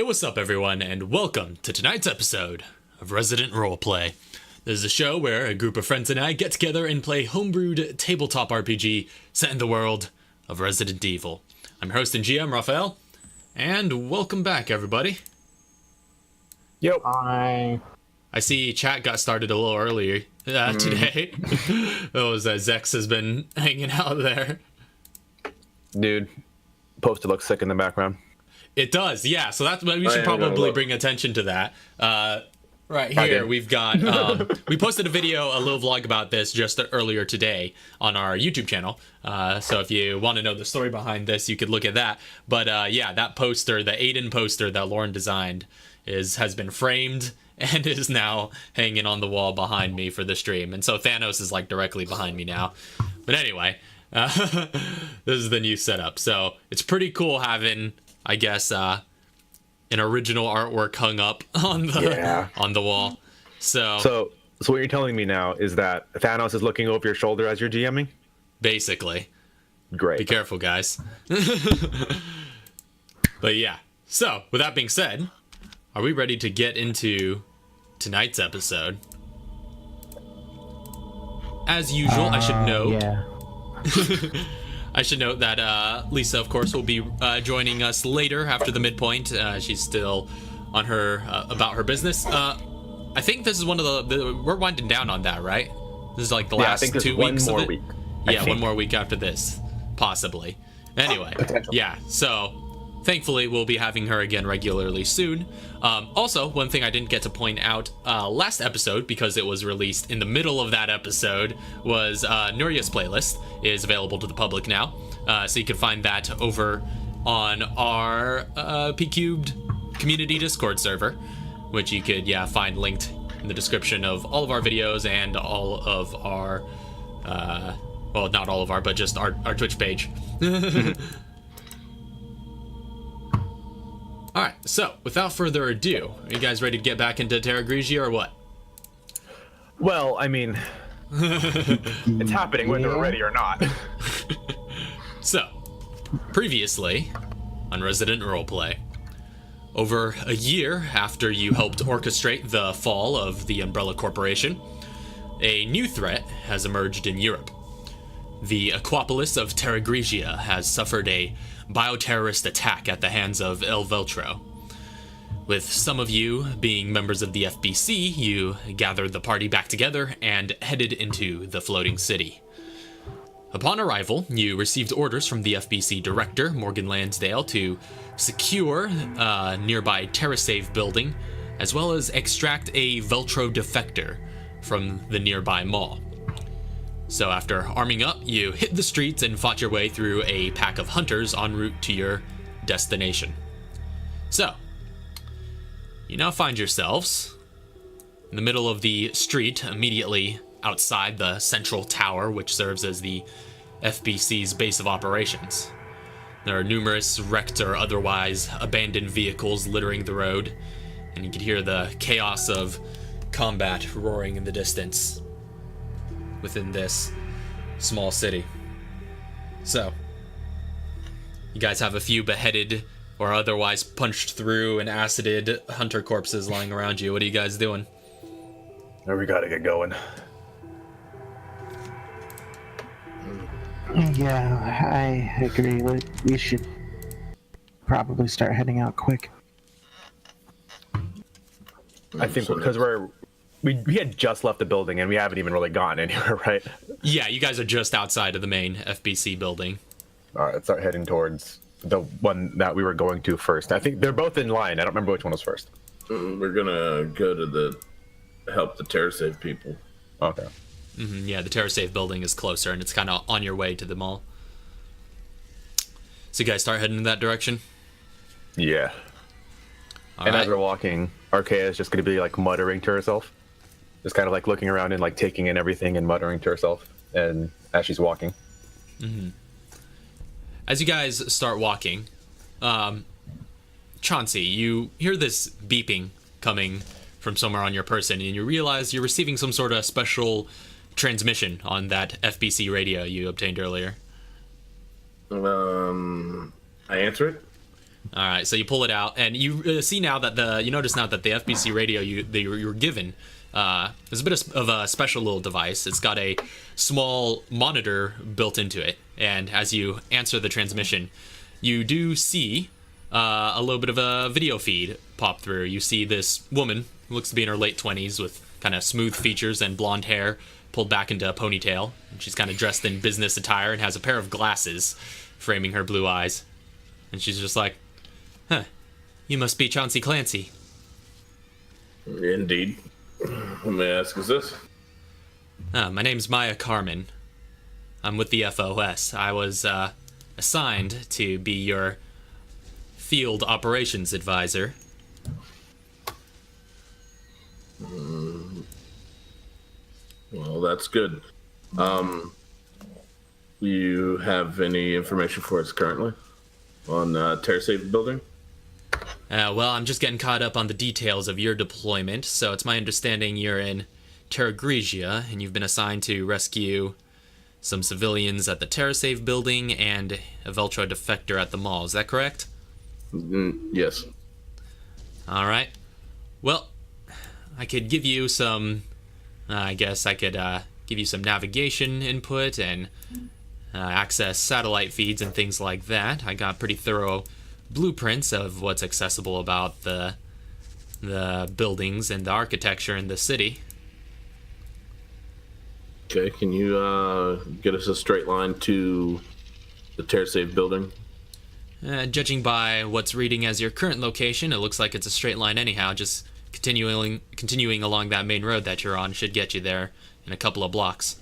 what's up everyone, and welcome to tonight's episode of Resident Roleplay. This is a show where a group of friends and I get together and play homebrewed tabletop RPG set in the world of Resident Evil. I'm your host and GM, Raphael, and welcome back everybody. Yep. Hi. I see chat got started a little earlier today. Zex has been hanging out there. Dude, poster looks sick in the background. It does, yeah. So that's we should probably bring attention to that. Right here, we've got. We posted a video, a little vlog about this just earlier today on our YouTube channel. So if you want to know the story behind this, you could look at that. But yeah, that poster, the Aiden poster that Lauren designed, has been framed and is now hanging on the wall behind me for the stream. And so Thanos is like directly behind me now. But anyway, this is the new setup. So it's pretty cool having, I guess, an original artwork hung up on the wall. So what you're telling me now is that Thanos is looking over your shoulder as you're GMing? Basically. Great. Be careful, guys. But yeah. So, with that being said, are we ready to get into tonight's episode? As usual, I should note. Yeah. I should note that Lisa, of course, will be joining us later after the midpoint. She's still on her about her business. I think this is one of the we're winding down on that, right? This is like the last 2 weeks of it. Week, yeah, one more week after this, possibly. Anyway, yeah. So thankfully, we'll be having her again regularly soon. Also, one thing I didn't get to point out last episode, because it was released in the middle of that episode, was Nuria's playlist is available to the public now. So you can find that over on our P-Cubed community Discord server, which you could, find linked in the description of all of our videos and all of our, well, not all of our, but just our Twitch page. Alright, so, without further ado, are you guys ready to get back into Terragrigia or what? Well, I mean, it's happening whether we're ready or not. So, previously on Resident Roleplay, over a year after you helped orchestrate the fall of the Umbrella Corporation, a new threat has emerged in Europe. The Aquapolis of Terragrigia has suffered a bioterrorist attack at the hands of El Veltro. With some of you being members of the FBC, you gathered the party back together and headed into the floating city. Upon arrival, you received orders from the FBC director, Morgan Lansdale, to secure a nearby TerraSave building, as well as extract a Veltro defector from the nearby mall. So after arming up, you hit the streets and fought your way through a pack of hunters en route to your destination. So, you now find yourselves in the middle of the street, immediately outside the central tower, which serves as the FBC's base of operations. There are numerous wrecked or otherwise abandoned vehicles littering the road, and you can hear the chaos of combat roaring in the distance within this small city. So, you guys have a few beheaded or otherwise punched through and acided hunter corpses lying around you. What are you guys doing? Now we gotta get going. Yeah, I agree. We should probably start heading out quick. I think because we had just left the building and we haven't even really gone anywhere, right? Yeah, you guys are just outside of the main FBC building. All right, let's start heading towards the one that we were going to first. I think they're both in line. I don't remember which one was first. We're gonna go to help the TerraSave people. Okay. Yeah, the TerraSave building is closer, and it's kind of on your way to the mall. So you guys start heading in that direction? Yeah. All and right. as we're walking, Arkea is just going to be like muttering to herself. Just kind of like looking around and like taking in everything and muttering to herself and as she's walking. Mm-hmm. As you guys start walking, Chauncey, you hear this beeping coming from somewhere on your person, and you realize you're receiving some sort of special transmission on that FBC radio you obtained earlier. I answer it? All right, so you pull it out, and you see now that you notice now that the FBC radio you were given is a bit of a special little device. It's got a small monitor built into it, and as you answer the transmission, you do see a little bit of a video feed pop through. You see this woman who looks to be in her late 20s with kind of smooth features and blonde hair pulled back into a ponytail. And she's kind of dressed in business attire and has a pair of glasses framing her blue eyes. And she's just like, "Huh, you must be Chauncey Clancy." Indeed. May I ask, is this? My name's Maya Carmen. I'm with the FOS. I was assigned to be your field operations advisor. Well, that's good. You have any information for us currently on TerraSave building? Well, I'm just getting caught up on the details of your deployment, so it's my understanding you're in Terragrigia, and you've been assigned to rescue some civilians at the TerraSave building and a Veltro defector at the mall. Is that correct? Yes. All right. Well, I could give you some... I guess I could give you some navigation input and access satellite feeds and things like that. I got pretty thorough blueprints of what's accessible about the buildings and the architecture in the city. Okay, can you get us a straight line to the TerraSave building? Judging by what's reading as your current location, it looks like it's a straight line anyhow. Just continuing along that main road that you're on should get you there in a couple of blocks.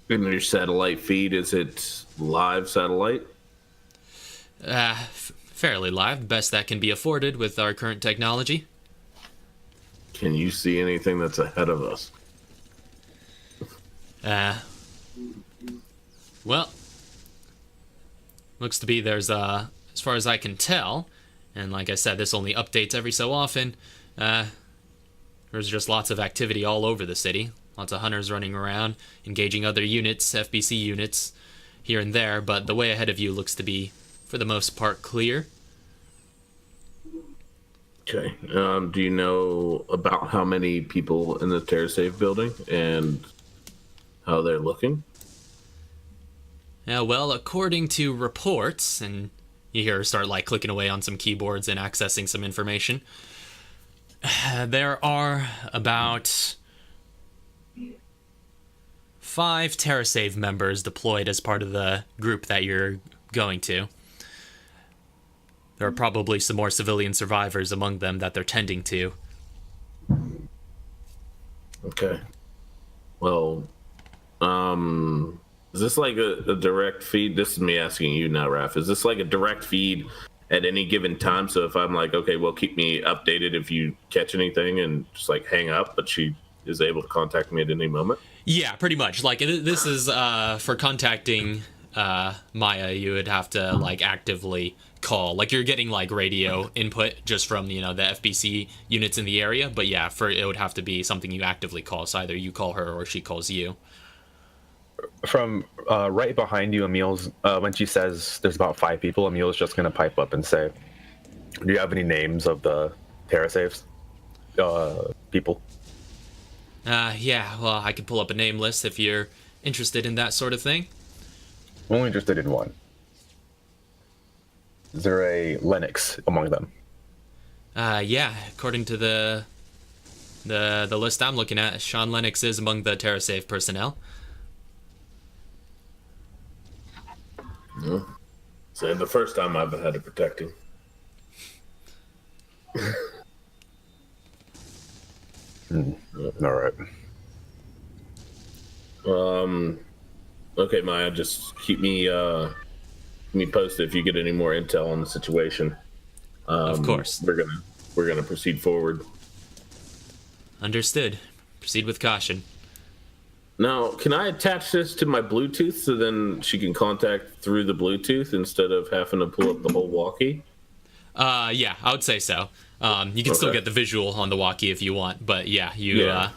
And your satellite feed, is it live satellite? Fairly live, best that can be afforded with our current technology. Can you see anything that's ahead of us? Well, looks to be there's as far as I can tell, and like I said, this only updates every so often. There's just lots of activity all over the city. Lots of hunters running around, engaging other units, FBC units, here and there, but the way ahead of you looks to be, for the most part, clear. Okay. Do you know about how many people in the TerraSave building and how they're looking? Well, according to reports, and you hear her start like clicking away on some keyboards and accessing some information, there are about 5 TerraSave members deployed as part of the group that you're going to. There are probably some more civilian survivors among them that they're tending to. Okay. Well, is this like a direct feed? This is me asking you now, Raph. Is this like a direct feed at any given time? So if I'm like, okay, well, keep me updated if you catch anything, and just like hang up, but she is able to contact me at any moment? Yeah, pretty much. Like, this is for contacting Maya, you would have to like actively call. Like, you're getting like radio input just from, the FBC units in the area, but yeah, it would have to be something you actively call. So either you call her or she calls you. From right behind you, Emil's when she says there's about 5 people, Emil's just gonna pipe up and say, "Do you have any names of the TerraSaves people?" Yeah, well, I could pull up a name list if you're interested in that sort of thing. I'm only interested in one. Is there a Lennox among them? Yeah, according to the list I'm looking at, Sean Lennox is among the TerraSave personnel. No. So the first time I've had to protect him. All right. Okay, Maya, just keep me posted if you get any more intel on the situation. Of course. We're gonna proceed forward. Understood. Proceed with caution. Now, can I attach this to my Bluetooth so then she can contact through the Bluetooth instead of having to pull up the whole walkie? Yeah, I would say so. You can still get the visual on the walkie if you want, but yeah, you. On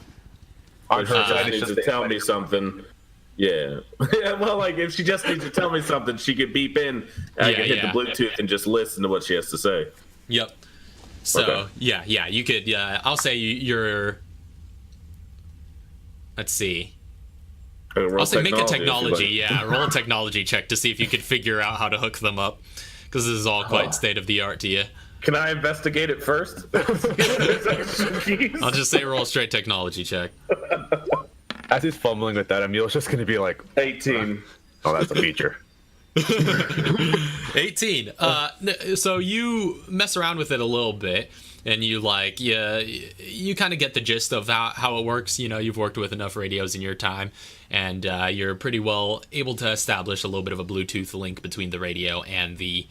her She side, it's needs just to tell me something. Yeah. Yeah, well, like, if she just needs to tell me something, she could beep in, and I can hit the Bluetooth and just listen to what she has to say. Yep. So, Okay. yeah, you could, I'll say you're, let's see. I'll say make a technology, roll a technology check to see if you could figure out how to hook them up, because this is all quite state-of-the-art to you. Can I investigate it first? I'll just say roll a straight technology check. As he's fumbling with that, Emil's just gonna be like, 18. "Oh, that's a feature." 18. So you mess around with it a little bit, and you kind of get the gist of how it works. You know, you've worked with enough radios in your time, and you're pretty well able to establish a little bit of a Bluetooth link between the radio and the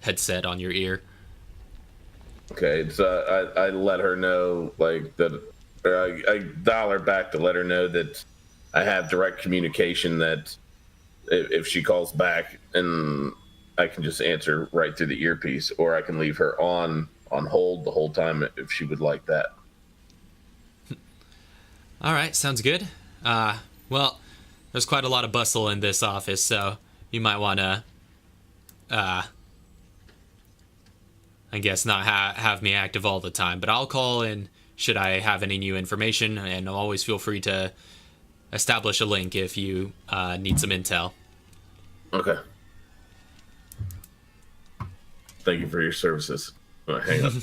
headset on your ear. Okay, so I let her know, like, that I dial her back to let her know that I have direct communication, that if she calls back, and I can just answer right through the earpiece, or I can leave her on hold the whole time if she would like that. All right, sounds good. Well, there's quite a lot of bustle in this office, so you might want to, I guess, not have me active all the time, but I'll call in should I have any new information, and always feel free to establish a link if you need some intel. Okay. Thank you for your services. Hang up.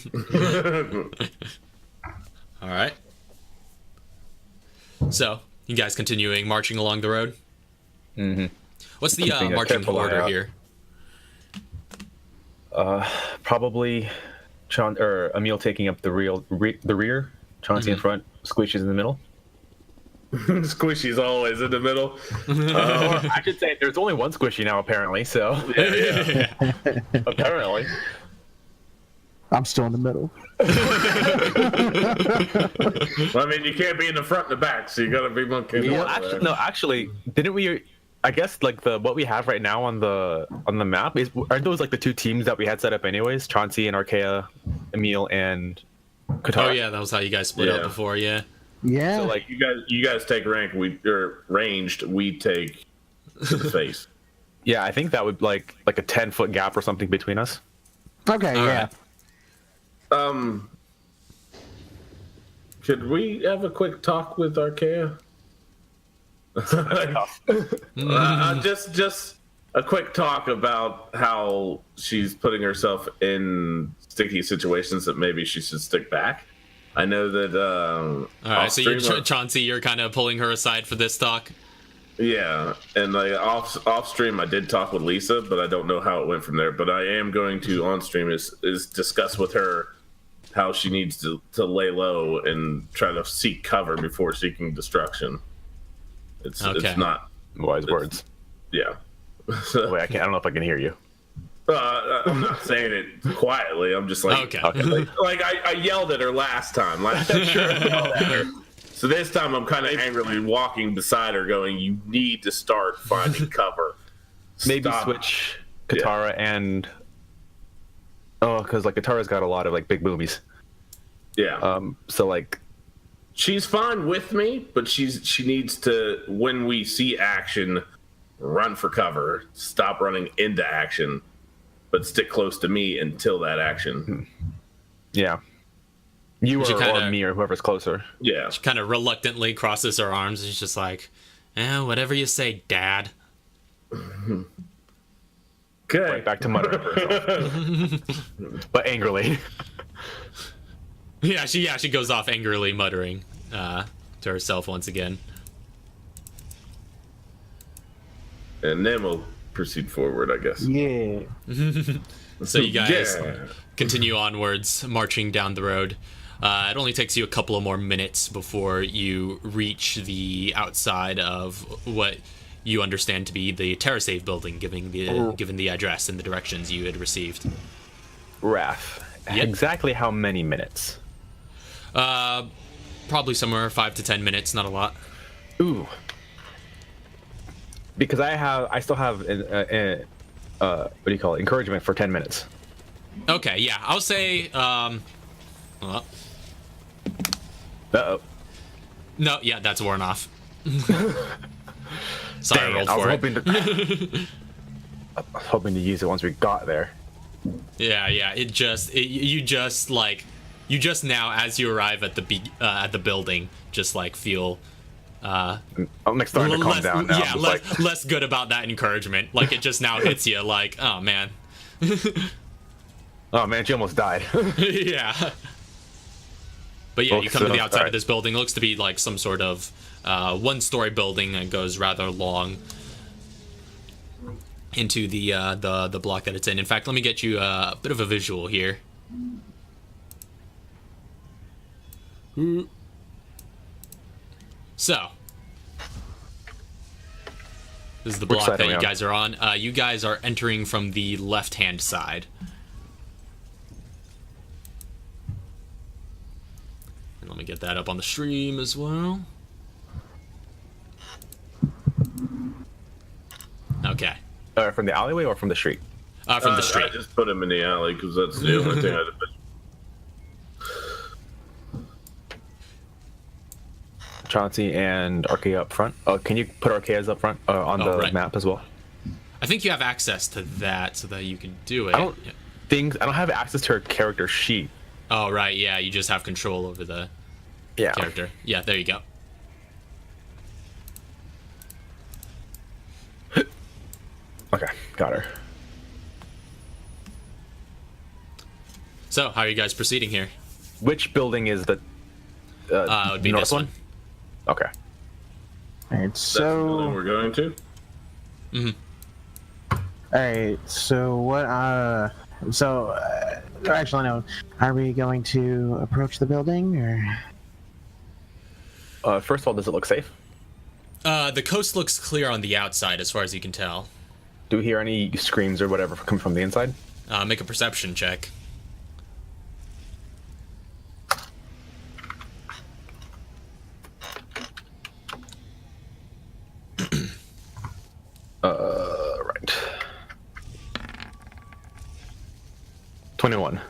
All right. So, you guys continuing marching along the road? Mm-hmm. What's the Keeping a marching careful eye order out. here? Probably Emil taking up the rear, Chauncey in front, Squishy's in the middle. Squishy's always in the middle. Or I should say there's only one Squishy now, apparently. So Yeah. apparently, I'm still in the middle. Well, I mean, you can't be in the front and the back, so you gotta be monkey. well, actually, didn't we? I guess like what we have right now on the map aren't those like the two teams that we had set up anyways? Chauncey and Archaea, Emil and Katara. Oh yeah, that was how you guys split up Yeah. before, yeah. Yeah. So, like, you guys take ranged. We take to the face. Yeah, I think that would like a 10-foot gap or something between us. okay, All yeah. right. Could we have a quick talk with Archaea? Just a quick talk about how she's putting herself in sticky situations that maybe she should stick back. I know that. All right, so you're off-stream, Chauncey, you're kind of pulling her aside for this talk. yeah, and like off stream, I did talk with Lisa, but I don't know how it went from there. But I am going to on stream is discuss with her how she needs to lay low and try to seek cover before seeking destruction. It's not Wise words. yeah. Wait, I don't know if I can hear you. I'm not saying it quietly. I'm just like, Okay. like I yelled at her last time. Last time, sure, I yelled at her. So this time, I'm kind of angrily walking beside her, going, "You need to start finding cover." Maybe Stop. switch Katara and because like Katara's got a lot of like big boobies. Yeah, So like she's fine with me, but she needs to, when we see action, run for cover, stop running into action, but stick close to me until that action. yeah, you She or kinda- me or whoever's closer. Yeah. She kind of reluctantly crosses her arms. She's just like, whatever you say, Dad. Okay. Right back to muttering for herself, but angrily. Yeah, she goes off angrily muttering to herself once again. And then we'll proceed forward, I guess. Yeah. So you guys Yeah. continue onwards, marching down the road. It only takes you a couple of more minutes before you reach the outside of what you understand to be the TerraSave building, given the address and the directions you had received. Raph, Yep. exactly how many minutes? Probably somewhere 5 to 10 minutes, not a lot. Ooh. Because I still have what do you call it? Encouragement for 10 minutes. Okay, yeah, I'll say, well, Uh-oh. no, yeah, that's worn off. Sorry, I rolled I was for hoping it. to, I was hoping to use it once we got there. Yeah. You just now, as you arrive at the building, just like feel. I'm like starting to calm less, down now. yeah, I'm less, just like, less good about that encouragement. Like it just now hits you. Like, oh man. oh man, she almost died. Yeah. But yeah, Well, you come to the outside alright. of this building. It looks to be like some sort of one-story building that goes rather long into the block that it's in. In fact, let me get you a bit of a visual here. So, this is the Which block side that are we you on? guys are on. You guys are entering from the left-hand side. And let me get that up on the stream as well. Okay. From the alleyway or from the street? From the street. I just put him in the alley because that's the only thing I'd Chauncey and Archaea up front. Can you put Archaea's up front on the right. map as well? I think you have access to that so that you can do it. I don't Yeah. I don't have access to her character sheet. Oh, right. Yeah, you just have control over the Yeah. character. Yeah, there you go. Okay, got her. So, how are you guys proceeding here? Which building is the It would be north this one. Okay. All right, That's the building so we're going to. all right, so what? Actually, no. Are we going to approach the building, or? First of all, does it look safe? The coast looks clear on the outside as far as you can tell. Do we hear any screams or whatever come from the inside? Make a perception check. Right. 21.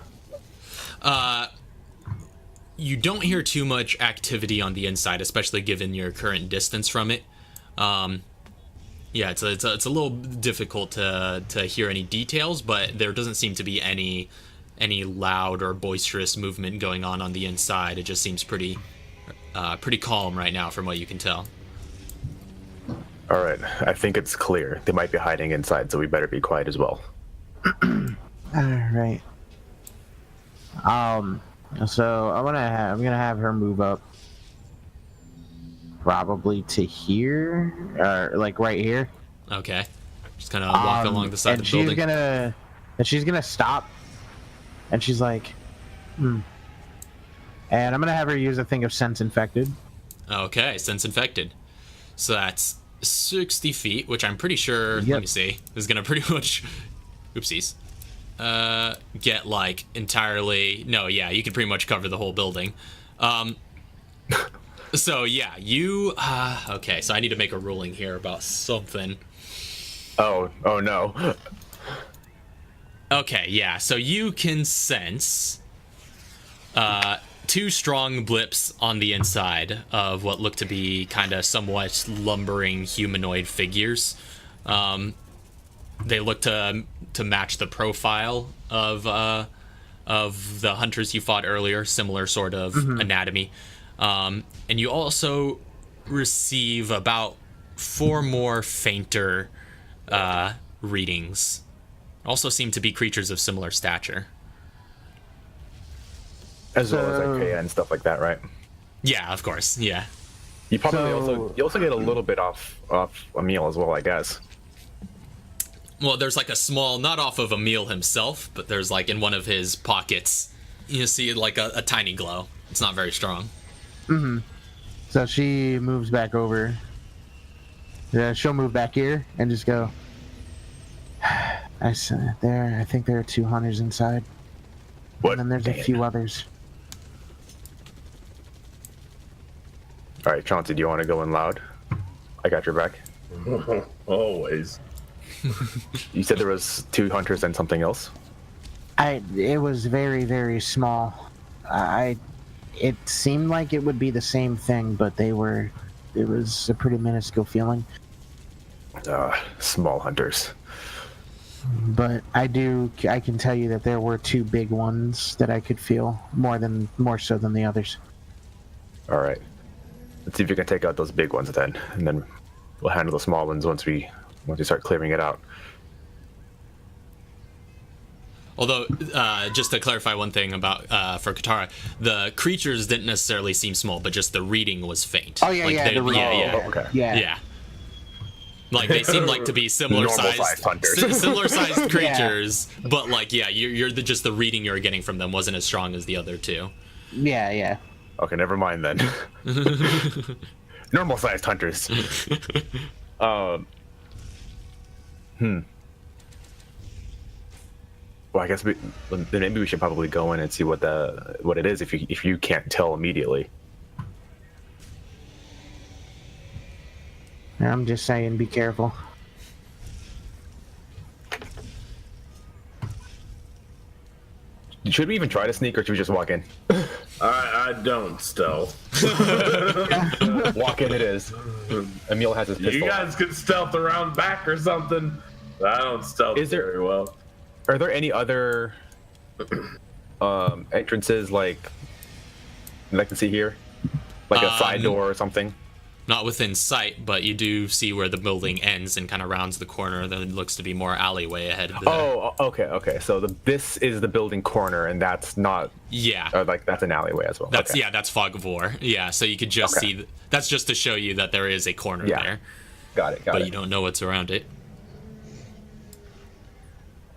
You don't hear too much activity on the inside, especially given your current distance from it. Yeah, it's a little difficult to hear any details, but there doesn't seem to be any loud or boisterous movement going on the inside. It just seems pretty calm right now, from what you can tell. All right, I think it's clear. They might be hiding inside, so we better be quiet as well. All right. So I'm gonna have her move up, probably to here, or like right here. Okay, just kind of walk along the side of the building. She's gonna stop, and she's like, And I'm gonna have her use a thing of sense infected. Okay, sense infected. So that's 60 feet, which I'm pretty sure, Yep. let me see, is gonna pretty much, oopsies, get like entirely, no, yeah, you can pretty much cover the whole building. So yeah, you, okay, so I need to make a ruling here about something. Oh no. Okay, yeah, so you can sense two strong blips on the inside of what look to be kind of somewhat lumbering humanoid figures. They look to match the profile of the hunters you fought earlier, similar sort of anatomy. And you also receive about 4 more fainter readings. Also seem to be creatures of similar stature. As well as Archaea and stuff like that, right? Yeah, of course. Yeah. You probably So- also get a little bit off Emil as well, I guess. Well, there's like a small, not off of Emil himself, but there's like in one of his pockets, you see like a tiny glow. It's not very strong. So she moves back over. Yeah, she'll move back here and just go. I think there are 2 hunters inside, What? and then there's a few others. All right, Chauncey, do you want to go in loud? I got your back. Always. You said there was 2 hunters and something else. It was very, very small. It seemed like it would be the same thing, but they were it was a pretty minuscule feeling. Small hunters. But I can tell you that there were 2 big ones that I could feel more so than the others. All right. Let's see if you can take out those big ones then, and then we'll handle the small ones once we start clearing it out. Although, just to clarify one thing about for Katara, the creatures didn't necessarily seem small, but just the reading was faint. Oh yeah, yeah, Okay. Yeah. Like they seem like to be similar sized hunters. similar sized creatures, but like you're just the reading you're getting from them wasn't as strong as the other 2. Yeah. Okay, never mind then. Normal sized hunters. Well, I guess maybe we should probably go in and see what it is if you can't tell immediately. I'm just saying, be careful. Should we even try to sneak, or should we just walk in? I don't stealth. Walk in it is. Emil has his pistol. You guys could stealth around back or something. I don't stealth very well. Are there any other entrances like I can see here? Like a side door or something? Not within sight, but you do see where the building ends and kind of rounds the corner. Then it looks to be more alleyway ahead of there. Oh, okay. So this is the building corner, and that's not. Yeah. That's an alleyway as well. That's okay. that's Fog of War. Yeah, so you could just see. That's just to show you that there is a corner there. Got it. But you don't know what's around it.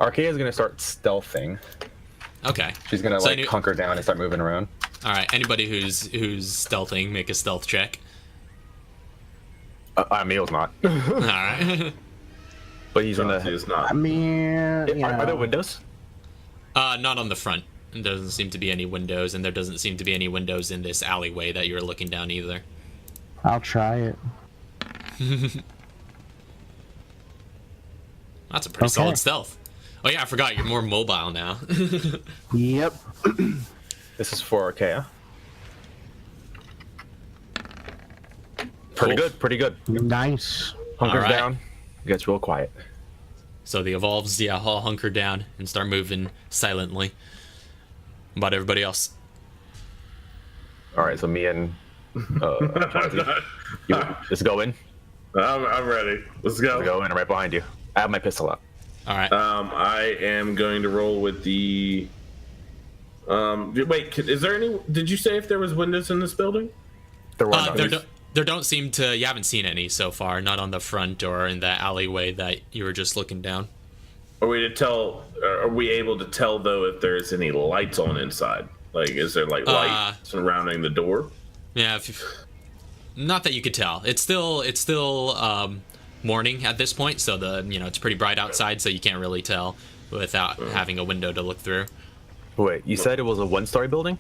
Archaea is gonna start stealthing. Okay. She's gonna hunker down and start moving around. All right. Anybody who's stealthing, make a stealth check. Emil's not. All right. But he's not. I mean, are there windows? Not on the front. There doesn't seem to be any windows, and there doesn't seem to be any windows in this alleyway that you're looking down either. I'll try it. That's a pretty solid stealth. Oh yeah, I forgot you're more mobile now. Yep. This is for Archaea. Pretty good. Nice. Hunkers down. Gets real quiet. So the evolves, all hunker down and start moving silently. What about everybody else? All right, so me and Chauncey, let's go in. I'm ready. Let's go. Let's go in. I'm right behind you. I have my pistol up. All right. I am going to roll with the. Wait, is there any? Did you say if there was windows in this building? There don't seem to. You haven't seen any so far. Not on the front or in the alleyway that you were just looking down. Are we able to tell though if there's any lights on inside? Like, is there like light surrounding the door? Yeah. Not that you could tell. It's still morning at this point, so it's pretty bright outside, so you can't really tell without having a window to look through. Wait, you said it was a one-story building?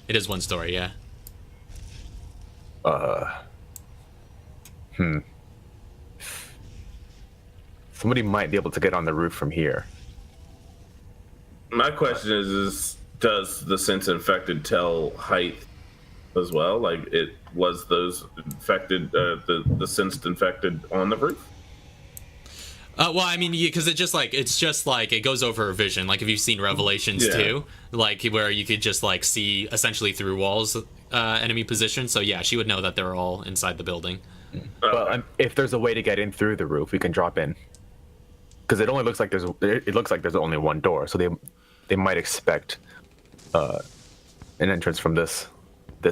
It is one story, yeah. Somebody might be able to get on the roof from here. My question is does the sense infected tell height as well? Like, it was those infected, the sensed infected on the roof? Well, I mean, because it's just like it goes over vision. Like, if you've seen Revelations 2, like where you could just like see essentially through walls enemy position. So yeah, she would know that they're all inside the building. Well, if there's a way to get in through the roof, we can drop in. Because it looks like there's only one door, so they might expect an entrance from this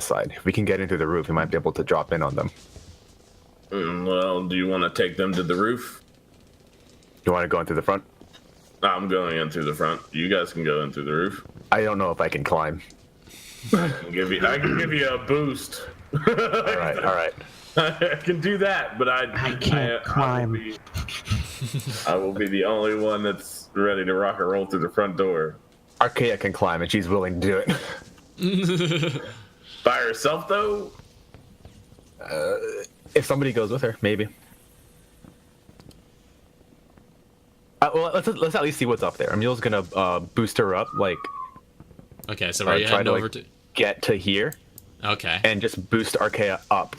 side. If we can get in through the roof, we might be able to drop in on them. Well, do you want to take them to the roof? You want to go in through the front? I'm going in through the front. You guys can go in through the roof. I don't know if I can climb. I can give you a boost. All right. I can do that, but I can't climb. I will be the only one that's ready to rock and roll through the front door. Archaea can climb, and she's willing to do it. By herself, though? If somebody goes with her, maybe. Well, let's at least see what's up there. Emil's gonna boost her up, like. Okay, so we're heading over to get to here. Okay. And just boost Archaea up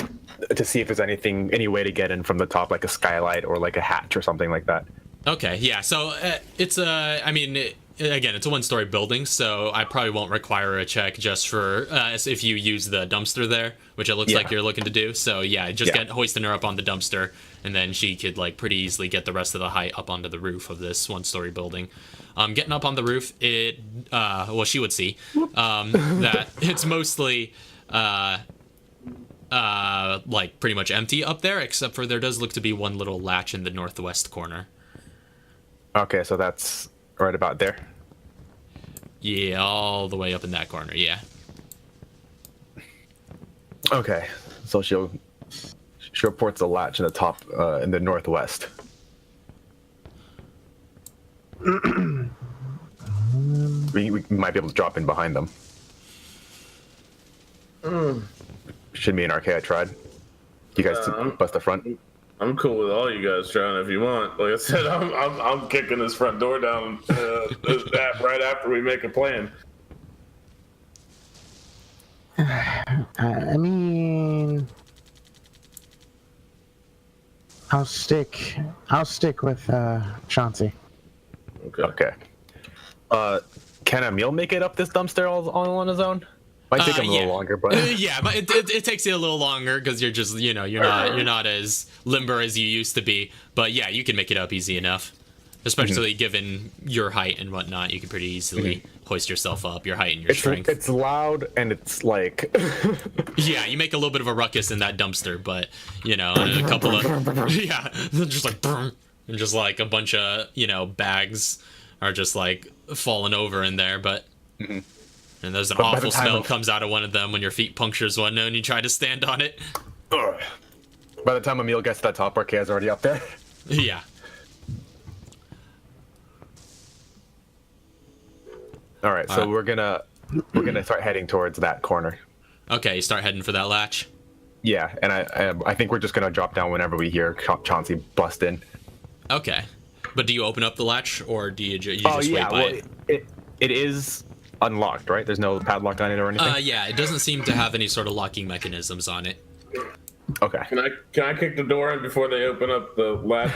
to see if there's any way to get in from the top, like a skylight or like a hatch or something like that. Okay, yeah. So it's a, I mean, again, it's a one-story building, so I probably won't require a check just for if you use the dumpster there, which it looks like you're looking to do. So yeah, just get hoisting her up on the dumpster, and then she could like pretty easily get the rest of the height up onto the roof of this one-story building. Getting up on the roof, well, she would see that it's mostly like pretty much empty up there, except for there does look to be one little latch in the northwest corner. Okay, so that's right about there. Yeah, all the way up in that corner, yeah. Okay, so she reports a latch in the top, in the northwest. we might be able to drop in behind them. Should me and Archaea tried. You guys bust the front. I'm cool with all you guys trying if you want. Like I said, I'm kicking this front door down right after we make a plan. I mean, I'll stick with Chauncey. Okay. Can Emil make it up this dumpster all on his own? Might take him a little longer, but yeah, but it takes you a little longer because you're just you're not as limber as you used to be. But yeah, you can make it up easy enough, especially given your height and whatnot. You can pretty easily hoist yourself up. Your height and your strength. It's loud and it's like yeah, you make a little bit of a ruckus in that dumpster, but a couple of just like and just like a bunch of bags are just like falling over in there, but. And there's an awful smell comes out of one of them when your feet punctures one and you try to stand on it. By the time Emil gets to the top, Archaea's already up there. Yeah. All right, so we're gonna start heading towards that corner. Okay, you start heading for that latch. Yeah, and I think we're just gonna drop down whenever we hear Chauncey bust in. Okay, but do you open up the latch or do you just wait by it? It is unlocked, right? There's no padlock on it or anything? Yeah, it doesn't seem to have any sort of locking mechanisms on it. Okay. Can I kick the door in before they open up the latch?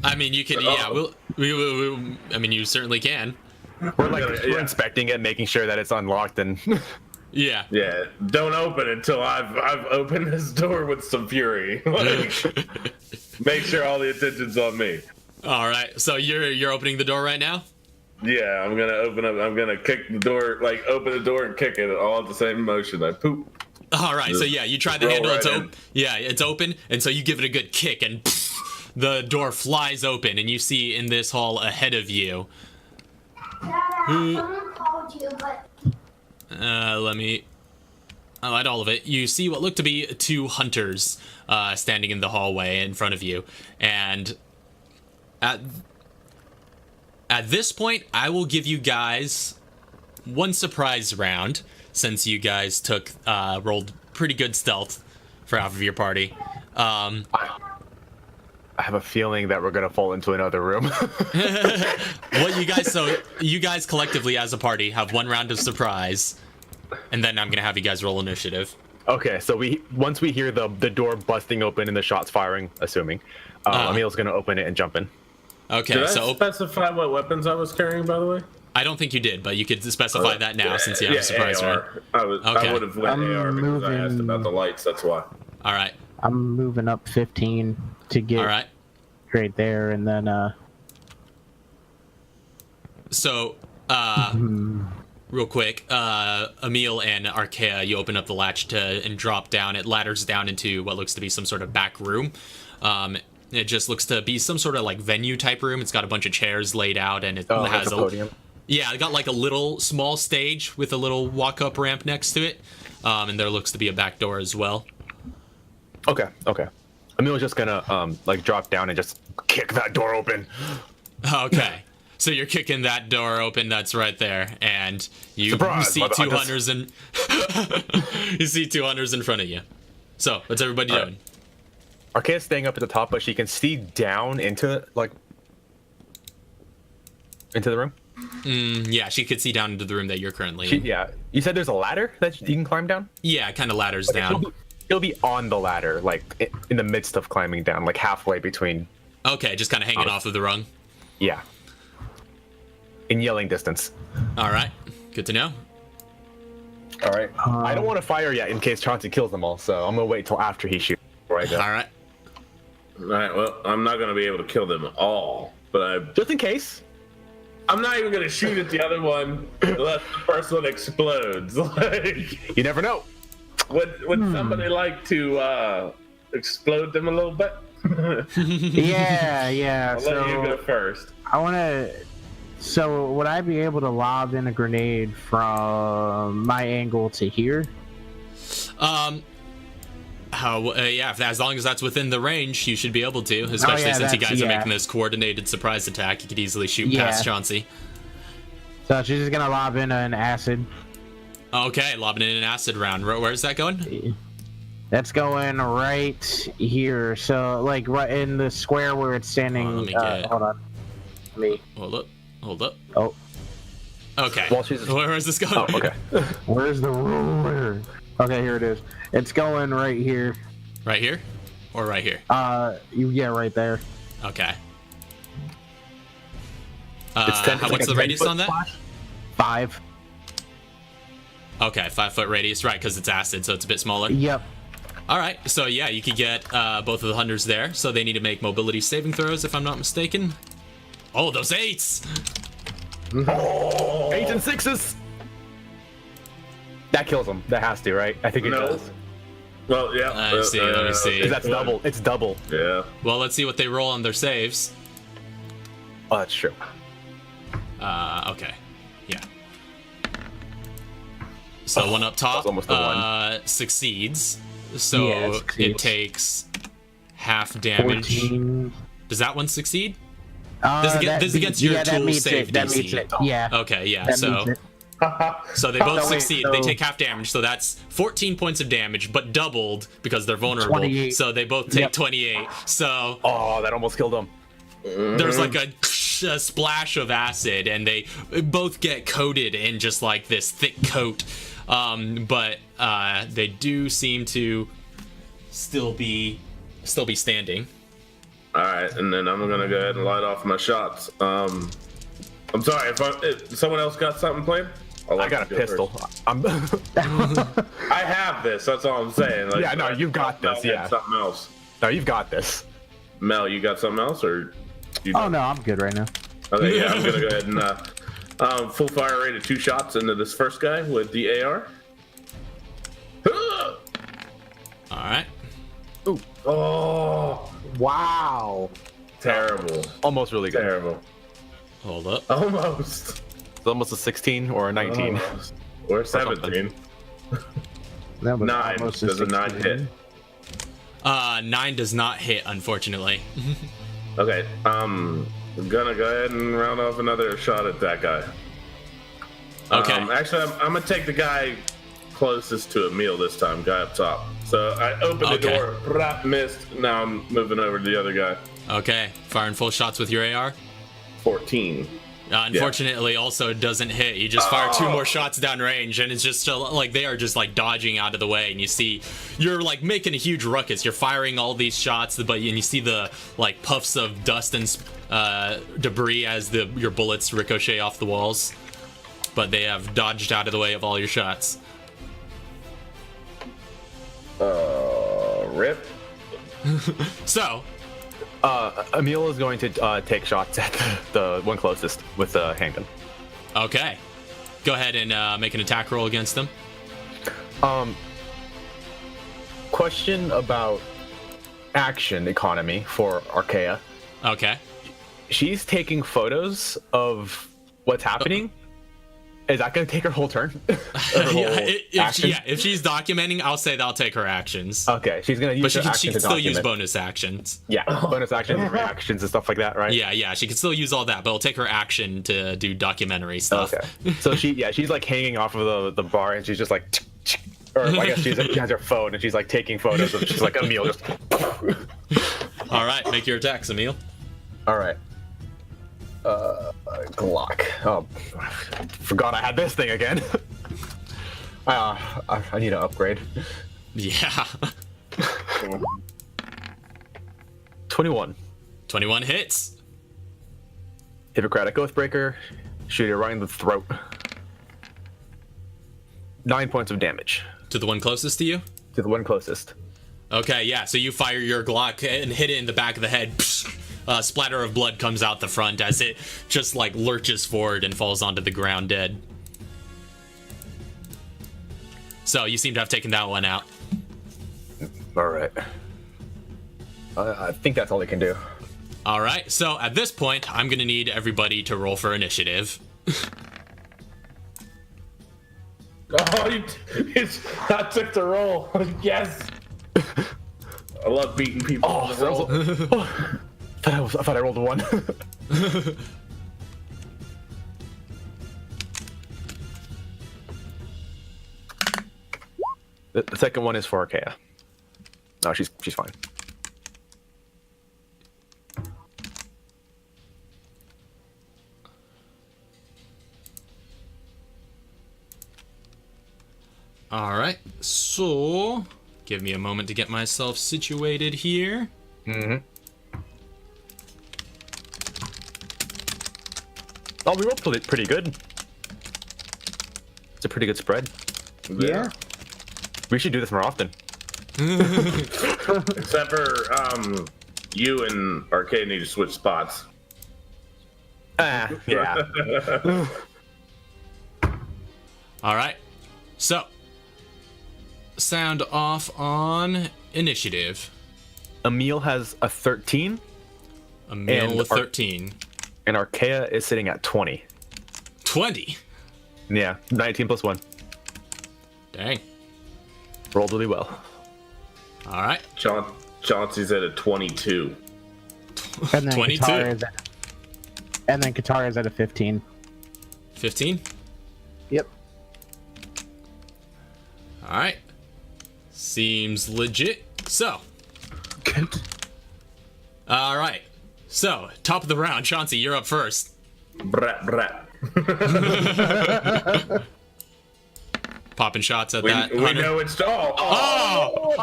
I mean, you can. Yeah, I mean, you certainly can. We're inspecting it, making sure that it's unlocked, and yeah. Don't open until I've opened this door with some fury. Make sure all the attention's on me. All right, so you're opening the door right now. Yeah, I'm gonna open up. I'm gonna kick the door, like open the door and kick it all at the same motion. I poop. All right, so yeah, you try the handle. It's open. Yeah, it's open, and so you give it a good kick, and the door flies open, and you see in this hall ahead of you. Someone called you, but. Let me highlight all of it. You see what look to be two hunters standing in the hallway in front of you, and at this point, I will give you guys one surprise round, since you guys rolled pretty good stealth for half of your party. I have a feeling that we're gonna fall into another room. You guys collectively as a party have one round of surprise, and then I'm gonna have you guys roll initiative. Okay, so once we hear the door busting open and the shots firing, assuming, Emil's gonna open it and jump in. Okay, Did I specify what weapons I was carrying, by the way? I don't think you did, but you could specify that now since you have a surprise round. I would have went AR because I asked about the lights, that's why. All right. I'm moving up 15 to get right there, and then So, real quick, Emil and Archaea, you open up the latch and drop down. It ladders down into what looks to be some sort of back room. It just looks to be some sort of like venue type room. It's got a bunch of chairs laid out, and it has a podium. Yeah, it got like a little small stage with a little walk-up ramp next to it, and there looks to be a back door as well. Okay. Emil's just gonna like drop down and just kick that door open. Okay. So you're kicking that door open that's right there, and you see two hunters in front of you. So what's everybody doing? Archaea's staying up at the top, but she can see down into the room. Yeah, she could see down into the room that you're currently in. Yeah, You said there's a ladder that you can climb down? Yeah, kind of ladders Okay, down. he'll be on the ladder, like in the midst of climbing down, like halfway between. Okay, just kind of hanging off of the rung. Yeah. In yelling distance. All right, good to know. All right. I don't want to fire yet in case Chauncey kills them all, so I'm gonna wait till after he shoots. Before I go. All right. All right. Well, I'm not gonna be able to kill them all, but Just in case. I'm not even gonna shoot at the other one unless the first one explodes. Like, You never know. would somebody like to explode them a little bit? Yeah. I'll let you go first. I want to. So would I be able to lob in a grenade from my angle to here? Yeah, as long as that's within the range, you should be able to. Especially since you guys are making this coordinated surprise attack, you could easily shoot past Chauncey. So she's just gonna lob in an acid. Okay, lobbing in an acid round. Where's that going? That's going right here. So like right in the square where it's standing. Let me get. Hold on. Hold up. Oh. Okay. Well, Where is this going? Oh, okay. Where's the ruler? Okay, here it is. It's going right here. Right here? Or right here? Yeah, right there. Okay. It's 10 what's the radius on that? 5. Okay, 5 foot radius, right? Because it's acid, so it's a bit smaller. Yep. All right, so yeah, you could get both of the hunters there. So they need to make mobility saving throws, if I'm not mistaken. Oh, those 8s! 8s and 6s. That kills him. That has to, right? I think it does. Well, yeah. Let me see. That's double. It's double. Yeah. Well, let's see what they roll on their saves. Oh, that's true. Okay. Yeah. So one up top almost the one. succeeds. So Yeah, it it succeeds. takes half damage. 14. Does that one succeed? This is against your that tool meets save it. That DC. meets it. Yeah. Okay, yeah. That So meets it. so they both No, wait, succeed. so- They take half damage. So that's 14 points of damage, but doubled because they're vulnerable. 28. So they both take Yep. 28. So Oh, that almost killed him. there's like a splash of acid, and they both get coated in just like this thick coat. But they do seem to still be standing. All right, and then I'm gonna go ahead and light off my shots. I'm sorry if someone else got something planned. I got a pistol. I'm. I have this. That's all I'm saying. Like, Yeah, no, you got this, Mel had yeah. Something else. No, you've got this. Mel, you got something else, or? You Oh no, I'm good right now. Okay, yeah, I'm gonna go ahead and full fire rate of 2 shots into this first guy with the AR. All right. Oh, Wow. terrible! Almost really good. Terrible. Hold up. Almost. It's almost a 16 or a 19. Almost. Or 17. That was 9. almost Does a 9 16. hit? 9 does not hit, unfortunately. Okay, I'm gonna go ahead and round off another shot at that guy. Okay. Actually, I'm gonna take the guy closest to Emil this time, guy up top. So I opened the Okay. door, brap, missed. Now I'm moving over to the other guy. Okay. Firing full shots with your AR. 14. Unfortunately, also doesn't hit. You just fire 2 more shots downrange, and it's just like they are just like dodging out of the way. And you see, you're like making a huge ruckus. You're firing all these shots, but you see the like puffs of dust and debris as your bullets ricochet off the walls. But they have dodged out of the way of all your shots. Rip. So, Emil is going to take shots at the one closest with the handgun. okay, go ahead and make an attack roll against them. Question about action economy for Archaea. Okay. She's taking photos of what's happening. Is that going to take her whole turn? Or her whole action? If she's documenting, I'll say that'll take her actions. Okay, she's going to use But her she action can to still use document. bonus actions. Yeah, bonus actions, reactions, and stuff like that, right? Yeah, she can still use all that, but it'll take her action to do documentary stuff. Okay. So she's like hanging off of the bar, and she's just like, or I guess she has her phone, and she's like taking photos of just like Emil just. All right, make your attacks, Emil. All right. Glock. Oh, forgot I had this thing again. I need to upgrade. Yeah. 21. 21 hits. Hippocratic Oathbreaker. Shoot it right in the throat. 9 points of damage. To the one closest to you? To the one closest. Okay, yeah, so you fire your Glock and hit it in the back of the head. A splatter of blood comes out the front as it just like lurches forward and falls onto the ground dead. So you seem to have taken that one out. Alright. I think that's all they can do. Alright, so at this point, I'm gonna need everybody to roll for initiative. Oh, I took the roll. Yes. I love beating people on the roll. I thought I rolled a 1. The second one is for Arkea. No, she's fine. Alright, so give me a moment to get myself situated here. Mm-hmm. Oh, we rolled pretty good. It's a pretty good spread. Yeah. We should do this more often. Except for you and Arcade need to switch spots. Yeah. Alright, so sound off on initiative. Emil has a 13. Emil And with 13. And Arkea is sitting at 20. 20? Yeah, 19 plus 1. Dang. Rolled really well. Alright. Chauncey's at a 22. And then 22. Katara is at a 15. 15? Yep. Alright. Seems legit. So. Alright. So, top of the round. Chauncey, you're up first. Brat, brat. Popping shots at We that. know it's all. Oh!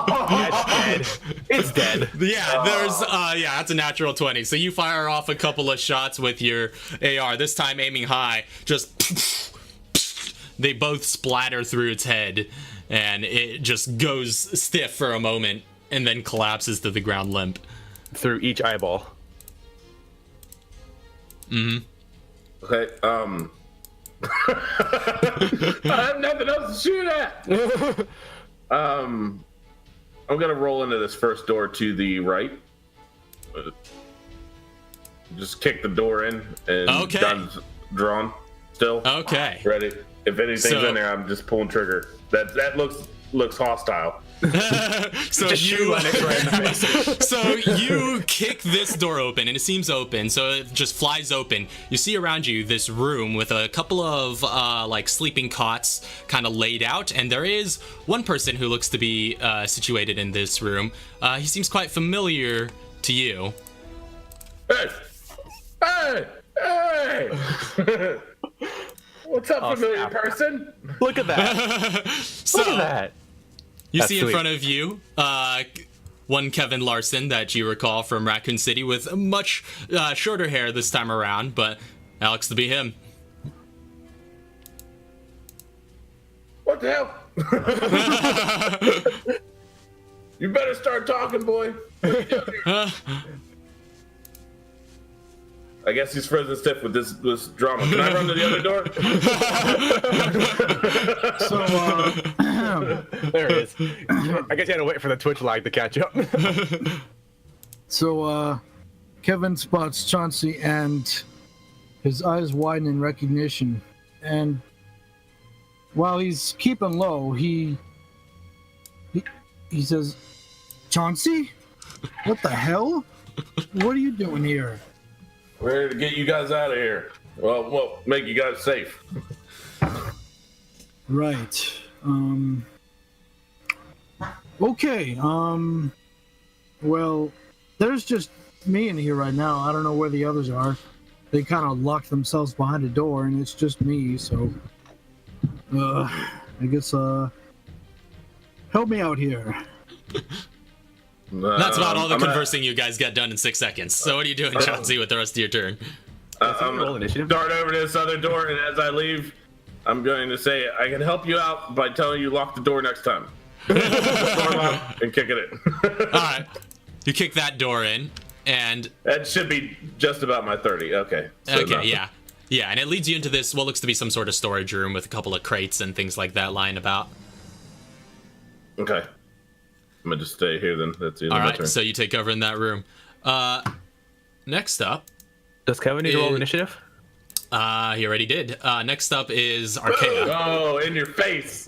It's dead. Yeah, there's that's a natural 20. So you fire off a couple of shots with your AR, this time aiming high. Just they both splatter through its head and it just goes stiff for a moment and then collapses to the ground limp. Through each eyeball. Okay, I have nothing else to shoot at. I'm gonna roll into this first door to the right. Just kick the door in and Okay. guns drawn. Still Okay. ready. If anything's So- in there, I'm just pulling trigger. That looks hostile. So Just shoot Lennox right in the face. So you kick this door open and it seems open, so it just flies open. You see around you this room with a couple of like sleeping cots kind of laid out, and there is one person who looks to be situated in this room. He seems quite familiar to you. Hey! What's up, familiar snap. person? Look at that. So Look at that. you That's see in sweet. front of you one Kevin Larson that you recall from Raccoon City with much shorter hair this time around, but Alex to be him. What the hell? You better start talking, boy. What are you doing here? I guess he's frozen stiff with this drama. Can I run to the other door? There it is. I guess you had to wait for the Twitch lag to catch up. So, Kevin spots Chauncey and his eyes widen in recognition. And while he's keeping low, he says, Chauncey? What the hell? What are you doing here? Ready to get you guys out of here. Well, make you guys safe. Right. Okay. Well, there's just me in here right now. I don't know where the others are. They kind of locked themselves behind a door, and it's just me, so... I guess help me out here. That's about all the I'm conversing you guys get done in 6 seconds. So what are you doing, Chauncey, with the rest of your turn? I'm roll gonna initiative? dart over to this other door, and as I leave, I'm going to say I can help you out by telling you lock the door next time. Door lock and kick it in. All right, you kick that door in, and That should be just about my 30. Okay. So okay, nothing. yeah, and it leads you into this what looks to be some sort of storage room with a couple of crates and things like that lying about. Okay. I'm gonna just stay here then. That's the end All of my right, turn. so you take over in that room. Next up, Does Kevin need to roll initiative? he already did. Next up is Archaea. Oh, in your face!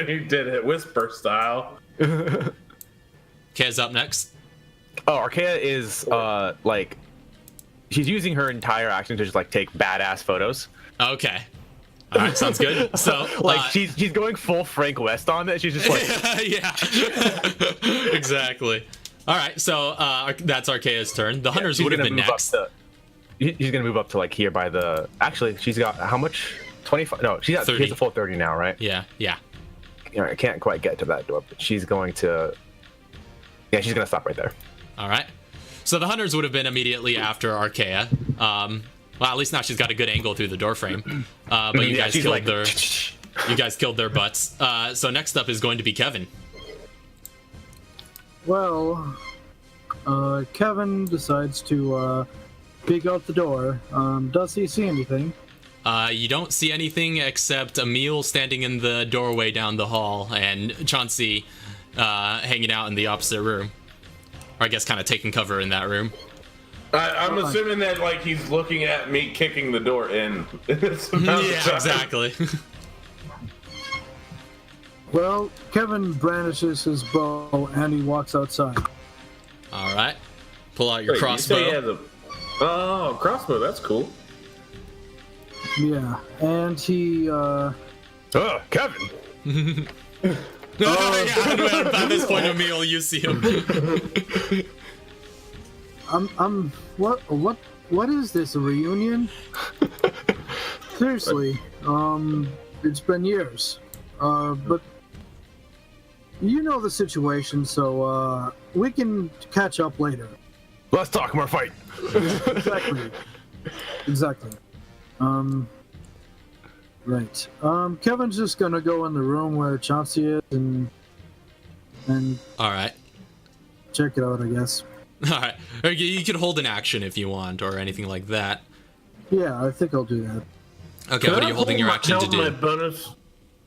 He did it, whisper style. Archaea's up next. Oh, Archaea is like she's using her entire action to just like take badass photos. Okay. All right, sounds good. So, Like she's going full Frank West on it. She's just like yeah, exactly. All right, so that's Archaea's turn. The hunters she's would have gonna been move next. up to, he's gonna move up to like here by the. Actually, she's got how much? 25. No, she 30. has a full 30 now, right? Yeah. All right, I can't quite get to that door, but she's going to. Yeah, she's gonna stop right there. All right. So the hunters would have been immediately after Archaea. Well, at least now she's got a good angle through the door frame. But you Yeah, guys she's killed like- their. You guys killed their butts. So next up is going to be Kevin. Well, Kevin decides to peek out the door. Does he see anything? You don't see anything except Emil standing in the doorway down the hall and Chauncey hanging out in the opposite room. Or I guess kind of taking cover in that room. I'm assuming that like he's looking at me kicking the door in. Yeah, exactly. Well, Kevin brandishes his bow and he walks outside. All right. Pull out your Wait, you say he crossbow. has Oh, crossbow. That's cool. Yeah, and he Kevin. Yeah, by this point, Emil, you see him. what is this, a reunion? Seriously, it's been years. But you know the situation, so we can catch up later. Let's talk more fight. Exactly. Right. Kevin's just gonna go in the room where Chauncey is and All right. check it out, I guess. All right. Or you could hold an action if you want, or anything like that. Yeah, I think I'll do that. Okay, what are you holding your action to My do? bonus.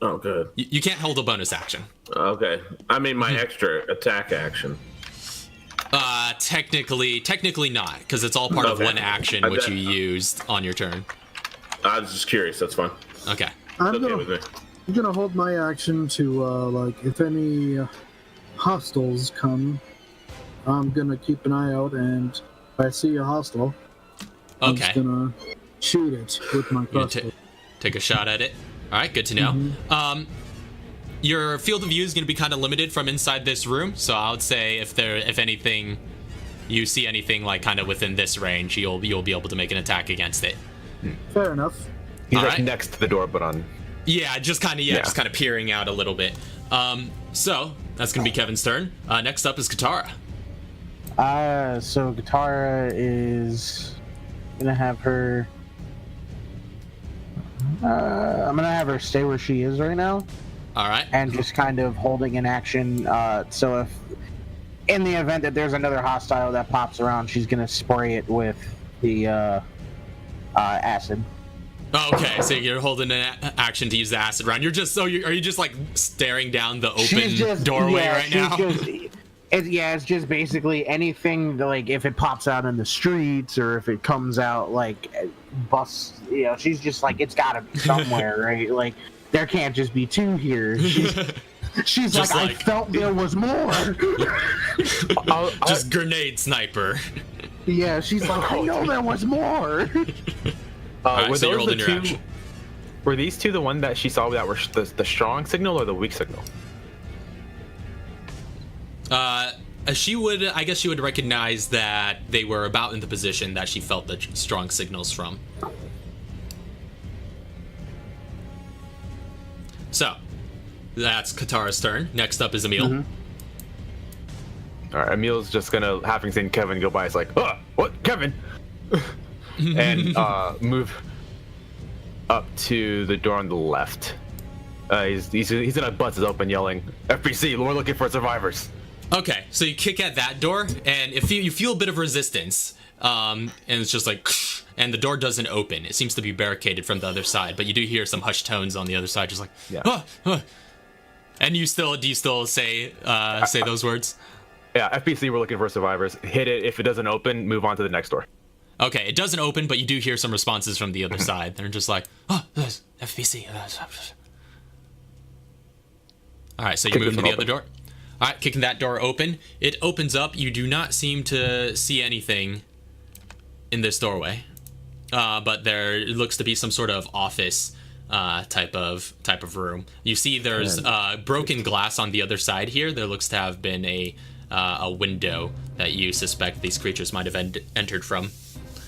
Oh, good. You can't hold a bonus action. Okay. I mean my extra attack action. Technically not, because it's all part of Okay. one action I which bet- you used on your turn. I was just curious. That's fine. Okay. I'm It's okay with me. gonna hold my action to like if any hostiles come, I'm gonna keep an eye out, and if I see a hostile, I'm just Okay. gonna shoot it with my You crossbow. take a shot at it. All right, good to know. Your field of view is going to be kind of limited from inside this room, so I would say if anything, you see anything like kind of within this range, you'll be able to make an attack against it. Fair enough. He's All like right. next to the door, but on. Yeah, just kind of peering out a little bit. So that's gonna be Kevin's turn. Next up is Katara. So Katara is gonna have her. I'm gonna have her stay where she is right now, All right. and just kind of holding an action. So if, in the event that there's another hostile that pops around, she's gonna spray it with the acid. Okay, so you're holding an action to use the acid round. Are you just like staring down the open doorway right now? It's just basically anything like if it pops out in the streets or if it comes out like bus. She's just like it's gotta be somewhere, right? Like there can't just be two here. She's like, I felt there was more. Just grenade sniper. Yeah, she's like, I know there was more. Alright, Were so you're those holding the your two? action. Were these two the one that she saw that were the strong signal or the weak signal? I guess she would recognize that they were about in the position that she felt the strong signals from. So, That's Katara's turn. Next up is Emil. All right, Emil's just gonna, having seen Kevin go by, it's like, oh, what, Kevin? And move up to the door on the left. He's gonna bust his open, yelling, "FBC, we're looking for survivors." Okay, so you kick at that door, and you feel a bit of resistance, and it's just like, and the door doesn't open. It seems to be barricaded from the other side, but you do hear some hushed tones on the other side, just like, Yeah. And do you still say those words? Yeah, FBC, we're looking for survivors. Hit it. If it doesn't open, move on to the next door. Okay, it doesn't open, but you do hear some responses from the other side. They're just like, FBC. All right, so you move to the other door. All right, kicking that door open. It opens up. You do not seem to see anything in this doorway, but there looks to be some sort of office type of room. You see there's broken glass on the other side here. There looks to have been a window that you suspect these creatures might have entered from.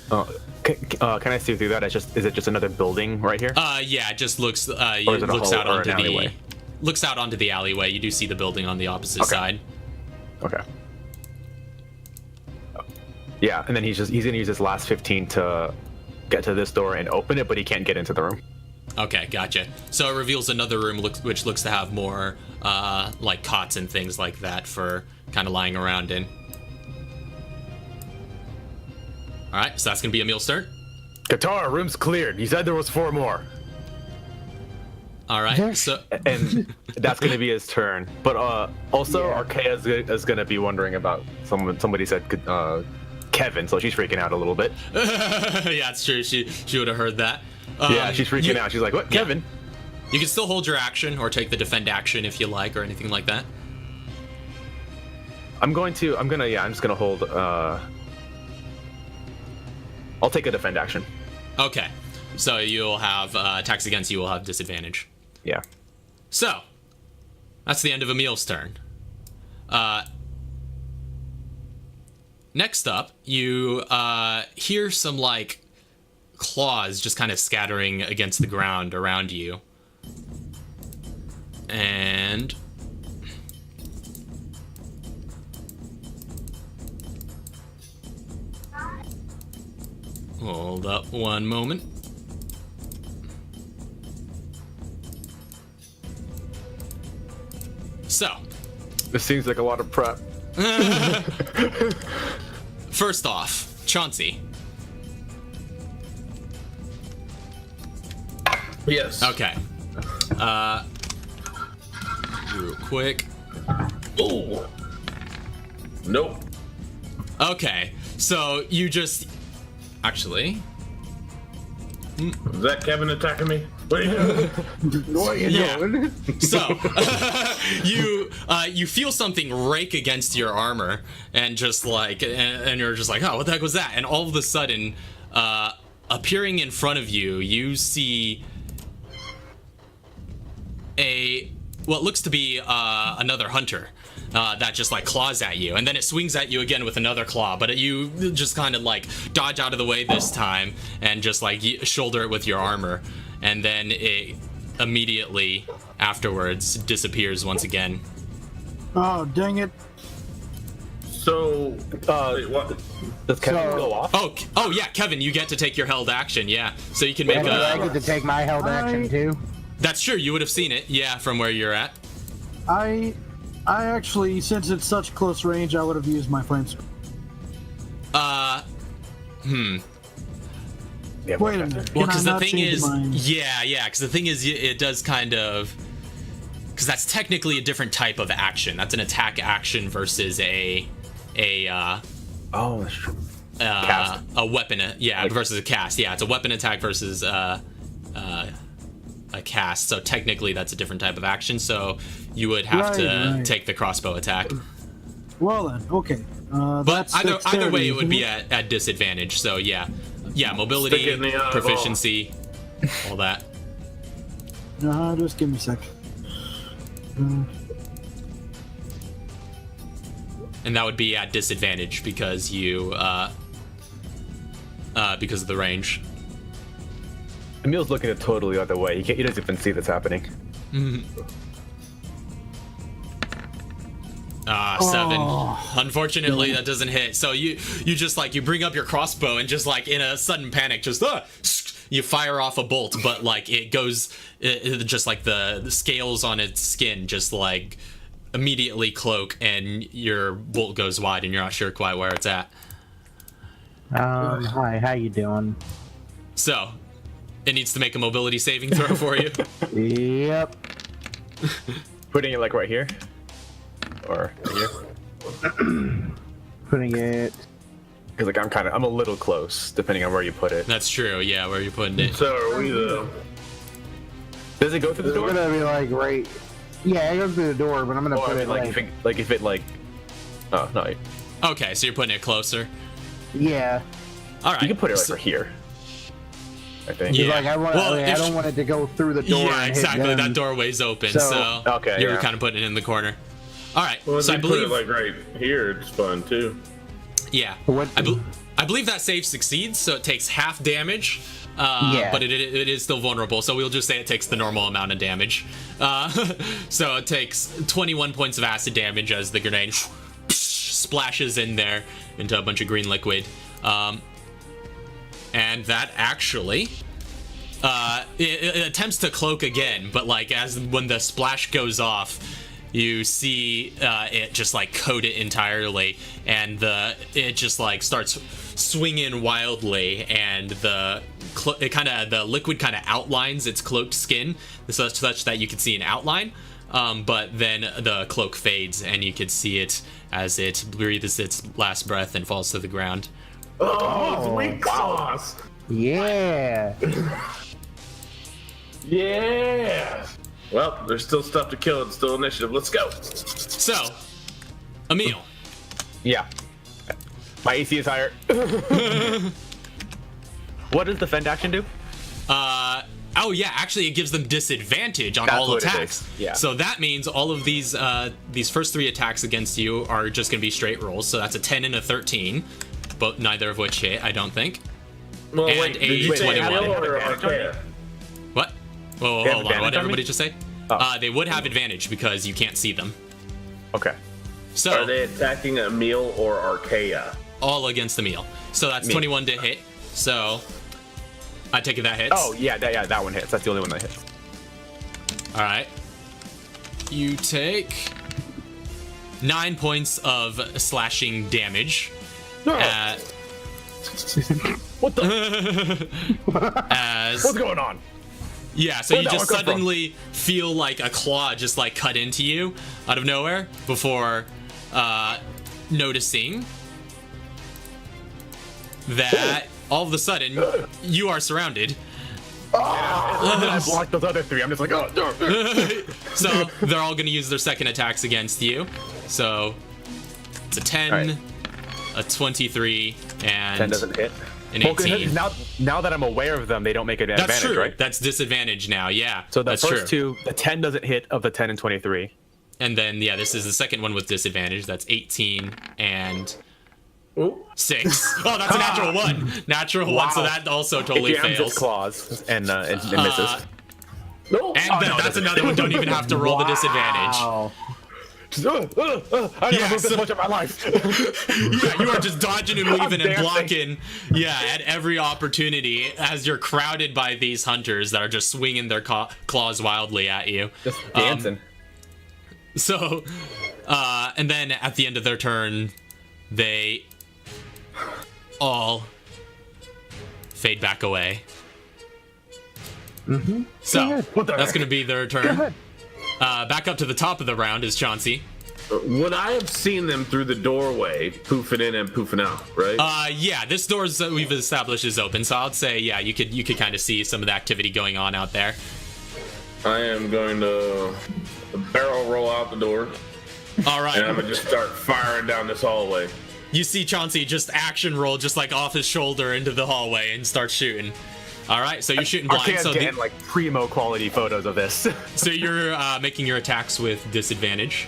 Can I see through that? Is it just another building right here? Yeah, it just looks it looks out onto alleyway? Looks out onto the alleyway. You do see the building on the opposite side. Okay. Yeah, and then he's gonna use his last 15 to get to this door and open it, but he can't get into the room. Okay, gotcha. So it reveals another room which looks to have more like cots and things like that for kind of lying around in. All right, so that's gonna be Emil's turn. Katara, room's cleared. You said there was 4 more. All right, so And that's gonna be his turn. But also, Archaea is gonna be wondering about somebody said Kevin, so she's freaking out a little bit. yeah, it's true. She would have heard that. Yeah, she's freaking out. She's like, "What, Kevin?" You can still hold your action or take the defend action if you like, or anything like that. I'm just gonna hold. I'll take a defend action. Okay, so you'll have attacks against you will have disadvantage. Yeah. So that's the end of Emil's turn. Next up, you hear some like claws just kind of scattering against the ground around you. And hold up one moment. So, this seems like a lot of prep. First off, Chauncey. Yes. Okay. Real quick. Oh. Nope. Okay, so you just actually. Is that Kevin attacking me? What are you doing? What you doing? So you feel something rake against your armor, and just like, and you're just like, oh, what the heck was that? And all of a sudden, appearing in front of you, you see what looks to be another hunter. That just like claws at you, and then it swings at you again with another claw, but you just kind of like dodge out of the way this time and just like shoulder it with your armor, and then it immediately afterwards disappears once again. Oh, dang it. So, wait, what? Does Kevin go off? Oh yeah, Kevin, you get to take your held action, yeah. So you can make I get to take my held action too. That's true, you would have seen it, yeah, from where you're at. I actually, since it's such close range, I would have used my flame sword. Yeah, Wait a minute. Well, Can I because the not thing change is, mine? because the thing is, it does kind of, because that's technically a different type of action. That's an attack action versus a Oh, that's true. a weapon, versus a cast. Yeah, it's a weapon attack versus a cast. So technically, that's a different type of action. So you would have to take the crossbow attack. Well then, okay. But That's either dexterity, way, it would isn't be at disadvantage. So yeah, mobility, Stick it in the eyeball. proficiency, all that. Just give me a sec. And that would be at disadvantage because you because of the range. Emil's looking the totally other way. He doesn't even see this happening. 7. Oh. Unfortunately, that doesn't hit. So you just like, you bring up your crossbow and just like in a sudden panic, just you fire off a bolt, but like it goes, just like the scales on its skin just like immediately cloak, and your bolt goes wide, and you're not sure quite where it's at. Hi, how you doing? So it needs to make a mobility saving throw for you. Yep. Putting it like right here, or here, Putting it. because like I'm a little close, depending on where you put it. That's true. Yeah, where you're putting it. So are we though? Does it go through the It's door? gonna be like right. Yeah, it goes through the door, but I'm gonna Or put I it mean, like if it like, oh no, Okay, so you're putting it closer. Yeah. All right. you can put it like right here. I think. Yeah. Like I want. Well, I if- don't want it to go through the door. Yeah, and exactly. Hit them. That doorway's open, So- so Okay, you're yeah. kind of putting it in the corner. All right. Well, so I if you believe, put it like right here, it's fun too. yeah, What- I believe that save succeeds, so it takes half damage. Yeah. But it is still vulnerable, so we'll just say it takes the normal amount of damage. So it takes 21 points of acid damage as the grenade splashes in there into a bunch of green liquid. And that actually it attempts to cloak again, but like when the splash goes off, you see it just like coat it entirely, and it just like starts swinging wildly, and the liquid kind of outlines its cloaked skin such that you can see an outline. But then the cloak fades, and you can see it as it breathes its last breath and falls to the ground. Oh, it's weak sauce. Yeah. Yeah. Well, there's still stuff to kill. It's still initiative. Let's go. So, Emil, Yeah. My AC is higher. What does the fend action do? oh yeah, actually it gives them disadvantage on That's all what it attacks. is, yeah. So that means all of these first 3 attacks against you are just going to be straight rolls. So that's a 10 and a 13, but neither of which hit, I don't think. Well, And wait, did you a say 21. Emil or Archaea? What? Whoa, They have hold on. advantage What did on everybody me? just say? Oh. They would have advantage because you can't see them. Okay. So Are they attacking Emil or Archaea? all against the meal. So that's Me. 21 to hit. So I take it that hits. Oh yeah, that one hits. That's the only one that hits. All right. You take 9 points of slashing damage. Uh, What the? as What's going on? yeah, so Where'd you that just one come from? suddenly feel like a claw just like cut into you out of nowhere before noticing that all of a sudden you are surrounded. And then I blocked those other 3. I'm just like, oh. So they're all going to use their second attacks against you. So it's a 10, Alright. a 23, and 10 doesn't hit. an Well, 'cause 18. now that I'm aware of them, they don't make an That's advantage, true. right? That's disadvantage now. Yeah. So the that's first true. 2, the 10 doesn't hit of the 10 and 23. And then yeah, this is the second one with disadvantage. That's 18 and Ooh. 6. Oh, that's a natural 1. Natural 1. So Wow. that also totally It jams fails. its claws and misses. No. And Oh, then no, that's it another one. Don't even have to roll the disadvantage. Wow. I never moved this much in my life. Yeah, you are just dodging and weaving and dancing. blocking. Yeah, at every opportunity as you're crowded by these hunters that are just swinging their claws wildly at you. Just dancing. So, and then at the end of their turn, they all fade back away. Mm-hmm. So What the that's heck? going to be their Go turn. ahead. Back up to the top of the round is Chauncey. Would I have seen them through the doorway, poofing in and poofing out, right? Yeah, this door's that we've established is open, so I'd say yeah, you could kind of see some of the activity going on out there. I am going to barrel roll out the door, All right. and I'm gonna just start firing down this hallway. You see Chauncey just action roll just like off his shoulder into the hallway and start shooting. All right, so you're shooting blind. Archaea's So, getting like primo quality photos of this. so you're making your attacks with disadvantage.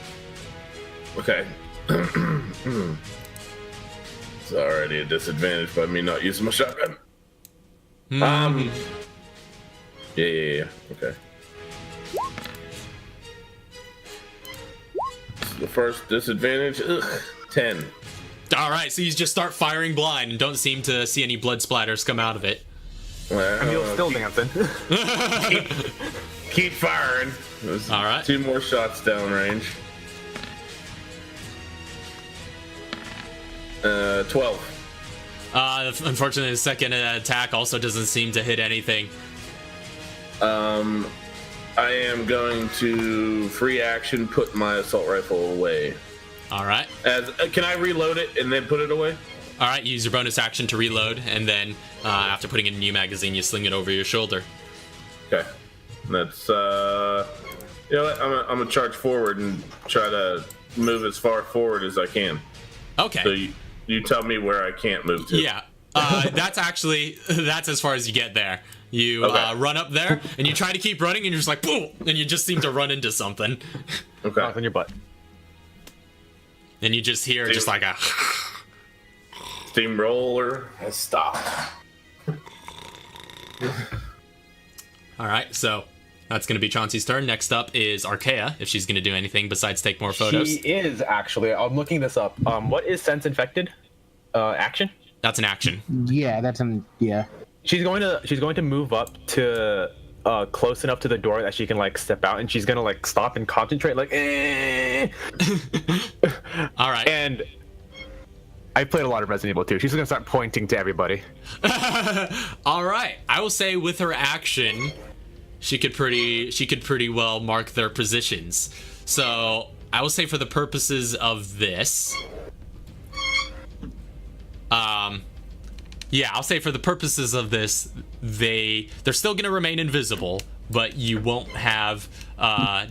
Okay. It's already a disadvantage by me not using my shotgun. Yeah. Okay. the first disadvantage. Ugh, 10. All right, so you just start firing blind and don't seem to see any blood splatters come out of it. I mean, still dancing. Keep firing. There's All right. 2 more shots downrange. 12. Unfortunately, the second attack also doesn't seem to hit anything. I am going to free action put my assault rifle away. All right. Can I reload it and then put it away? All right, use your bonus action to reload, and then after putting in a new magazine, you sling it over your shoulder. Okay. That's, you know what? I'm gonna charge forward and try to move as far forward as I can. Okay. So you tell me where I can't move to. Yeah. That's as far as you get there. You Okay. run up there, and you try to keep running, and you're just like, boom, and you just seem to run into something. Okay. Knock on your butt. And you just hear just like a... Steamroller has stopped. All right, so that's going to be Chauncey's turn. Next up is Archaea, if she's going to do anything besides take more photos. She is actually. I'm looking this up. What is sense infected? Action. That's an action. Yeah, that's an yeah. She's going to move up to close enough to the door that she can like step out, and she's gonna like stop and concentrate, like. All right. And I played a lot of Resident Evil 2. She's gonna start pointing to everybody. All right. I will say with her action, she could pretty well mark their positions. So I will say for the purposes of this, yeah, I'll say for the purposes of this, they're still gonna remain invisible, but you won't have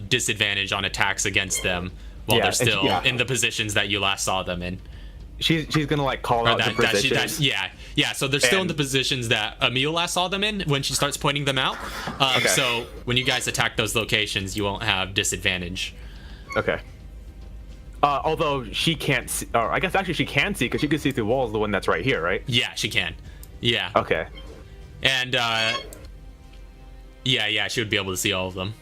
disadvantage on attacks against them while they're still in the positions that you last saw them in. She's gonna like call out the positions. Yeah. So they're still in the positions that Emil last saw them in when she starts pointing them out. Okay. So when you guys attack those locations, you won't have disadvantage. Okay. Although she can't see, or I guess actually she can see because she can see through walls. The one that's right here, right? Yeah, she can. Yeah. Okay. And yeah, she would be able to see all of them,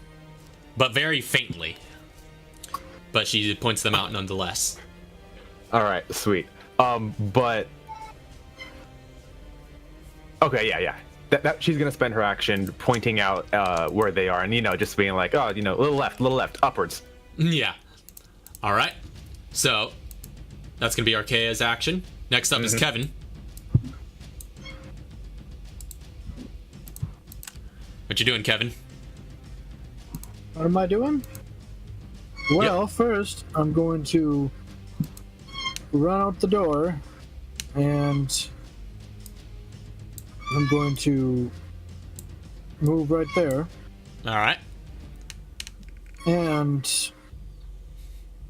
but very faintly. But she points them out nonetheless. All right, sweet. But okay, yeah. That she's gonna spend her action pointing out where they are, and just being like, oh, a little left, upwards. Yeah. All right. So that's gonna be Archaea's action. Next up is Kevin. What you doing, Kevin? What am I doing? Well, first I'm going to run out the door, and I'm going to move right there. All right. And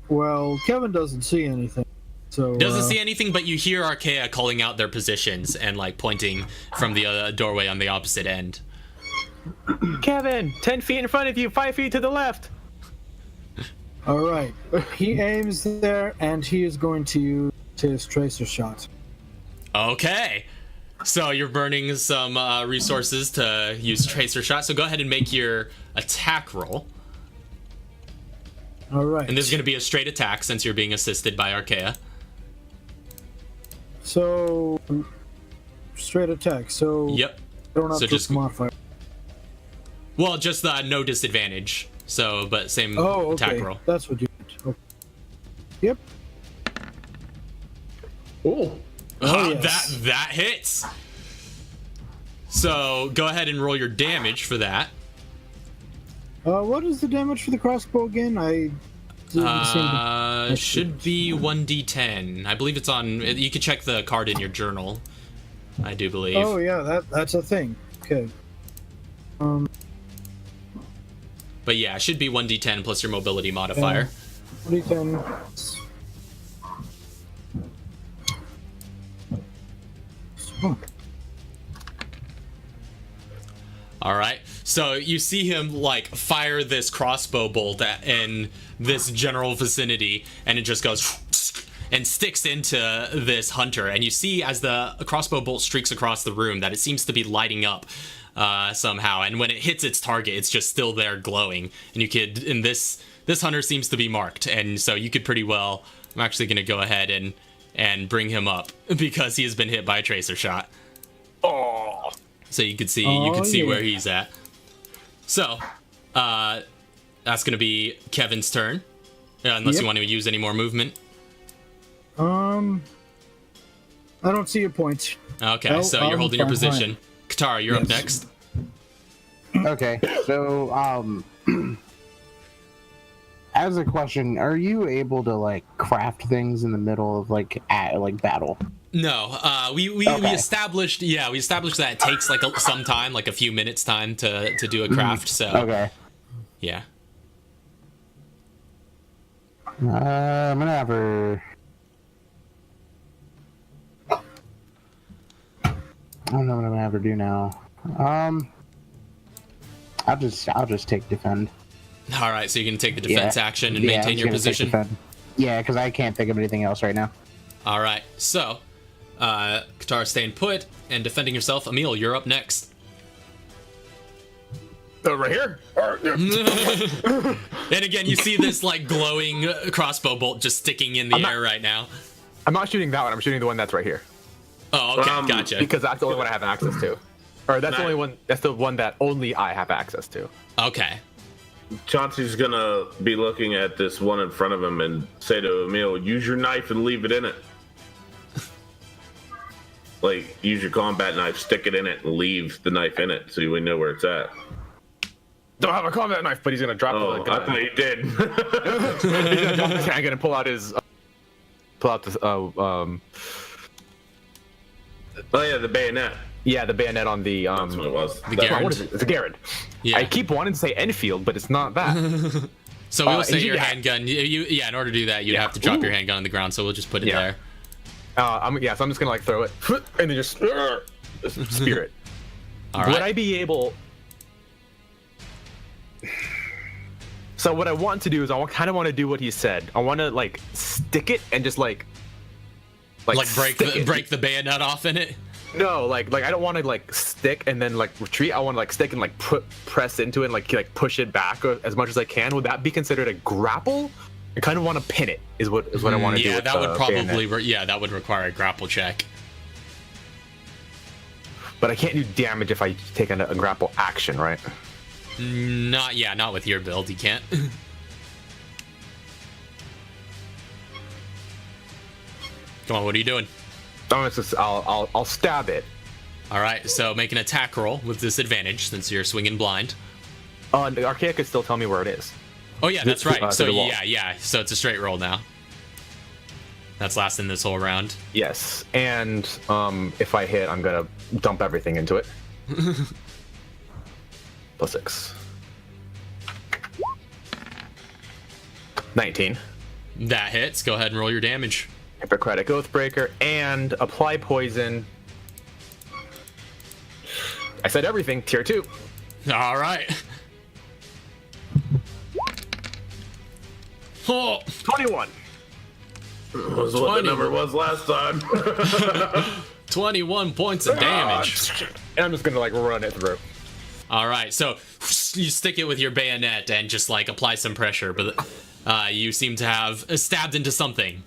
well, Kevin doesn't see anything, so Doesn't see anything, but you hear Archaea calling out their positions and like pointing from the doorway on the opposite end. Kevin, 10 feet in front of you, 5 feet to the left. All right. He aims there, and he is going to use his tracer shot. Okay. So you're burning some resources to use tracer shot. So go ahead and make your attack roll. All right. And this is going to be a straight attack since you're being assisted by Archaea. So straight attack. So Yep. I don't have So to just- modify. Well, just no disadvantage. So, but same Oh, attack okay. roll. That's what you meant. Okay. Yep. Ooh. yes. That hits. So go ahead and roll your damage for that. What is the damage for the crossbow again? I didn't seem to. Should be 1d10. I believe it's on. You can check the card in your journal. I do believe. Oh yeah, that's a thing. Okay. But yeah, it should be 1d10 plus your mobility modifier. 10. Oh. All right. So you see him like fire this crossbow bolt in this general vicinity, and it just goes and sticks into this hunter. And you see as the crossbow bolt streaks across the room that it seems to be lighting up somehow. And when it hits its target, it's just still there glowing. And you could, in this this hunter seems to be marked, and so you could pretty well. I'm actually going to go ahead and bring him up because he has been hit by a tracer shot. Oh. So you could see yeah. where he's at. So, that's going to be Kevin's turn, unless you want to use any more movement. I don't see a point. Okay, so you're holding your position. Katara, you're up next. Okay, so as a question, are you able to like craft things in the middle of like battle? No, we established that it takes like some time, like a few minutes time to do a craft. So Okay. yeah. I'm gonna have her. I don't know what I'm gonna have her do now. I'll just take defend. All right, so you can take the defense action and maintain your position. Yeah, because I can't think of anything else right now. All right, so Katara staying put and defending yourself. Emil, you're up next. Right here. And again, you see this like glowing crossbow bolt just sticking in the air right now. I'm not shooting that one. I'm shooting the one that's right here. Oh, okay, gotcha. Because that's the only one I have access to. Or that's the only one. That's the one that only I have access to. Okay. Chauncey's gonna be looking at this one in front of him and say to Emil, use your knife and leave it in it. Like, use your combat knife, stick it in it, and leave the knife in it so we know where it's at. Don't have a combat knife, but he's gonna drop the gun. I thought you did. He's gonna drop his handgun and pull out this. Oh yeah, the bayonet. Yeah, the bayonet on the That's what it was. The Garand. What is it? It's a Garand. Yeah. I keep wanting to say Enfield, but it's not that. So we'll say your yeah. handgun. Yeah, in order to do that, you'd have to drop your handgun on the ground. So we'll just put it there. So I'm just gonna like throw it and then just spear it. All right. Would I be able? So what I want to do is kind of want to do what he said. I want to like stick it and just like break the bayonet off in it. No, like I don't want to like stick and then like retreat. I want to like stick and like press into it and like push it back as much as I can. Would that be considered a grapple? I kind of want to pin it. Is what I want to do. Yeah, with that would probably. bayonet. That would require a grapple check. But I can't do damage if I take a grapple action, right? Not with your build, you can't. Come on, what are you doing? I'll stab it. All right, so make an attack roll with disadvantage since you're swinging blind. The Archaic could still tell me where it is. Oh yeah, that's right. So the wall. yeah. So it's a straight roll now. That's lasting this whole round. Yes, and if I hit, I'm gonna dump everything into it. +6. 19. That hits. Go ahead and roll your damage. Hippocratic Oathbreaker and apply poison. I said everything. Tier 2. All right. Oh, 21. Was what the number was last time. 21 points of damage. And I'm just gonna like run it through. All right, so you stick it with your bayonet and just like apply some pressure, but you seem to have stabbed into something.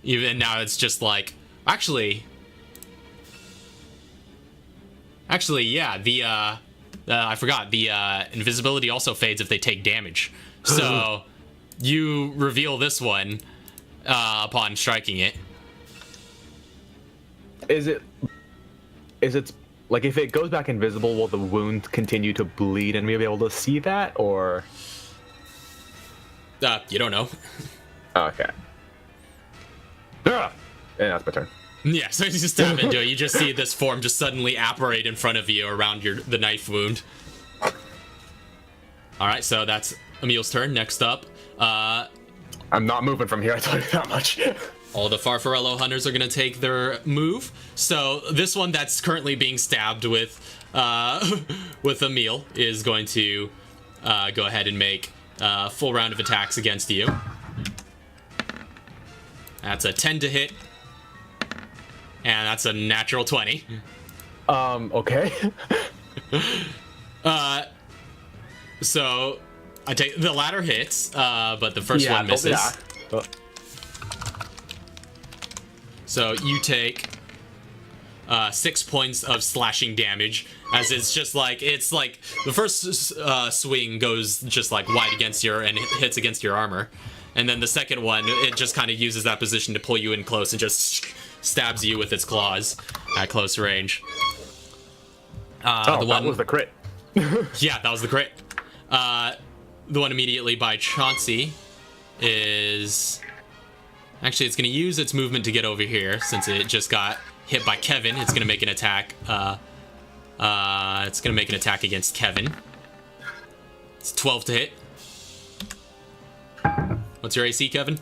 Even now, it's just like actually, yeah. I forgot the invisibility also fades if they take damage. So you reveal this one upon striking it. Is it like if it goes back invisible, will the wound continue to bleed and we'll be able to see that, or? You don't know. Okay. Yeah, that's my turn. Yeah, so you just stab into it. You just see this form just suddenly apparate in front of you around the knife wound. All right, so that's Emil's turn. Next up, I'm not moving from here. I tell you that much. all the Farfarello hunters are going to take their move. So this one that's currently being stabbed with Emil is going to go ahead and make a full round of attacks against you. That's a 10 to hit. And that's a natural 20. Okay. So I take the latter hits, but the first one misses. Yeah. So you take 6 points of slashing damage, as it's like the first swing goes just like wide against your and hits against your armor, and then the second one it just kind of uses that position to pull you in close and just stabs you with its claws at close range. That was the crit. Yeah, that was the crit. The one immediately by Chauncey is... Actually, it's going to use its movement to get over here, since it just got hit by Kevin. It's going to make an attack. It's going to make an attack against Kevin. It's 12 to hit. What's your AC, Kevin?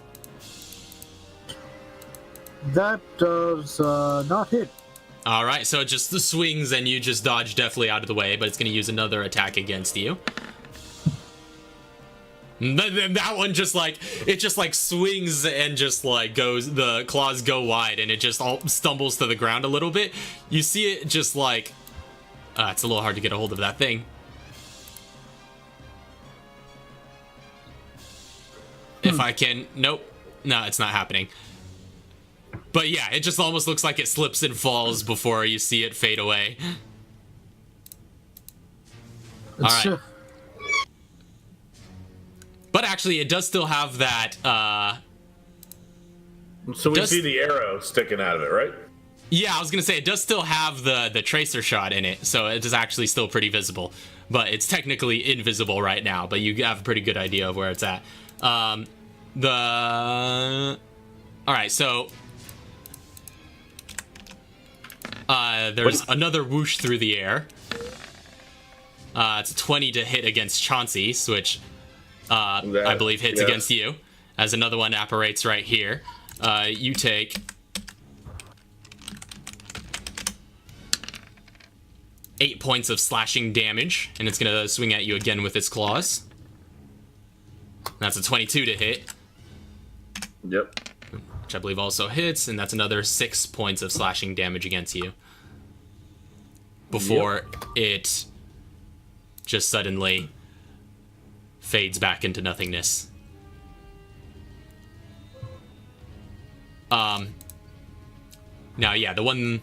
That does not hit. All right, so it just swings and you just dodge deftly out of the way, but it's going to use another attack against you. Then that one just like swings and just like goes, the claws go wide and it just all stumbles to the ground a little bit. You see it just like it's a little hard to get a hold of that thing. If I can, nope, no, it's not happening. But yeah, it just almost looks like it slips and falls before you see it fade away. All right. But actually, it does still have that. So we see the arrow sticking out of it, right? Yeah, I was gonna say it does still have the tracer shot in it, so it is actually still pretty visible. But it's technically invisible right now. But you have a pretty good idea of where it's at. All right, so there's another whoosh through the air. It's a 20 to hit against Chauncey, which I believe hits against you. As another one apparates right here. You take 8 points of slashing damage, and it's gonna swing at you again with its claws. That's a 22 to hit. Yep. Which I believe also hits, and that's another 6 points of slashing damage against you. Before it just suddenly fades back into nothingness. Now, yeah, the one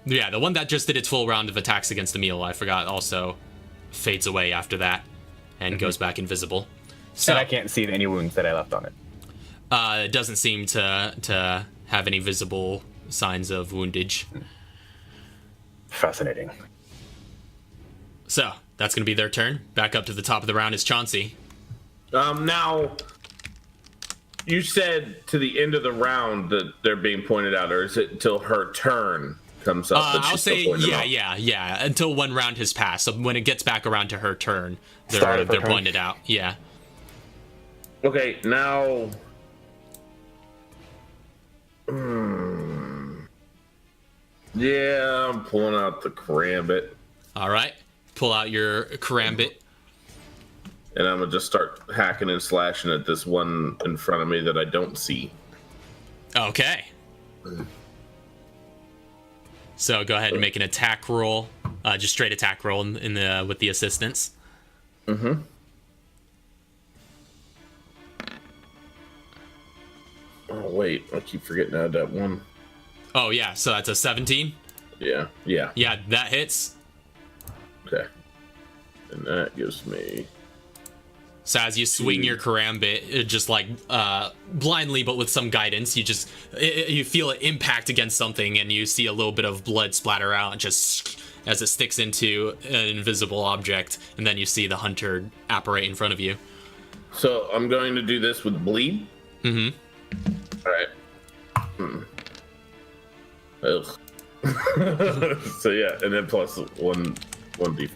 that just did its full round of attacks against Emil, I forgot, also fades away after that and goes back invisible. So, and I can't see any wounds that I left on it. It doesn't seem to have any visible signs of woundage. Fascinating. So, that's going to be their turn. Back up to the top of the round is Chauncey. Now, you said to the end of the round that they're being pointed out, or is it until her turn comes up? I'll say, yeah, until one round has passed. So when it gets back around to her turn, they're pointed out. Yeah. Okay, now... Yeah, I'm pulling out the karambit. All right. Pull out your karambit. And I'm going to just start hacking and slashing at this one in front of me that I don't see. Okay. So go ahead and make an attack roll. Just straight attack roll in the with the assistance. Mm-hmm. Oh, wait. I keep forgetting to add that one. Oh, yeah. So that's a 17? Yeah. Yeah, that hits. Okay. And that gives me... So as you swing your karambit, it just like blindly, but with some guidance, you feel it impact against something, and you see a little bit of blood splatter out, just as it sticks into an invisible object, and then you see the hunter apparate in front of you. So I'm going to do this with bleed. Mm-hmm. All right. Ugh. So yeah, and then plus one d4.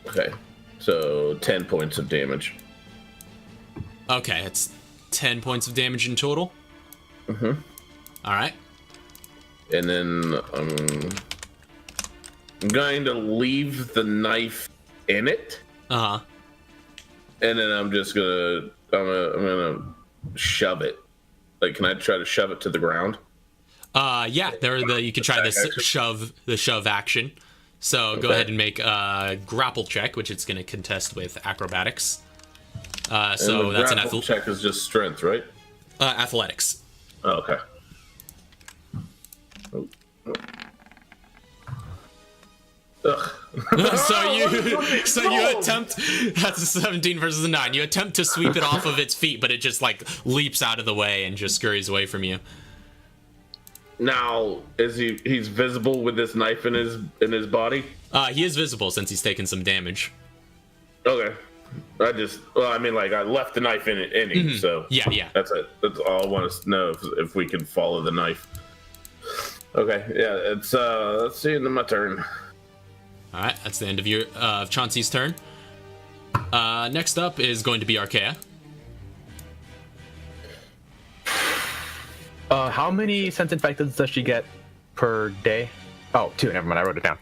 Okay, so 10 points of damage. Okay, it's 10 points of damage in total. Mm-hmm. All right. And then I'm going to leave the knife in it. Uh-huh. And then I'm gonna shove it. Like, can I try to shove it to the ground? Yeah, you could try this shove action. So go ahead and make a grapple check, which it's going to contest with acrobatics. So the that's an grapple check is just strength, right? athletics. Oh, okay. Oh. Ugh. so you attempt, that's a 17 versus a 9. You attempt to sweep it off of its feet, but it just like leaps out of the way and just scurries away from you. Now, he's visible with this knife in his body? He is visible since he's taken some damage. Okay. I left the knife in him, so Yeah. That's it. That's all I want to know if we can follow the knife. Okay, yeah, it's that's the end of my turn. All right, that's the end of your Chauncey's turn. Next up is going to be Archaea. How many sense infected does she get per day? Oh, 2. Never mind. I wrote it down.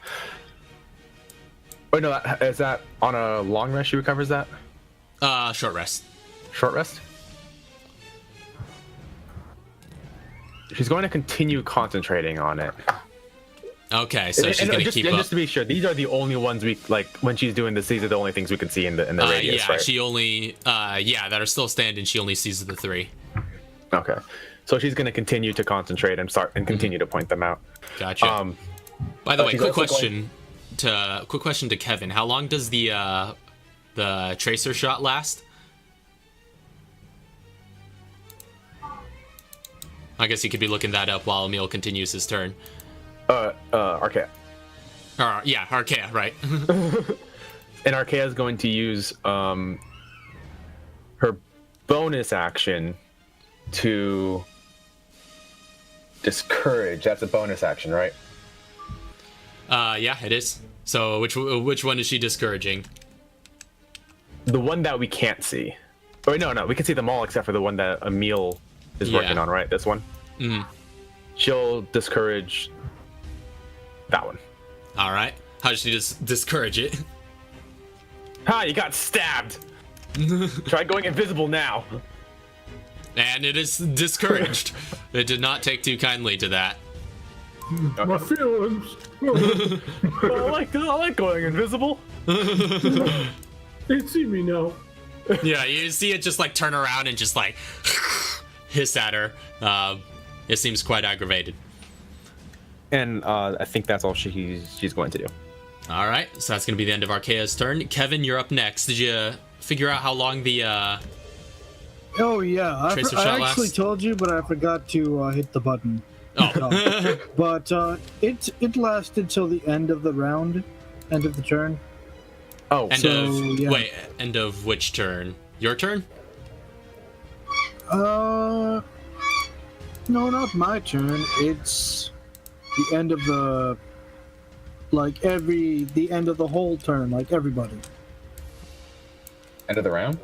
Wait, no. Is that on a long rest? She recovers that. Short rest. Short rest. She's going to continue concentrating on it. Okay, so she's going to keep up. Just to be sure, these are the only ones we like when she's doing this. These are the only things we can see in the radius, yeah, right? she only that are still standing. She only sees the 3. Okay, so she's going to continue to concentrate and continue to point them out. Gotcha. By the way, quick question to Kevin. How long does the tracer shot last? I guess you could be looking that up while Emil continues his turn. Archaea. Yeah, Archaea, right. And Archaea is going to use her bonus action to discourage. That's a bonus action, right? Yeah, it is. So which one is she discouraging? The one that we can't see. Oh, no, we can see them all except for the one that Emil is working on, right? This one? Mm-hmm. She'll discourage that one. All right. How does she discourage it? Ha! You got stabbed. Try going invisible now. And it is discouraged. It did not take too kindly to that. Okay. My feelings. I like going invisible. They see me now. Yeah, you see it just like turn around and just like hiss at her. It seems quite aggravated. And I think that's all she's going to do. All right, so that's going to be the end of Archaea's turn. Kevin, you're up next. Did you figure out how long the Oh yeah, Tracer I shot actually lasts? told you, but I forgot to hit the button. Oh. But it lasted till the end of the round, end of the turn. Oh, Wait, end of which turn? Your turn? No, not my turn. It's the end of the the end of the whole turn, like everybody. end of the round?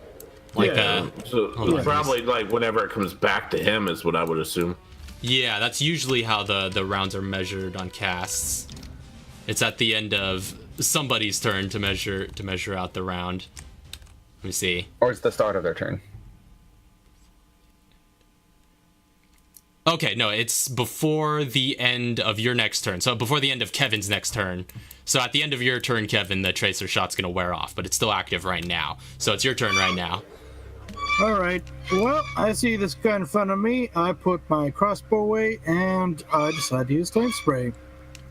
Like Yeah. So Hold on, probably like whenever it comes back to him is what I would assume. yeah, that's usually how the rounds are measured on casts. It's at the end of somebody's turn to measure out the round. Let me see. Or it's the start of their turn? Okay, no, it's before the end of your next turn. So before the end of Kevin's next turn. So at the end of your turn, Kevin, the tracer shot's gonna wear off, but it's still active right now. So it's your turn right now. All right. Well, I see this guy in front of me. I put my crossbow away, and I decide to use flame spray.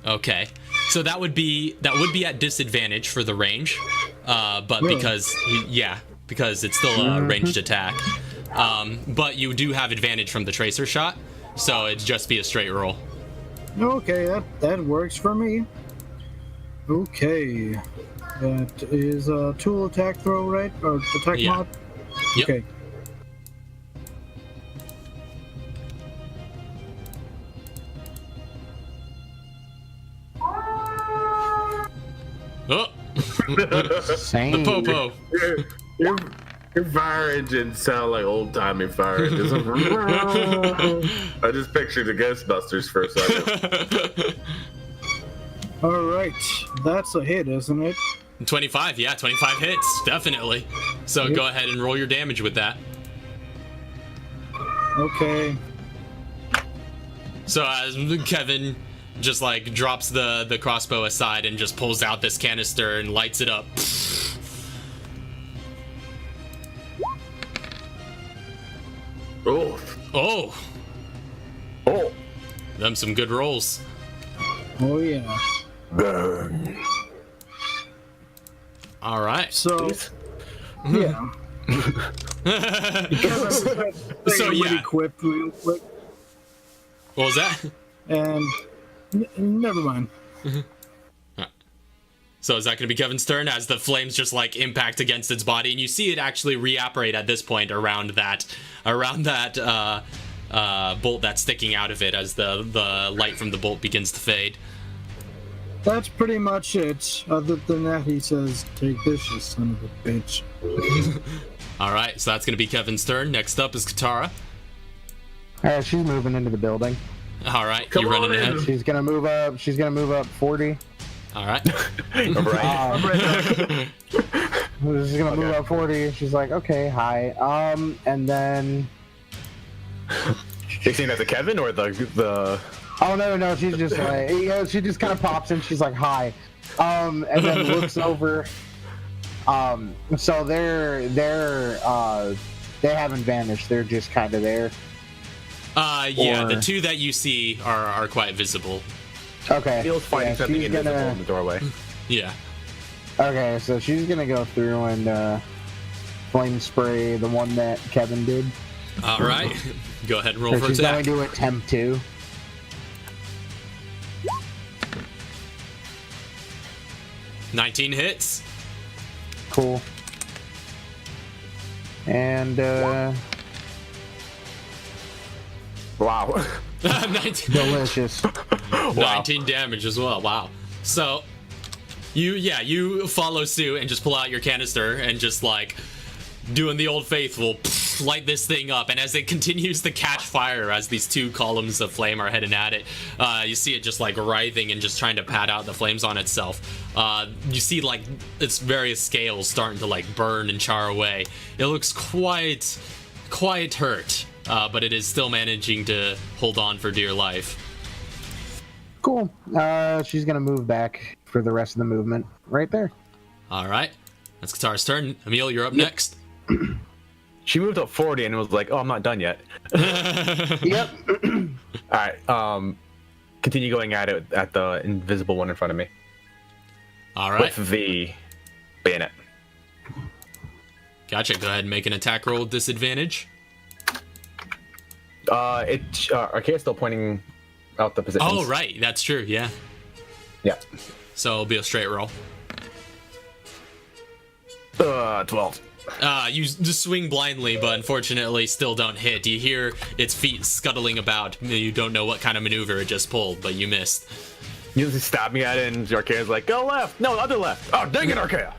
Okay, so that would be at disadvantage for the range, but Really? because it's still a ranged attack. But you do have advantage from the tracer shot, so it'd just be a straight roll. Okay, that works for me. Okay, that is a tool attack throw, right? Or attack Yeah. mod? Yep. Okay. Oh, Same. the popo. Your fire engines sound like old timey fire engines. I just pictured the Ghostbusters for a second. All right, that's a hit, isn't it? 25, yeah, 25 hits, definitely. So go ahead and roll your damage with that. Okay. So as Kevin just like drops the crossbow aside and just pulls out this canister and lights it up. Oh, Oh, them some good rolls. Oh yeah. Burn. All right. So yeah. So, yeah. Equipped real quick, What was that? and never mind. So is that going to be Kevin's turn as the flames just like impact against its body, and you see it actually reapparate at this point around that bolt that's sticking out of it as the light from the bolt begins to fade. That's pretty much it. Other than that, he says, "Take this, you son of a bitch." All right, so that's going to be Kevin's turn. Next up is Katara. She's moving into the building. All right, you running ahead. She's gonna move up. She's gonna move up 40. All right. Right. She's gonna move up 40. She's like, okay, hi. And then. You saying that to Kevin or the? Oh no, she's just like, she just kind of pops in. She's like, hi. And then looks over. So they haven't vanished. They're just kind of there. Yeah, Or- the two that you see are quite visible. Okay. Feels fighting yeah, something she's invisible gonna- in the doorway. Yeah. Okay, so she's gonna go through and flame spray the one that Kevin did. All right. Go ahead and roll So for she's attack. going to attempt to. $19 hits. Cool. And Wow. 19, delicious. 19 damage as well. Wow. So you follow suit and just pull out your canister and just like doing the old faithful, light this thing up, and as it continues to catch fire, as these two columns of flame are heading at it, you see it just like writhing and just trying to pat out the flames on itself. You see like its various scales starting to like burn and char away. It looks quite hurt, but it is still managing to hold on for dear life. Cool. She's gonna move back for the rest of the movement right there. All right, that's Katara's turn. Emil, you're up next. She moved up 40 and was like, "Oh, I'm not done yet." Yep. All right. Continue going at it at the invisible one in front of me All right, with the bayonet. gotcha. Go ahead and make an attack roll with disadvantage. Archaea's still pointing out the positions. Oh, right, that's true. Yeah. Yeah. So it'll be a straight roll. 12. You just swing blindly, but unfortunately still don't hit. You hear its feet scuttling about. You don't know what kind of maneuver it just pulled, but you missed. You just stab me at it, and Archaea's like, "Go left." No, other left. Oh, dang it, Archaea.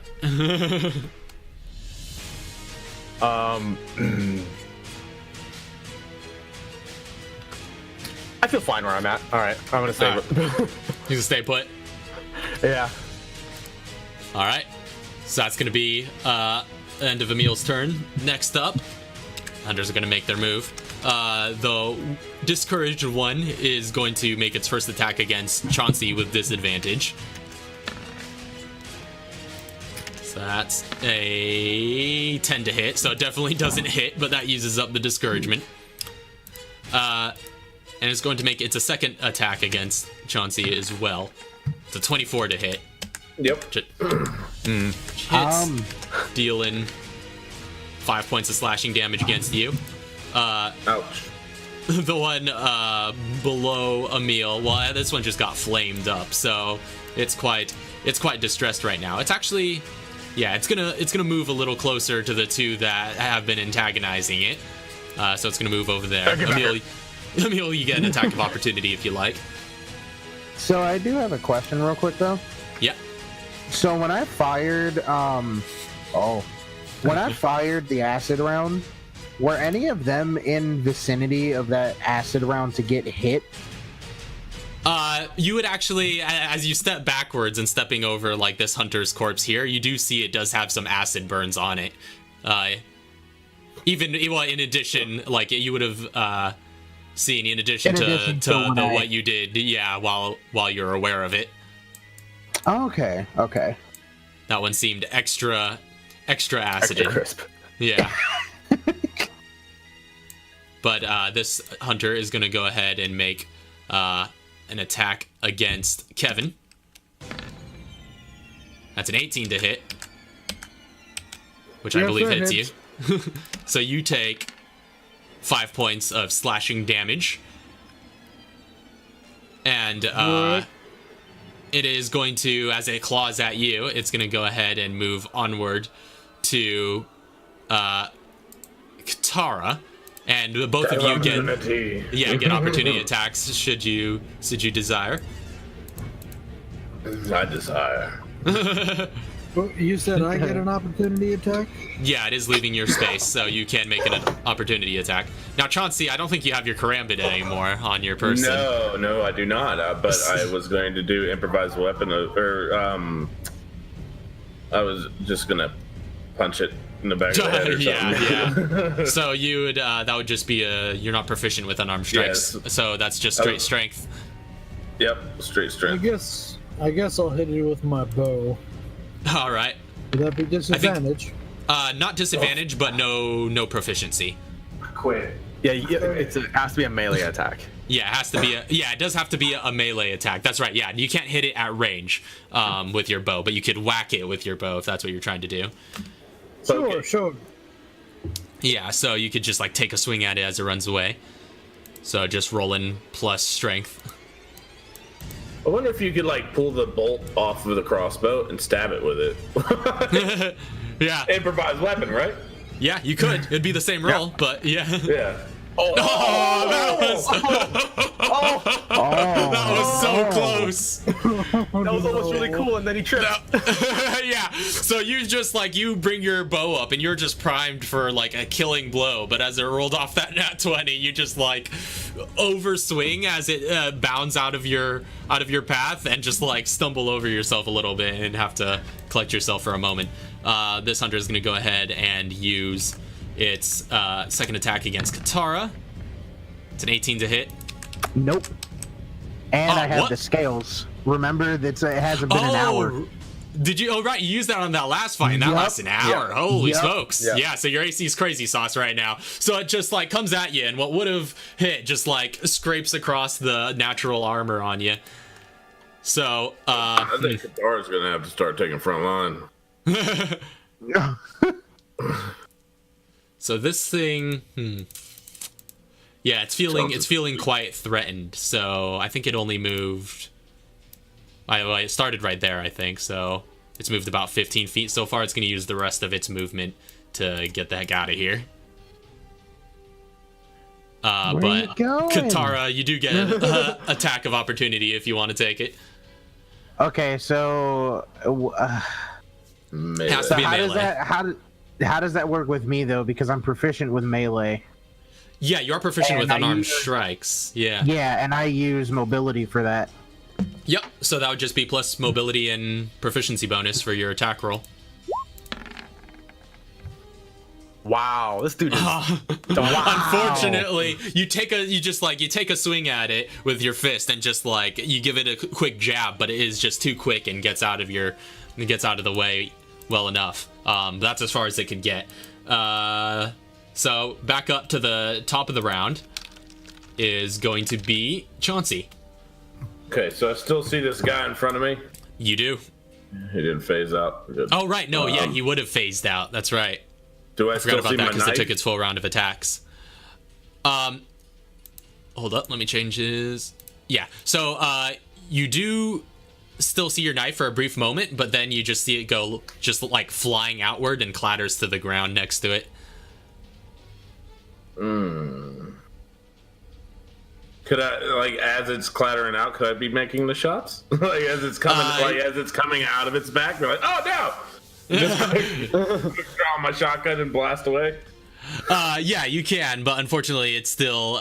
I feel fine where I'm at. All right, I'm gonna save it. You can stay put. Yeah. All right. So that's gonna be end of Emil's turn. Next up, hunters are gonna make their move. The discouraged one is going to make its first attack against Chauncey with disadvantage. So that's a 10 to hit, so it definitely doesn't hit, but that uses up the discouragement. And it's going to make its a second attack against Chauncey as well. It's a 24 to hit. Yep. Hits, dealing 5 points of slashing damage against you. Ouch. The one below Emil, well, this one just got flamed up, so it's quite distressed right now. It's actually, yeah, it's gonna move a little closer to the two that have been antagonizing it. So it's gonna move over there. Emil, you get an attack of opportunity if you like. So I do have a question real quick though. Yeah. So when I fired when I fired the acid round, were any of them in vicinity of that acid round to get hit? You would actually, as you step backwards and stepping over like this hunter's corpse here, you do see it does have some acid burns on it. In addition, like you would have seeing in addition to what you did, while you're aware of it. Okay. That one seemed extra acid. Extra crisp. Yeah. But this hunter is going to go ahead and make an attack against Kevin. That's an 18 to hit, which I believe hits you. So you take 5 points of slashing damage. And it is going to, as it claws at you, it's going to go ahead and move onward to Katara. And both of you get opportunity attacks should you desire. I desire. You said I get an opportunity attack? Yeah, it is leaving your space, so you can make an opportunity attack. Now, Chauncey, I don't think you have your karambit anymore on your person. No, I do not. But I was going to do improvised weapon, I was just gonna punch it in the back of the head or something. Yeah. So you would that would just be you're not proficient with unarmed strikes, so that's just straight strength. Yep, straight strength. I guess I'll hit it with my bow. All right. Would that be disadvantage? Not disadvantage, but no proficiency. Quit. Yeah, it has to be a melee attack. Yeah, it has to be it does have to be a melee attack. That's right. Yeah, you can't hit it at range with your bow, but you could whack it with your bow if that's what you're trying to do. Sure. Yeah, so you could just like take a swing at it as it runs away. So just rolling plus strength. I wonder if you could like pull the bolt off of the crossbow and stab it with it. Yeah. Improvised weapon, right? Yeah, you could. It'd be the same roll, but yeah. Yeah. That was so close. That was almost really cool, and then he tripped. Yeah. So you bring your bow up, and you're just primed for like a killing blow. But as it rolled off that nat 20, you just like overswing as it bounds out of your path, and just like stumble over yourself a little bit and have to collect yourself for a moment. This hunter is going to go ahead and use its second attack against Katara. It's an 18 to hit. Nope. And I have what? the scales. Remember that it hasn't been an hour. Did you? Oh, right. You used that on that last fight, and that lasts an hour. Holy smokes. Yep. Yeah, so your AC is crazy sauce right now. So it just like comes at you, and what would have hit just like scrapes across the natural armor on you. So, I think Katara's gonna have to start taking front line. So this thing, yeah, it's feeling quite threatened. So I think it only moved. It started right there, I think. So it's moved about 15 feet so far. It's going to use the rest of its movement to get the heck out of here. But Katara, you do get an attack of opportunity if you want to take it. Okay, so It has to be a melee. How does that work with me though? Because I'm proficient with melee. Yeah, you are proficient with And unarmed strikes. Yeah. Yeah, and I use mobility for that. Yep. So that would just be plus mobility and proficiency bonus for your attack roll. Wow, this dude is. Unfortunately, you take a swing at it with your fist and just like you give it a quick jab, but it is just too quick and gets out of the way well enough. That's as far as it could get. So back up to the top of the round is going to be Chauncey. Okay, so I still see this guy in front of me. You do. He didn't phase out. Good. Oh right, no, yeah, he would have phased out. That's right. Do I I still forgot see about that my because it knife? took its full round of attacks. Hold up, let me change his. Yeah, so you do still see your knife for a brief moment, but then you just see it go just like flying outward and clatters to the ground next to it. Could I, like, as it's clattering out, could I be making the shots? Like as it's coming out of its back, they're like, oh no! Just draw my shotgun and blast away. Yeah, you can, but unfortunately, it still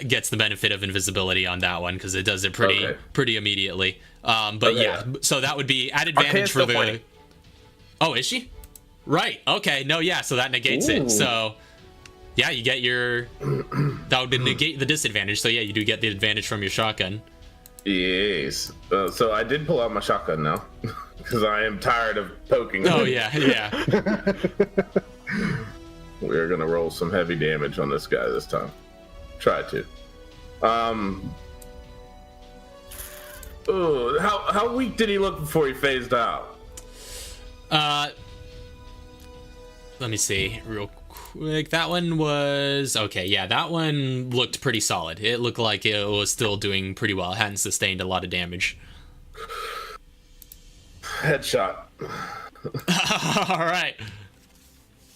gets the benefit of invisibility on that one because it does it pretty immediately. But Okay. yeah, so that would be at advantage Arcane's for still the. pointing. Oh, is she? Right. Okay. No. Yeah. So that negates it. So. Yeah, you get your... That would negate the disadvantage, so yeah, you do get the advantage from your shotgun. Yes. So I did pull out my shotgun now, because I am tired of poking. Oh, yeah. We're gonna roll some heavy damage on this guy this time. Try to. Ooh, how weak did he look before he phased out? Let me see real quick. That one was okay. Yeah, that one looked pretty solid. It looked like it was still doing pretty well. It hadn't sustained a lot of damage. Headshot. All right.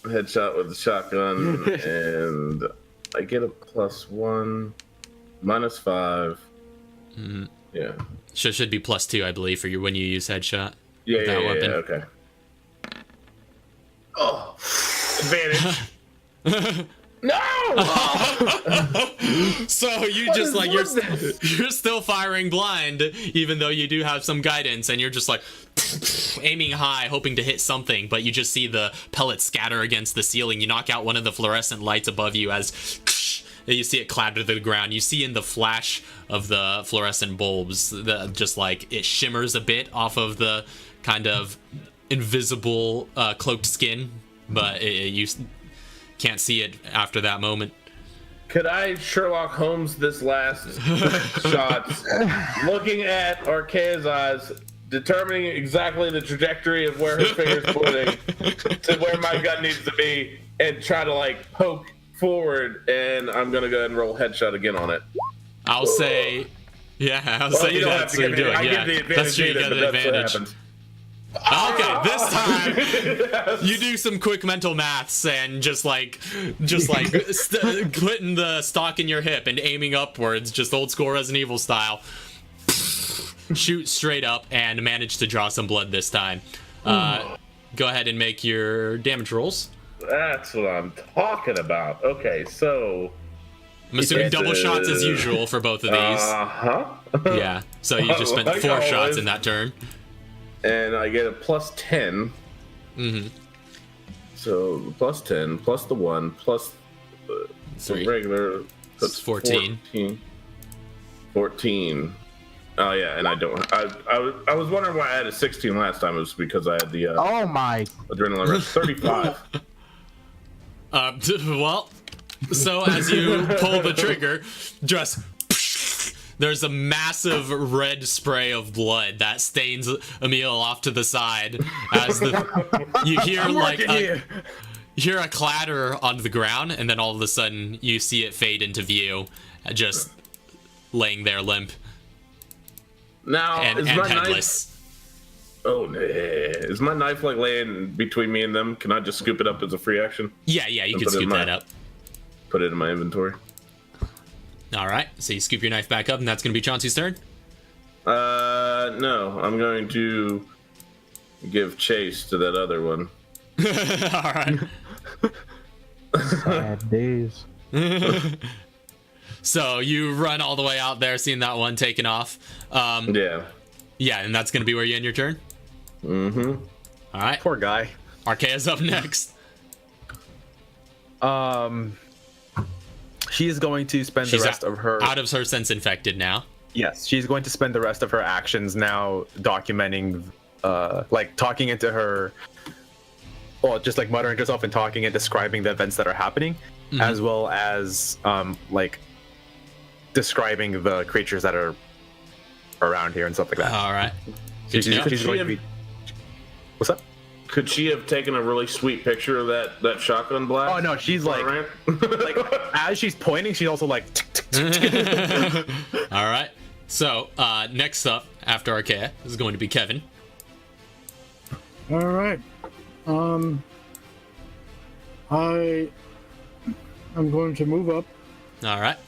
Headshot with the shotgun, and I get a +1, -5. Yeah. Should be +2, I believe, for you when you use headshot. Yeah, with that weapon. okay. Oh, advantage. No! So you just like you're still firing blind, even though you do have some guidance, and you're just like aiming high, hoping to hit something, but you just see the pellets scatter against the ceiling. You knock out one of the fluorescent lights above you as you see it clatter to the ground. You see in the flash of the fluorescent bulbs, just like it shimmers a bit off of the kind of invisible cloaked skin, but you can't see it after that moment. Could I Sherlock Holmes this last shot, looking at Arkea's eyes, determining exactly the trajectory of where her finger's pointing to where my gun needs to be, and try to like poke forward, and I'm gonna go ahead and roll headshot again on it. I'll say, yeah, I'll say that's what you're doing. Yeah, that's true. You get the advantage. Okay, this time you do some quick mental maths and just like putting the stock in your hip and aiming upwards, just old school Resident Evil style. Shoot straight up and manage to draw some blood this time. Go ahead and make your damage rolls. That's what I'm talking about. Okay, so I'm assuming double shots as usual for both of these. Yeah, so you just spent 4 shots in that turn. And I get a +10. So +10 plus the 1 plus the regular. That's 14. 14. Oh yeah, and I don't. I was wondering why I had a 16 last time. It was because I had the oh my adrenaline rush. 35. Well, so as you pull the trigger, just there's a massive red spray of blood that stains Emil off to the side as you hear like you hear a clatter on the ground, and then all of a sudden you see it fade into view, just laying there limp. Now and headless. Oh, is my knife like laying between me and them? Can I just scoop it up as a free action? Yeah, you can scoop that up. Put it in my inventory. All right, so you scoop your knife back up, and that's going to be Chauncey's turn? No, I'm going to give chase to that other one. All right. sad days. So you run all the way out there, seeing that one taken off. Yeah, and that's going to be where you end your turn? All right. Poor guy. Arkea's up next. She's going to spend the rest of her... out of her sense infected now. Yes, she's going to spend the rest of her actions now documenting, like talking into her, well, just like muttering to herself and talking and describing the events that are happening, as well as like describing the creatures that are around here and stuff like that. All right. She's going to be... What's up? Could she have taken a really sweet picture of that shotgun blast? Oh no, she's like as she's pointing, she's also like. All right. So next up after Arkea is going to be Kevin. All right. I am going to move up. All right.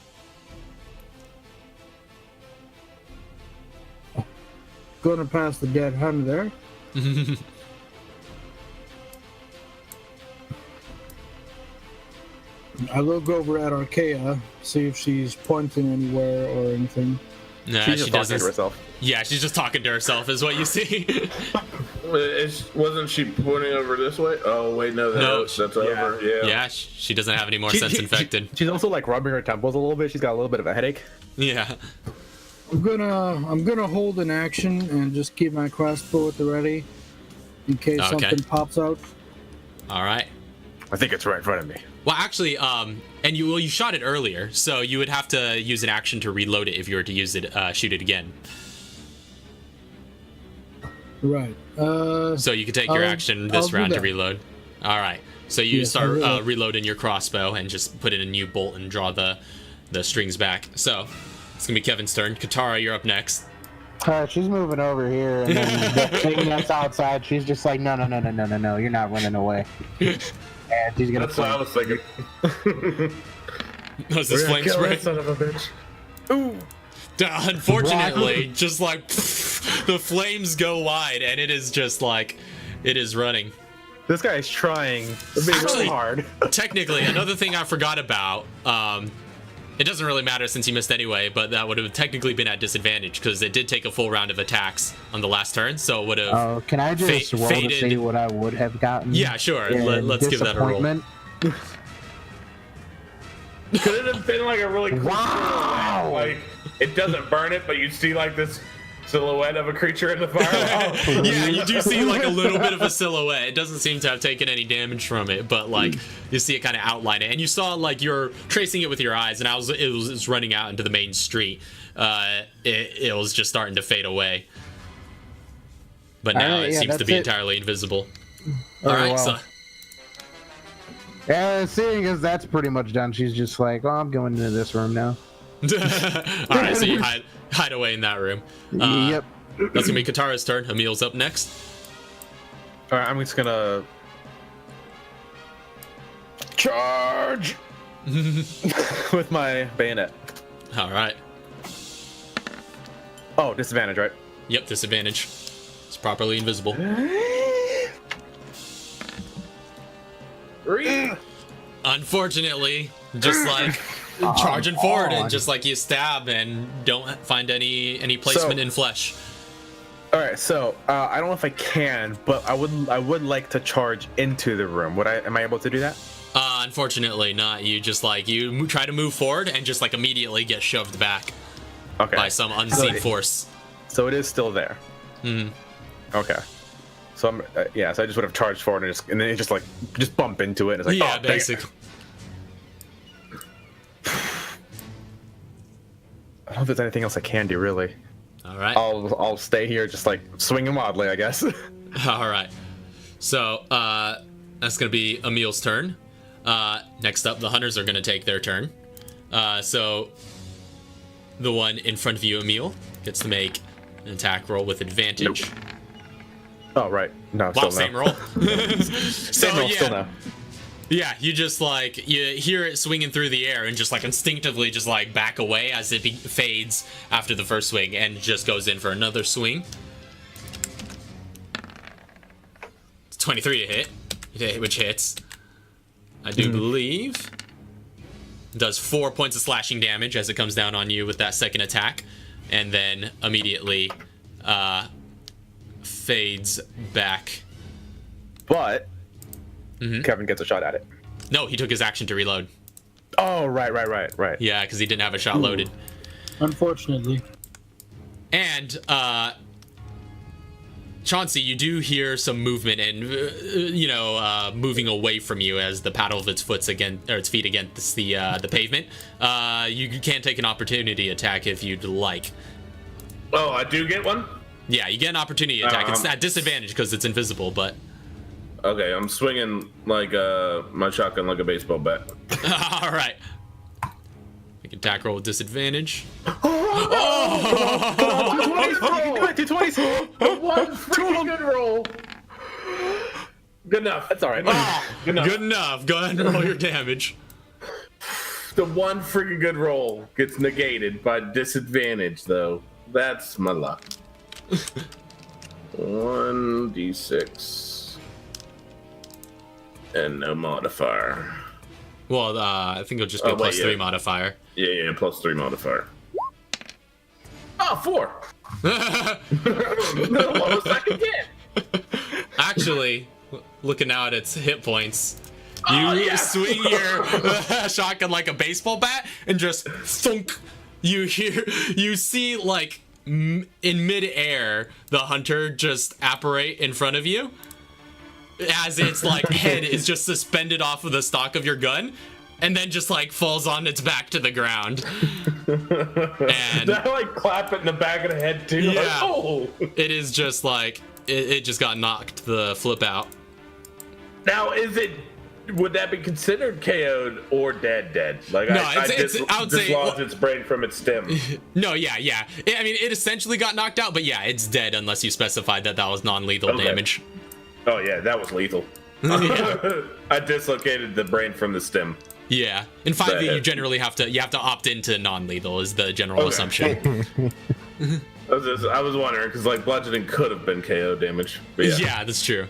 Going to pass the dead hen there. I look over at Arkea, see if she's pointing anywhere or anything. Nah, She's she just talking doesn't. to herself. Yeah, she's just talking to herself, is what you see. Wasn't she pointing over this way? Oh wait, no, that's over. Yeah. Yeah, she doesn't have any more sense infected. She's also like rubbing her temples a little bit. She's got a little bit of a headache. Yeah. I'm gonna hold an action and just keep my crossbow at the ready in case something pops out. All right. I think it's right in front of me. Well, actually, and you shot it earlier, so you would have to use an action to reload it if you were to use it, shoot it again. Right. So you could take your action this round to reload. All right. So you start reloading your crossbow and just put in a new bolt and draw the strings back. So it's gonna be Kevin's turn. Katara, you're up next. She's moving over here, and then the thing that's outside, she's just like, no, you're not running away. And she's gonna. That's what I was thinking. Was this flame spray? Son of a bitch. Ooh. Unfortunately, just like the flames go wide, and it is just like it is running. This guy is trying really hard. Technically, another thing I forgot about. It doesn't really matter since you missed anyway, but that would have technically been at disadvantage because it did take a full round of attacks on the last turn, so it would have. Oh, can I just roll to see what I would have gotten? Yeah, sure. Let's give that a roll. Could it have been like a really cool Wow! silhouette? Like it doesn't burn it, but you see like this silhouette of a creature in the fire. Like, Yeah, you do see like a little bit of a silhouette. It doesn't seem to have taken any damage from it, but like you see it kind of outline it, and you saw like you're tracing it with your eyes, and it was running out into the main street. It was just starting to fade away, but now it seems to be entirely invisible. All right, so. Yeah, seeing as that's pretty much done, she's just like, oh, I'm going into this room now. All right, so you hide away in that room. Yep. That's gonna be Katara's turn. Emil's up next. All right, I'm just gonna charge with my bayonet. All right. Oh, disadvantage, right? Yep, disadvantage. It's properly invisible. Unfortunately, just like charging forward and just like you stab and don't find any placement in flesh. All right, so I don't know if I can, but I would like to charge into the room. Am I able to do that? Unfortunately, not. You just like you try to move forward and just like immediately get shoved back by some unseen force. So it is still there. Okay. So I'm so I just would have charged forward and then it just bump into it. And it's like, oh, basically. I don't know if there's anything else I can do really. All right. I'll stay here, just like swinging wildly, I guess. All right. So that's gonna be Emil's turn. Next up, the hunters are gonna take their turn. So the one in front of you, Emil, gets to make an attack roll with advantage. Nope. Oh right. No. Wow, still same no. roll. Same roll, still no. Yeah, you just like you hear it swinging through the air and just like instinctively just like back away as it fades after the first swing and just goes in for another swing. It's 23 to hit, which hits. I do believe does 4 points of slashing damage as it comes down on you with that second attack, and then immediately fades back. But Kevin gets a shot at it. No, he took his action to reload. Oh, right. Yeah, because he didn't have a shot loaded. Unfortunately. And Chauncey, you do hear some movement and moving away from you as the paddle of its feet against the pavement. You can take an opportunity attack if you'd like. Oh, I do get one? Yeah, you get an opportunity attack. It's at disadvantage because it's invisible, but. Okay, I'm swinging like my shotgun like a baseball bat. All right. Make an attack roll with disadvantage. Two 20s. One freaking good roll. Good enough. That's all right. Good enough. Good enough. Go ahead and roll your damage. The one freaking good roll gets negated by disadvantage, though. That's my luck. 1d6. And no modifier. Well, I think it'll just be a +3 modifier. Yeah, +3 modifier. Oh, 4. The lowest I can get. Actually, looking out at its hit points, you swing your shotgun like a baseball bat and just thunk. You see like in midair the hunter just apparate in front of you as its like head is just suspended off of the stock of your gun and then just like falls on its back to the ground. And I like clap it in the back of the head too. Yeah. Like, oh. it is just like it just got knocked the flip out. Now, would that be considered KO'd or dead? Like, No, I would say dislodged its brain from its stem. No, yeah. I mean, it essentially got knocked out, but yeah, it's dead unless you specified that was non-lethal damage. Oh yeah, that was lethal. I dislocated the brain from the stem. Yeah, in 5e you generally have to opt into non-lethal is the general assumption. I was wondering because like bludgeoning could have been KO damage. But Yeah, that's true.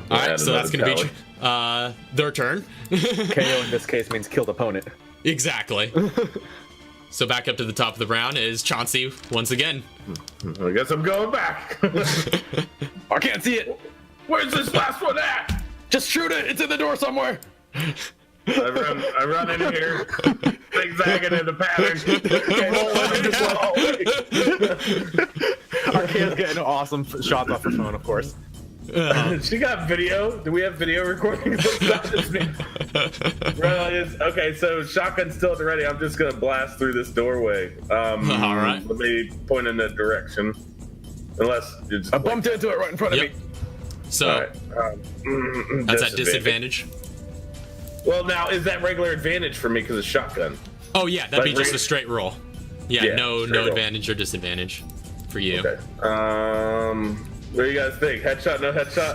All right, so that's gonna be their turn. KO in this case means killed opponent. Exactly. So back up to the top of the round is Chauncey once again. I guess I'm going back. I can't see it. Where's this last one at? Just shoot it. It's in the door somewhere. I run in here, zigzagging in the pattern. Arcane's getting awesome shots off her phone, of course. She got video. Do we have video recording? It's not just me. Okay, so shotgun's still at the ready. I'm just gonna blast through this doorway. All right. Let me point in that direction. Unless you just I bumped into it right in front of me. So right. that's at disadvantage. Well, now is that regular advantage for me because it's shotgun? Oh yeah, that'd be just a straight roll. Yeah, no straight roll. advantage or disadvantage for you. Okay. What do you guys think? Headshot, no headshot?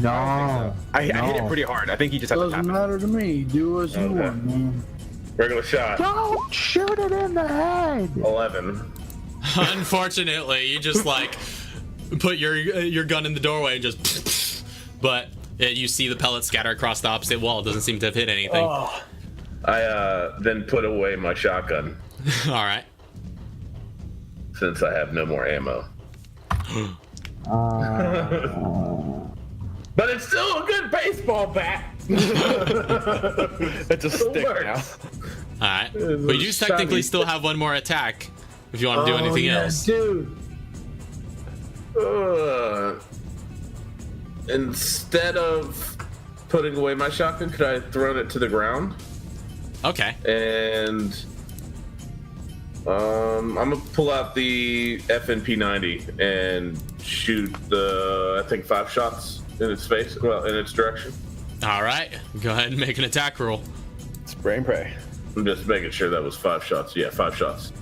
No. I hit it pretty hard. I think he just had to tap Doesn't it. matter to me. Do as you want, man. Regular shot. Don't shoot it in the head. 11. Unfortunately, you just like put your gun in the doorway and just but you see the pellets scatter across the opposite wall. It doesn't seem to have hit anything. Oh. I then put away my shotgun All right. since I have no more ammo. But it's still a good baseball bat. It's a stick now. All right. But you technically still have one more attack if you want to do anything else. Dude. Instead of putting away my shotgun, could I have thrown it to the ground? Okay. And I'm gonna pull out the FNP90 and shoot I think 5 shots in its face, well, in its direction. All right. Go ahead and make an attack roll. Spray and pray. I'm just making sure that was 5 shots. Yeah, 5 shots.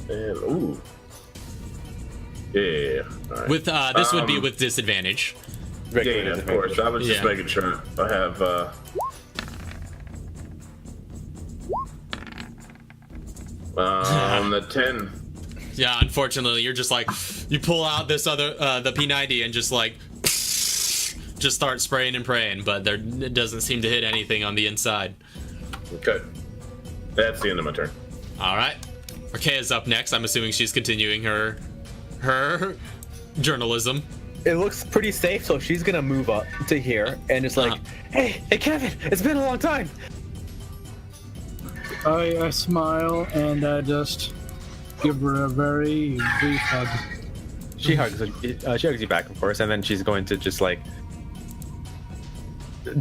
And ooh. Yeah. All right. With this would be with disadvantage. Yeah, of course. I was just making sure I have the 10. Yeah, unfortunately, you're just like you pull out this other the P90 and just like just start spraying and praying, but it doesn't seem to hit anything on the inside. Okay. That's the end of my turn. All right. Arkea's up next. I'm assuming she's continuing her journalism. It looks pretty safe, so she's gonna move up to here and it's like, hey Kevin, it's been a long time. I smile and I just give her a very brief hug. She hugs you back, of course, and then she's going to just like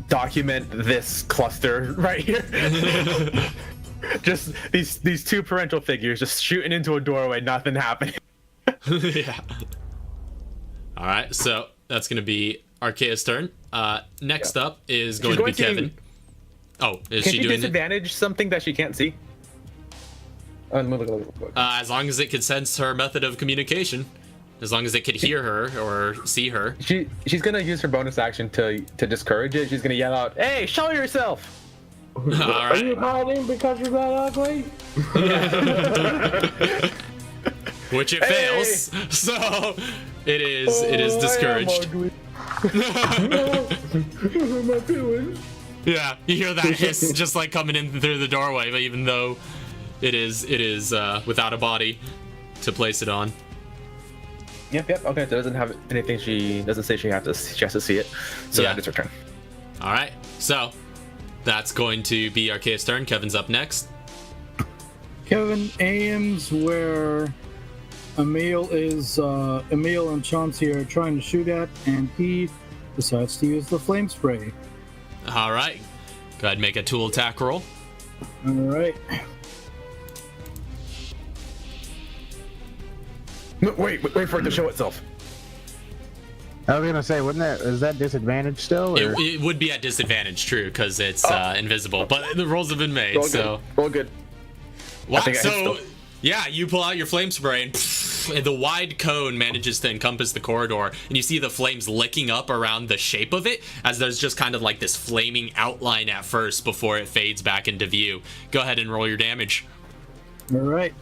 document this cluster right here. Just these 2 parental figures just shooting into a doorway, nothing happening. Yeah. All right, so that's gonna be Arkea's turn. Next up is going to be Kevin. Oh, is she Can you doing it? disadvantage something that she can't see? As long as it could sense her method of communication, as long as it could hear her or see her. She's gonna use her bonus action to discourage it. She's gonna yell out, "Hey, show yourself!" All right. Are you hiding because you're that ugly? Which it fails, so it is discouraged. My feelings. Yeah, you hear that hiss just like coming in through the doorway, but even though It is without a body to place it on. Yep. Okay, doesn't have anything. She doesn't say she has to see it. So Yeah. that is her turn. All right, so that's going to be Arceus' turn. Kevin's up next. Kevin aims where Emil and Chauncey are trying to shoot at, and he decides to use the flame spray. All right, go ahead and make a tool attack roll. All right. No, wait for it to show itself. I was gonna say, is that disadvantage still? Or? It would be at disadvantage, true, because it's invisible. But the rolls have been made, Roll so. good. Roll good. Wow, I think I hit so still. yeah, you pull out your flame spray and the wide cone manages to encompass the corridor, and you see the flames licking up around the shape of it, as there's just kind of like this flaming outline at first before it fades back into view. Go ahead and roll your damage. All right.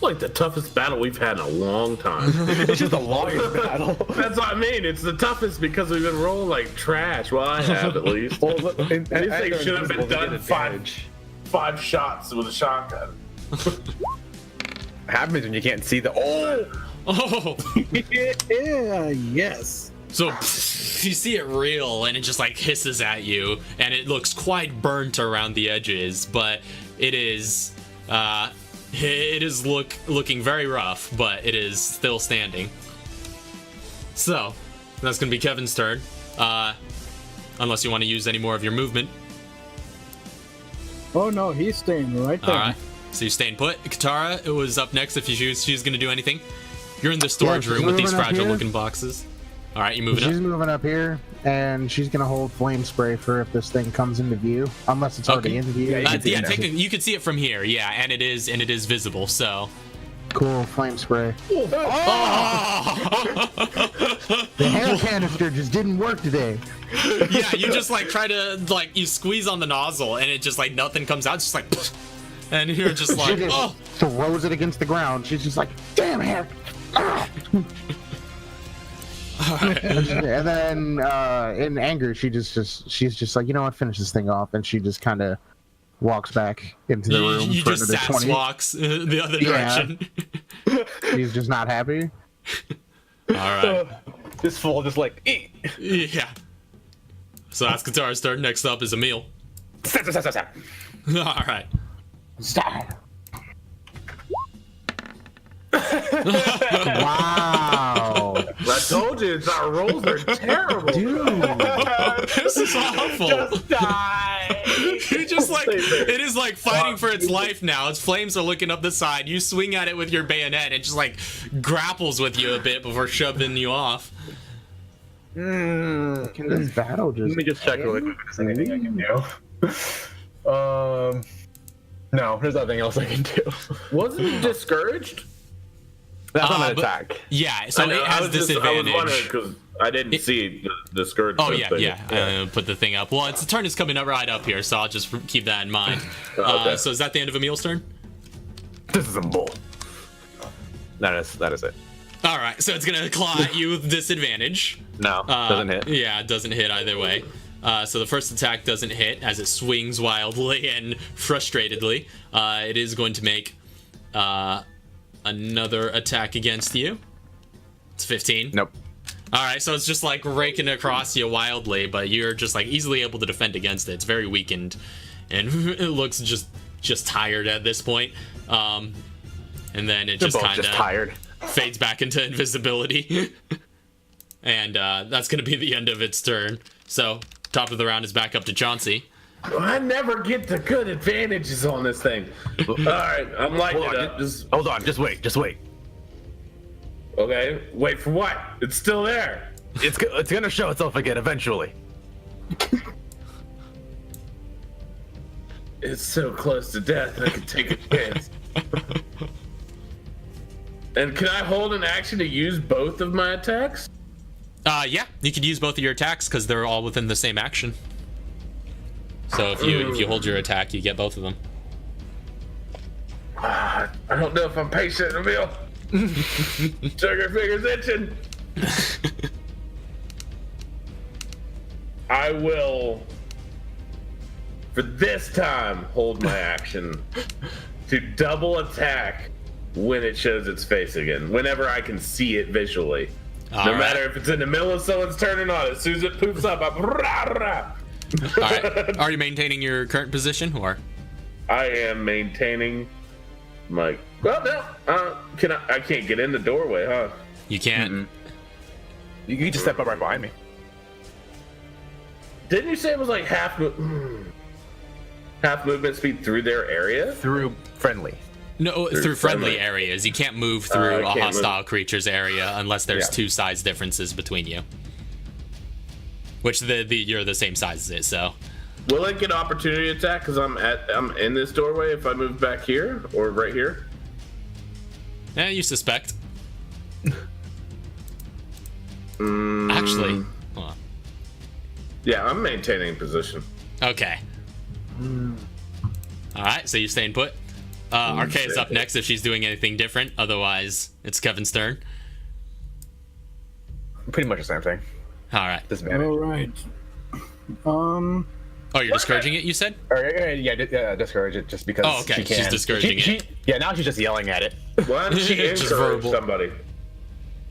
Like the toughest battle we've had in a long time. It's just the longest battle. That's what I mean. It's the toughest because we've been rolling like trash. Well, I have at least. Well, look, These things should have been done five shots with a shotgun. Happens when you can't see the. Oh, Yeah. Yes. so you see it reel, and it just like hisses at you, and it looks quite burnt around the edges, but it is looking very rough, but it is still standing. So that's gonna be Kevin's turn, unless you want to use any more of your movement. Oh no, he's staying right there. All right, so you're staying put. Katara, it was up next if she's gonna do anything. You're in the storage she's room with these moving up fragile here. looking boxes. All right, you moving She's up. moving up here, and she's gonna hold flame spray for if this thing comes into view, unless it's already Okay. in view. Yeah, you can see it now. Technically, you can see it from here. Yeah, and it is visible. So. Cool, flame spray. Oh! The hair canister just didn't work today. Yeah, you just like try to you squeeze on the nozzle, and it just like nothing comes out. It's just like, and you're just She like, just oh. throws it against the ground. She's just like, damn hair. And then in anger, she's just like, you know what, finish this thing off, and she just kind of walks back into the room You for just another sass 20. walks the other Yeah. direction. She's just not happy. All right. This fool just like. Yeah. So that's Katara's turn. Next up is Emil. All right. Stop. Wow. I told you, our rolls are terrible. Dude. This is awful. Just die. You just like it is like fighting for its life now. Its flames are looking up the side. You swing at it with your bayonet. It just like grapples with you a bit before shoving you off. Can this battle just... Let me just check really quick if there's anything I can do. No, there's nothing else I can do. Wasn't it discouraged? That's not an but- attack. Yeah, so it has I was disadvantage. wondering because I didn't see the discouraged. Oh yeah, thing. yeah. Put the thing up. Well, its turn is coming up right up here, so I'll just keep that in mind. Okay. So is that the end of Emil's turn? This is a bull. That is it. All right, so it's gonna claw at you with disadvantage. No, doesn't hit. Yeah, it doesn't hit either way. So the first attack doesn't hit as it swings wildly and frustratedly. It is going to make another attack against you. It's 15. Nope. All right, so it's just like raking across you wildly, but you're just like easily able to defend against it. It's very weakened, and it looks just tired at this point. And then it They're just both kind just of tired. fades back into invisibility. And that's going to be the end of its turn. So, top of the round is back up to Chauncey. I never get the good advantages on this thing. All right, I'm lighting it up. Hold on, just wait. Okay, wait for what? It's still there. It's gonna show itself again eventually. It's so close to death, I can take a chance. And can I hold an action to use both of my attacks? Yeah, you could use both of your attacks because they're all within the same action. So if you hold your attack, you get both of them. I don't know if I'm patient, Emil. Sugar fingers itching. I will, for this time, hold my action to double attack when it shows its face again, whenever I can see it visually. No matter if it's in the middle of someone's turn or not, as soon as it poops up, I'm rah. All right. Are you maintaining your current position, or? I am maintaining my. Well, no. I can't get in the doorway, huh? You can't. Mm-mm. You can just step up right behind me. Didn't you say it was like half movement speed through their area? Through friendly. No, through friendly areas. You can't move through a hostile creature's area unless there's 2 size differences between you. Which you're the same size as it, so. Will it get opportunity attack because I'm in this doorway if I move back here or right here? Yeah, you suspect. Actually, hold on. Yeah, I'm maintaining position. Okay. All right, so you're staying put. Archaea's up next if she's doing anything different. Otherwise, it's Kevin's turn. Pretty much the same thing. All right. Disadvantage. All right. Oh, you're discouraging it, you said? Yeah, discourage it just because. Oh, okay. She can. She's discouraging it. Yeah, now she's just yelling at it. Why don't she Just encourage verbal. somebody?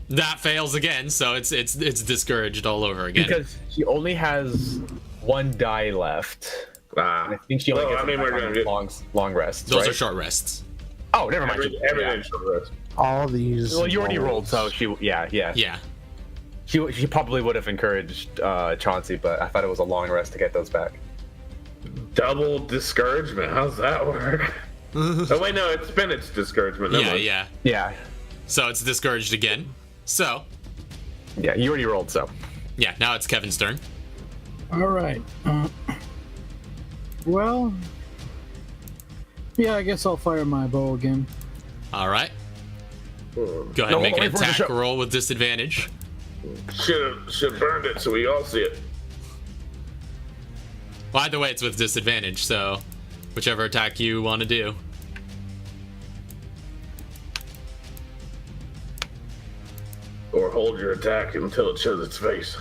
That fails again, so it's discouraged all over again. Because she only has 1 die left. I think she only gets we're gonna get long rests. Those right? are short rests. Oh, never mind. everything short rest. All these. Well, you already rolled, so she. Yeah. Yeah. She probably would have encouraged Chauncey, but I thought it was a long rest to get those back. Double discouragement. How's that work? Oh wait, no, it's been its discouragement. Never mind. Yeah. So it's discouraged again. So. Yeah, you already rolled, so. Yeah, now it's Kevin's turn. All right. Well, yeah, I guess I'll fire my bow again. All right. Go ahead and make an attack roll with disadvantage. Should have burned it so we all see it. Well, either way, it's with disadvantage, so whichever attack you want to do. Or hold your attack until it shows its face.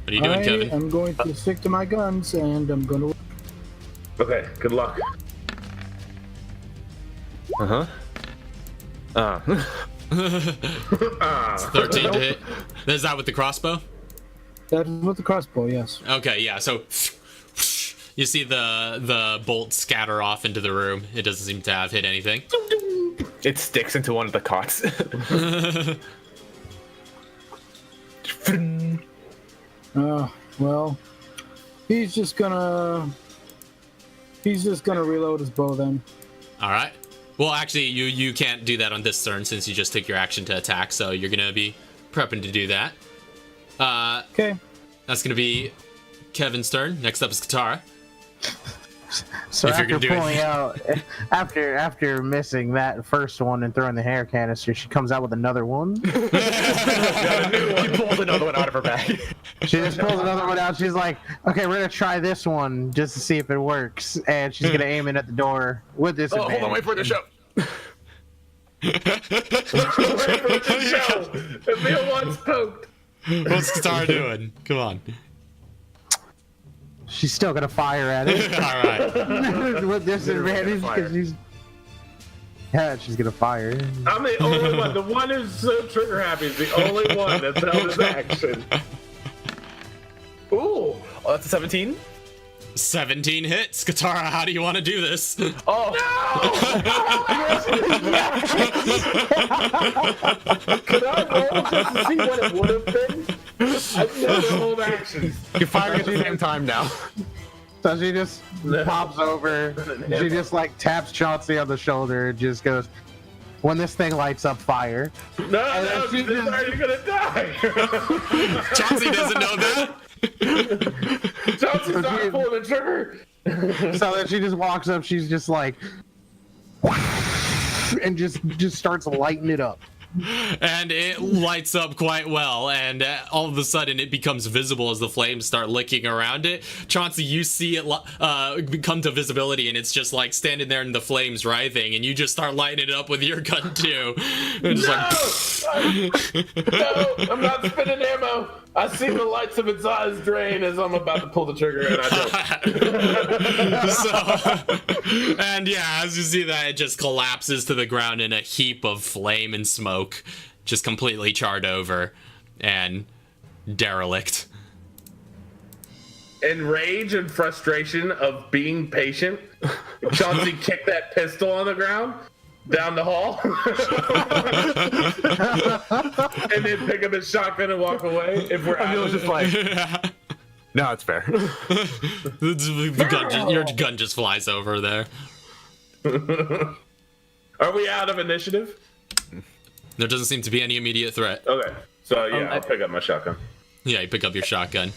What are you doing, Kevin? I'm going to stick to my guns, and I'm going to. Okay, good luck. It's 13 to hit. Is that with the crossbow? That is with the crossbow, yes. Okay, yeah, so you see the bolt scatter off into the room. It doesn't seem to have hit anything. It sticks into one of the cots. Well, he's just gonna reload his bow then. All right. Well, actually, you can't do that on this turn since you just took your action to attack, so you're gonna be prepping to do that. Okay. That's gonna be Kevin's turn. Next up is Katara. So If you're after gonna do pulling it. out, after missing that first one and throwing the hair canister, she comes out with another one. She pulled another one out of her bag. She just pulls another one out. She's like, "Okay, we're gonna try this one just to see if it works," and she's gonna aim it at the door with this. Oh, hold on, wait for it to show. Emil wants poked. What's Katara doing? Come on. She's still gonna fire at it All right. with disadvantage because she's. Yeah, she's gonna fire. I'm the only one. The one who's so trigger happy is the only one that's held his action. Ooh, oh, that's a 17. 17 hits. Katara, how do you want to do this? Oh, Can I roll just to see what it would have been? I've never rolled actions. you're firing at the same time now. So she just pops over. She just like taps Chauncey on the shoulder and just goes, "When this thing lights up, fire." No, she she's already gonna die. Chauncey doesn't know that. Chauncey's not pulling the trigger. So then she just walks up. She's just like, and just starts lighting it up. And it lights up quite well, and all of a sudden it becomes visible as the flames start licking around it. Chauncey, you see it come to visibility, and it's just like standing there in the flames writhing, and you just start lighting it up with your gun too. And just No, I'm not spinning ammo. I see the lights of its eyes drain as I'm about to pull the trigger, and I don't. And yeah, as you see that, it just collapses to the ground in a heap of flame and smoke, just completely charred over and derelict. In rage and frustration of being patient, Chauncey kicked that pistol on the ground down the hall, and then pick up his shotgun and walk away. If we're out was of just like, no, it's fair. Your gun just flies over there. Are we out of initiative? There doesn't seem to be any immediate threat. Okay, so yeah, I'll pick up my shotgun. Yeah, you pick up your shotgun.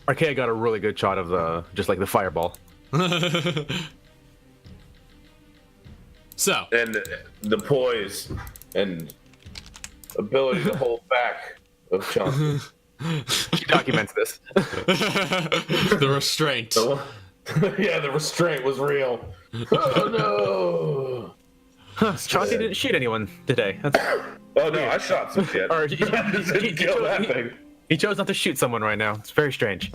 Archaea got a really good shot of the fireball. So, And the poise and ability to hold back of Chauncey. She documents this. the restraint. Yeah, the restraint was real. Oh no! Chauncey didn't shoot anyone today. That's... Oh no, I shot some shit. Or He killed that thing. He chose not to shoot someone right now. It's very strange.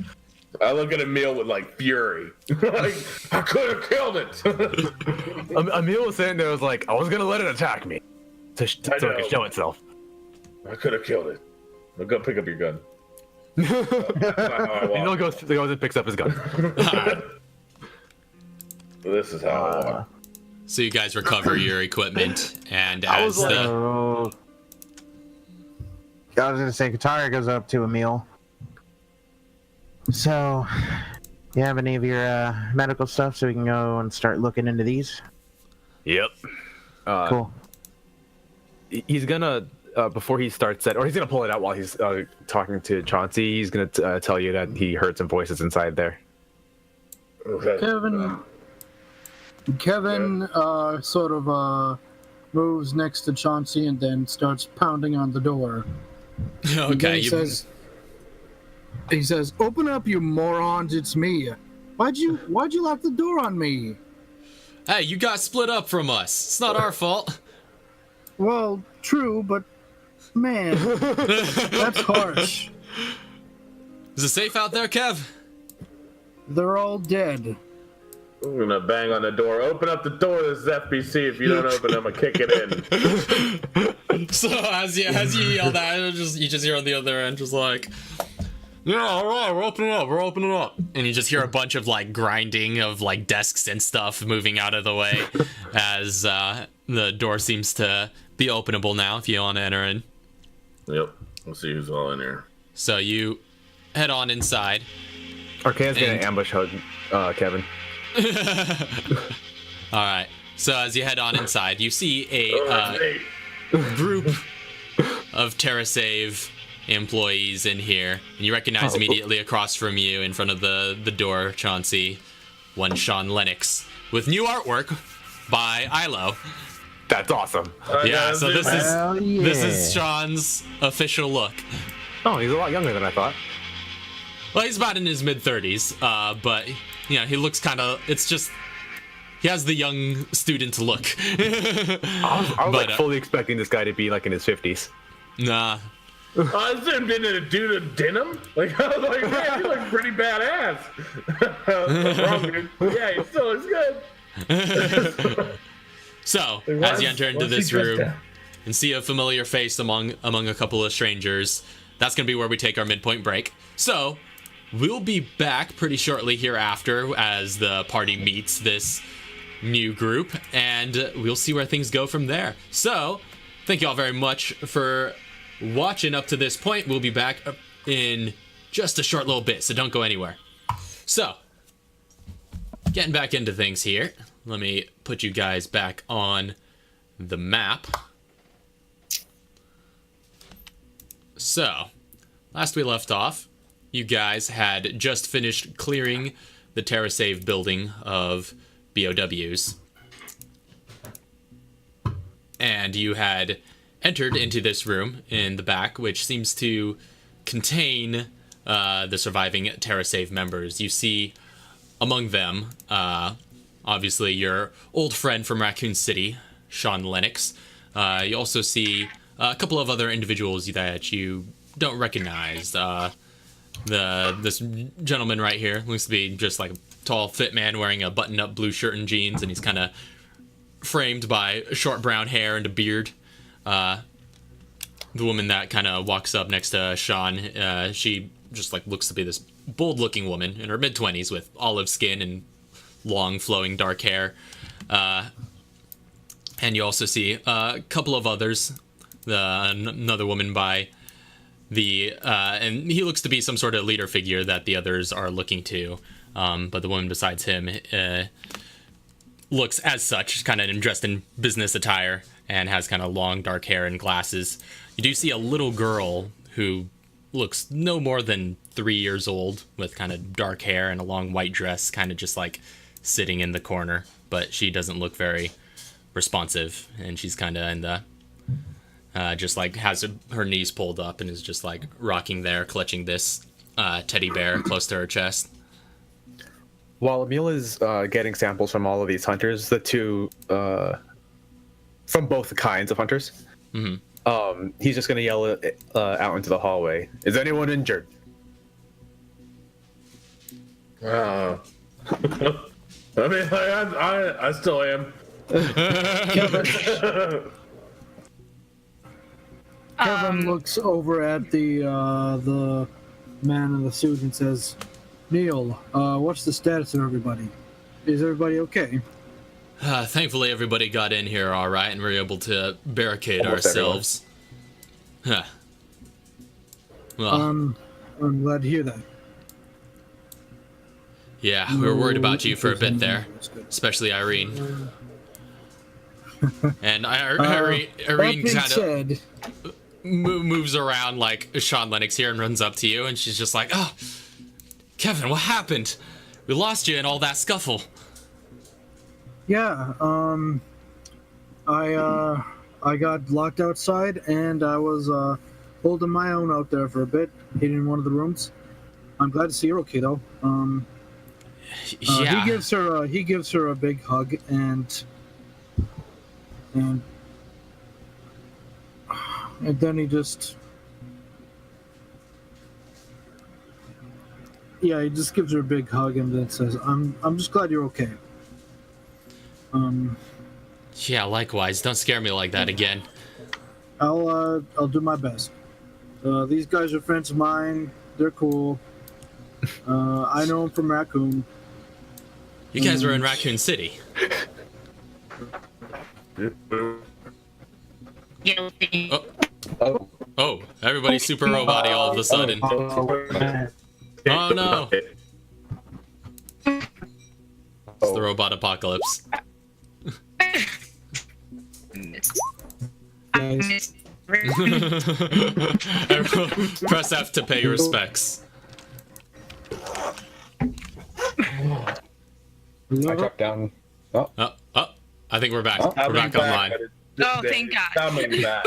I look at Emil with like fury. Like, I could have killed it. Emil was sitting there, was like, I was gonna let it attack me, so it could show itself. I could have killed it. I'll go pick up your gun. That's not how I Emil walk. goes and picks up his gun. This is how I walk. So you guys recover your equipment, and I as was like- the So, I was gonna say Katara goes up to Emil. So, you have any of your medical stuff so we can go and start looking into these? Yep. Cool. He's gonna before he starts that, or he's gonna pull it out while he's talking to Chauncey. He's gonna tell you that he heard some voices inside there. Okay. Kevin sort of moves next to Chauncey and then starts pounding on the door. And then okay, he says, "Open up, you morons! It's me. Why'd you lock the door on me?" hey, you got split up from us. It's not our fault. Well, true, but man, that's harsh. Is it safe out there, Kev? They're all dead. I'm gonna bang on the door. Open up the door. This is FBC. If you don't open, I'm gonna kick it in. So as you yell that, you just hear on the other end, just like, yeah, all right, we're opening up, and you just hear a bunch of like grinding of like desks and stuff moving out of the way, as the door seems to be openable now. If you want to enter in, Yep. We'll see who's all in here. so you head on inside. Archaea's gonna And- ambush hug Kevin. All right. So as you head on inside, you see a Hey, group of TerraSave employees in here, and you recognize immediately across from you, in front of the door, Chauncey, one Sean Lennox with new artwork by Ilo. That's awesome. Yeah. So this is Hell this is yeah. Sean's official look. Oh, he's a lot younger than I thought. Well, he's about in his mid-30s, but you know, he looks kind of. It's just he has the young student look. I was But, like fully expecting this guy to be like in his 50s. Nah. I was been in a dude in denim. Like I was like, man, you look pretty badass. Wrong dude. Yeah, he still looks good. So, as you enter into this room and see a familiar face among a couple of strangers, that's going to be where we take our midpoint break. So, we'll be back pretty shortly hereafter as the party meets this new group, and we'll see where things go from there. So, thank you all very much for watching up to this point. We'll be back in just a short little bit, so don't go anywhere. So, getting back into things here. Let me put you guys back on the map. So, last we left off, you guys had just finished clearing the TerraSave building of BOWs. And you had entered into this room in the back, which seems to contain the surviving TerraSave members. You see among them, obviously, your old friend from Raccoon City, Sean Lennox. You also see a couple of other individuals that you don't recognize. This gentleman right here looks to be just like a tall, fit man wearing a button-up blue shirt and jeans, and he's kind of framed by short brown hair and a beard. The woman that kind of walks up next to Sean, she just like looks to be this bold-looking woman in her mid-20s with olive skin and long, flowing dark hair. And you also see a couple of others. Another woman by the and he looks to be some sort of leader figure that the others are looking to. But the woman besides him looks as such, kind of dressed in business attire and has kind of long dark hair and glasses. You do see a little girl who looks no more than 3 years old with kind of dark hair and a long white dress, kind of just like sitting in the corner, but she doesn't look very responsive, and she's kind of in the just like has her knees pulled up and is just like rocking there, clutching this teddy bear close to her chest. While Emil is getting samples from all of these hunters, the two from both kinds of hunters, he's just gonna yell out into the hallway, "Is anyone injured?" I mean, I still am. Kevin looks over at the man in the suit and says, "Neil, what's the status of everybody? Is everybody okay?" Thankfully, everybody got in here all right, and we were able to barricade Almost ourselves. Huh. Well, I'm glad to hear that. yeah, we were worried about you for a bit there, especially Irene. And Irene That being kind of said, moves around like Sean Lennox here and runs up to you, and she's just like, "Oh, Kevin, what happened? We lost you in all that scuffle." yeah, I got locked outside and I was holding my own out there for a bit, hidden in one of the rooms. I'm glad to see you're okay though. Yeah. He gives her a big hug and then he just gives her a big hug and then says, I'm just glad you're okay. Yeah, likewise. Don't scare me like that again. I'll do my best. These guys are friends of mine. They're cool. I know them from Raccoon. You guys were in Raccoon City. Guilty. Oh, everybody's super robot-y all of a sudden. Oh no! It's the robot apocalypse. Everyone, press F to pay your respects. I dropped down. I think we're back. We're back online. Oh, thank God. Coming back.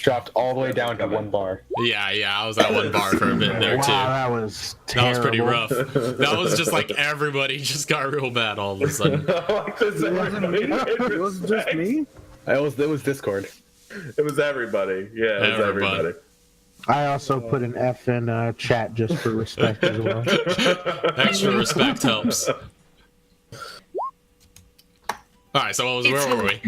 Dropped all the way down to 1 bar. Yeah, I was at 1 bar for a bit there too. Wow, that was That was terrible. pretty rough. That was just like everybody just got real bad all of a sudden. It wasn't just me. It was Discord. It was everybody. Yeah, it was everybody. I also put an F in chat just for respect as well. Extra respect helps. Alright, so where were we?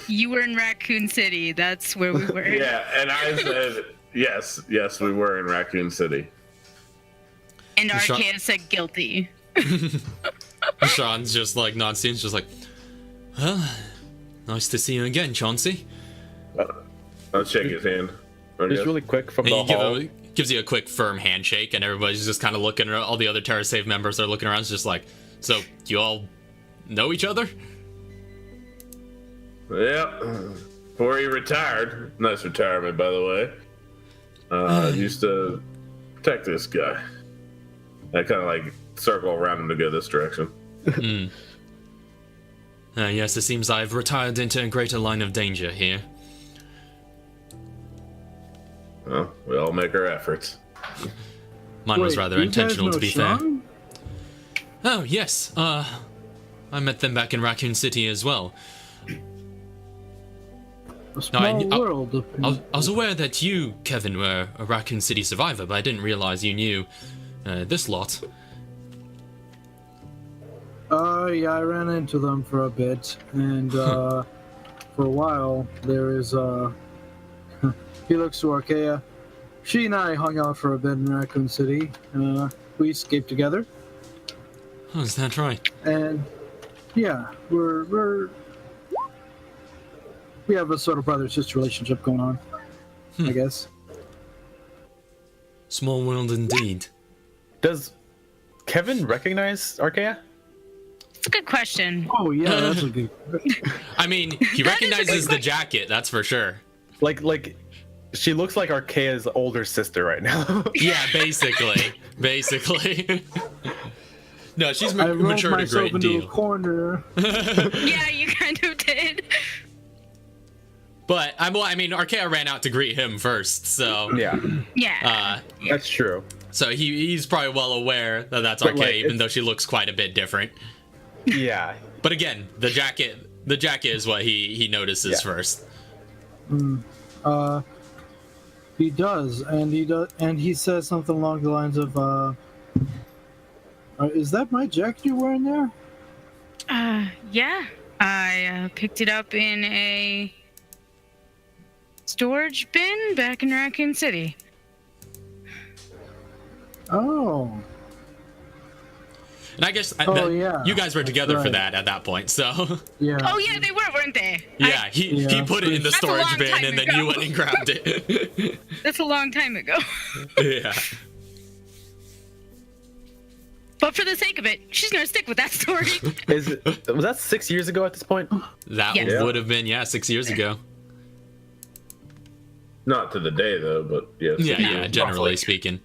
You were in Raccoon City. That's where we were. Yeah, and I said, yes, we were in Raccoon City. And Arcana said guilty. Sean's just like non-scenes, just like, well, nice to see you again, Chauncey. I'll shake his hand. Just really quick from And the hall. gives you a quick firm handshake, and everybody's just kind of looking around. All the other TerraSave members are looking around, it's just like, so you all know each other? Yep. Before he retired, nice retirement by the way. Used to protect this guy. I kind of like circle around him to go this direction. Yes, it seems I've retired into a greater line of danger here. Well, we all make our efforts. Mine was rather you guys intentional, know to be fair. Sean? Oh, yes. I met them back in Raccoon City as well. A small I world. I was aware that you, Kevin, were a Raccoon City survivor, but I didn't realize you knew this lot. Yeah, I ran into them for a bit, and for a while there is he looks to Archaea. She and I hung out for a bit in Raccoon City. We escaped together, Oh, is that right? and yeah, we have a sort of brother-sister relationship going on, I guess. Small world indeed. Does Kevin recognize Archaea? It's a good question. Oh yeah, that's a good. I mean, he recognizes the jacket, that's for sure. Like, she looks like Archaea's older sister right now. Yeah, basically. No, she's I rolled matured a myself great into a deal. corner. Yeah, you kind of did. But, I mean, Archaea ran out to greet him first, so... Yeah, Yeah. that's true. So he's probably well aware that that's But, Archaea, like, even though she looks quite a bit different. Yeah, But again, the jacket is what he notices Yeah. first. He does, and he says something along the lines of, "Is that my jacket you're wearing there?" Yeah. I picked it up in a storage bin back in Raccoon City. Oh, And I guess yeah, you guys were together for right. that at that point, so... yeah. Oh yeah, they were, weren't they? Yeah, he Yeah. put it in the That's a storage long bin, time and then ago. you went and grabbed it. That's a long time ago. Yeah. But for the sake of it, she's gonna stick with that story. was that 6 years ago at this point? That Yes. would have been, 6 years ago. Not to the day though, but yes. Yeah, generally roughly. speaking.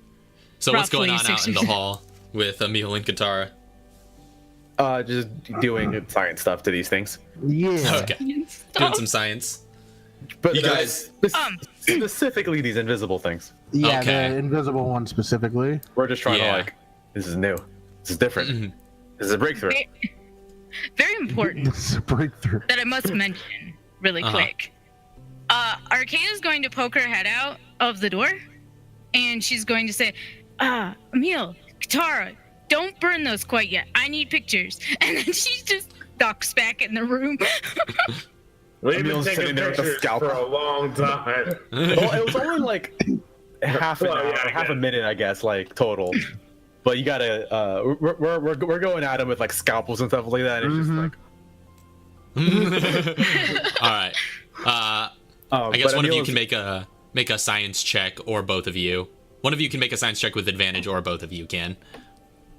So what's going Roughly on out 6 in the years. hall with Emil and Katara? Just doing science stuff to these things. Yeah. Okay, doing some science. But You guys- specifically these invisible things. Yeah, Okay. the invisible one specifically. We're just trying Yeah. to this is new. This is different. Mhm. This is a breakthrough. Very important This is a breakthrough. that I must mention really Uh-huh. quick. Archaea's going to poke her head out of the door, and she's going to say, Emil, Katara, don't burn those quite yet. I need pictures. And then she just ducks back in the room. We've been Emil's taking sitting there with a pictures scalpel. for a long time. Well, it was only like half an Well, hour, yeah, I half get a it. minute, I guess, like total. But you gotta, we're going at him with like scalpels and stuff like that. And it's just like, All right. I guess but one of you Emil's- can make a science check, or both of you. One of you can make a science check with advantage, or both of you can.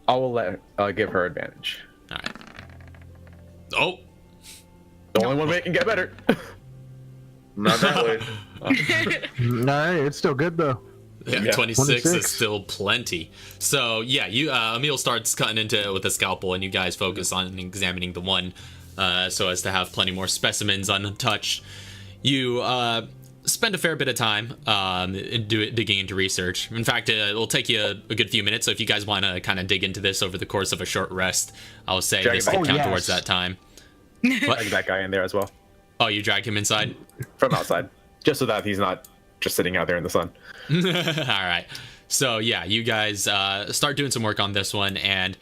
I will give her advantage. All right. Oh, The only one making get better. Not that way. Alright, it's still good though. yeah, 26 is 26. still plenty. So yeah, you Emil starts cutting into it with a scalpel, and you guys focus on examining the one, so as to have plenty more specimens untouched. You spend a fair bit of time digging into research. In fact, it'll take you a good few minutes. So if you guys want to kind of dig into this over the course of a short rest, I'll say Drag this it back. can count Oh, yes. towards that time. Drag that guy in there as well Oh, you drag him inside. from outside, just so that he's not just sitting out there in the sun. All right. So yeah, you guys start doing some work on this one, and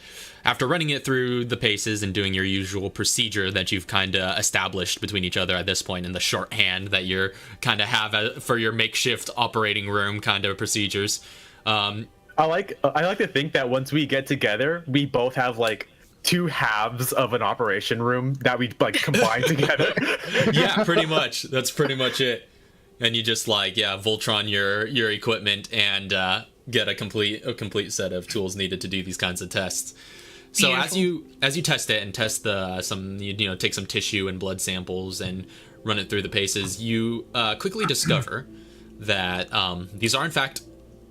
after running it through the paces and doing your usual procedure that you've kind of established between each other at this point in the shorthand that you're kind of have for your makeshift operating room kind of procedures. I like to think that once we get together, we both have like two halves of an operation room that we like combine together. Yeah, pretty much. That's pretty much it. And you just Voltron your equipment and get a complete set of tools needed to do these kinds of tests. So as you test it and test take some tissue and blood samples and run it through the paces, you quickly discover that these are in fact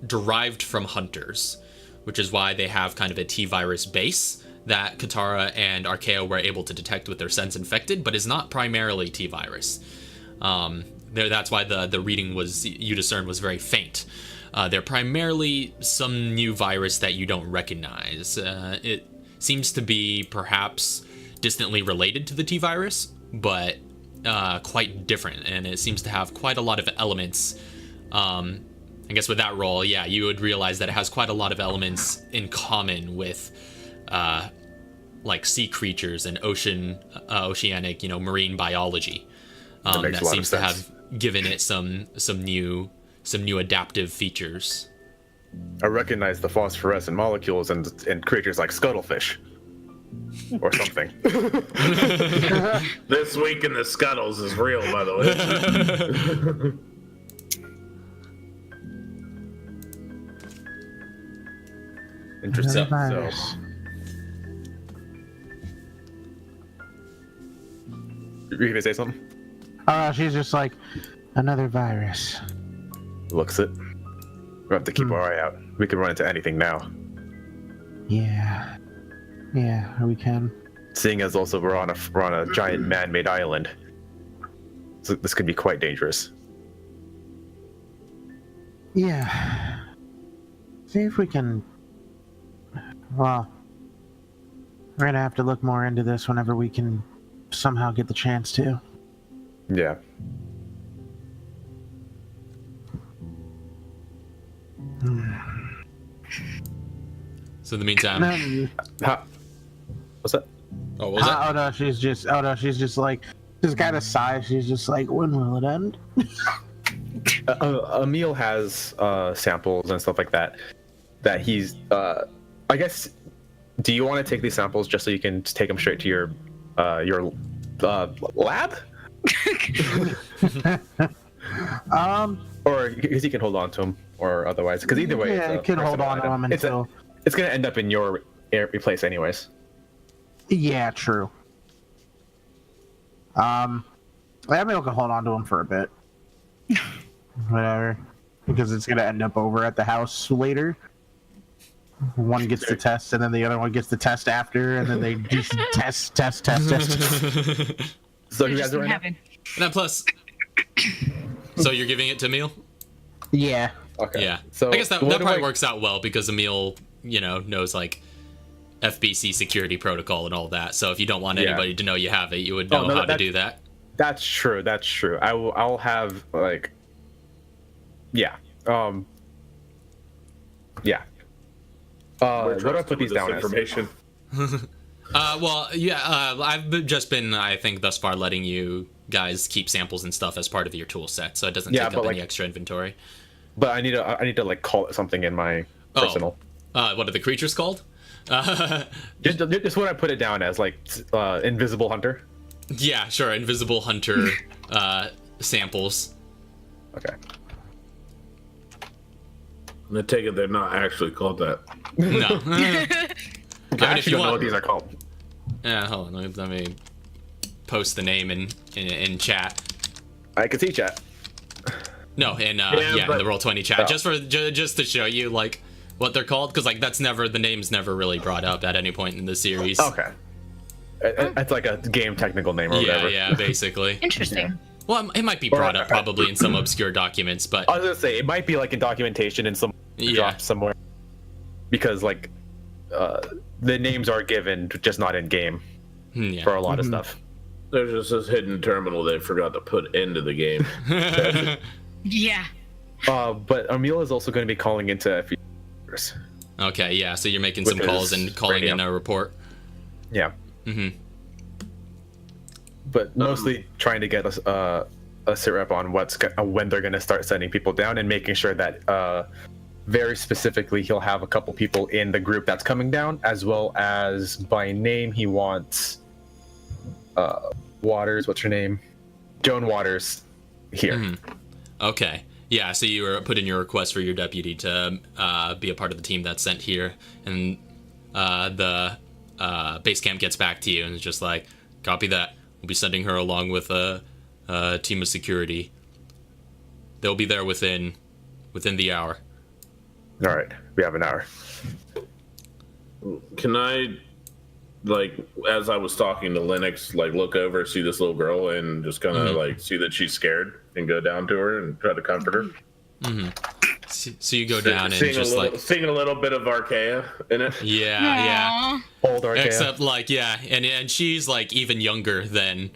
derived from hunters, which is why they have kind of a T-virus base that Katara and Archaea were able to detect with their sense infected, but is not primarily T-virus. That's why the reading you discerned was very faint. They're primarily some new virus that you don't recognize. It seems to be perhaps distantly related to the T-virus, but quite different, and it seems to have quite a lot of elements. I guess with that roll, yeah, you would realize that it has quite a lot of elements in common with like sea creatures and oceanic, marine biology. That seems to have given it some new adaptive features. I recognize the phosphorescent molecules in creatures like scuttlefish. Or something. This week in the Scuttles is real, by the way. Interesting. Another So, virus. you're gonna say something? Oh, she's just like, another virus. Looks it. We have to keep our eye out. We can run into anything now. Yeah. Yeah, we can. Seeing as also we're on a giant man-made island, so this could be quite dangerous. Yeah. See if we can. Well, we're gonna have to look more into this whenever we can somehow get the chance to. Yeah. So in the meantime, What's that? oh, what was that? Oh no, she's just like, just kind of sighs. She's just like, when will it end? Emil has samples and stuff like that. That he's. I guess. Do you want to take these samples just so you can take them straight to your lab? Or because he can hold on to them, or otherwise. Because either way, yeah, it's it can hold personal on to item. them until. It's gonna end up in your place anyways. Yeah, true. I mean, we can hold on to them for a bit. Whatever, because it's gonna end up over at the house later. One gets the test, and then the other one gets the test after, and then they just test. So you Just guys are right now? happen. And then plus, so you're giving it to Emil? Yeah. Okay. Yeah. So I guess that what do probably I- works out well because Emil, knows like FBC security protocol and all that. So if you don't want Yeah. anybody to know you have it, you would know no, how to that- do that. That's true. That's true. I'll have like. Yeah. Yeah. What do I put these down as? Information. Well, yeah, I've just been, I think, thus far letting you guys keep samples and stuff as part of your tool set, so it doesn't Yeah, take but, up any like- extra inventory. But I need to like call it something in my personal. What are the creatures called? Just what I put it down as, like invisible hunter. Yeah, sure, invisible hunter samples. Okay. I take it they're not actually called that. No. I if actually you don't know want- what these are called. Yeah, hold on, let me post the name in chat. I can see chat. No, in Yeah, in but- the Roll20 chat, just to show you like what they're called, because like the name's never really brought up at any point in the series. Okay. It's like a game technical name or Yeah, whatever. yeah, basically. Interesting. Well, it might be brought up probably in some obscure documents, but I was gonna say it might be like in documentation in some Yeah. drop somewhere, because like the names are given, just not in game yeah. for a lot of stuff. There's just this hidden terminal they forgot to put into the game. Yeah. But Emil is also going to be calling into FE. Okay, yeah. So you're making With some calls his and calling radio. in a report. Yeah. Mm-hmm. But mostly trying to get a sit rep on when they're going to start sending people down, and making sure that very specifically he'll have a couple people in the group that's coming down, as well as by name he wants Waters. What's her name? Joan Waters here. Mm-hmm. Okay. Yeah, so you were put in your request for your deputy to be a part of the team that's sent here, and the base camp gets back to you and is just like, copy that. We'll be sending her along with a team of security. They'll be there within the hour. All right, we have an hour. Can I like, as I was talking to Linux, like, look over, see this little girl, and just kind of like see that she's scared, and go down to her and try to comfort her. So you go down and just like sing a little bit of Archaea in it. Yeah. Old Archaea. Except like and she's like even younger than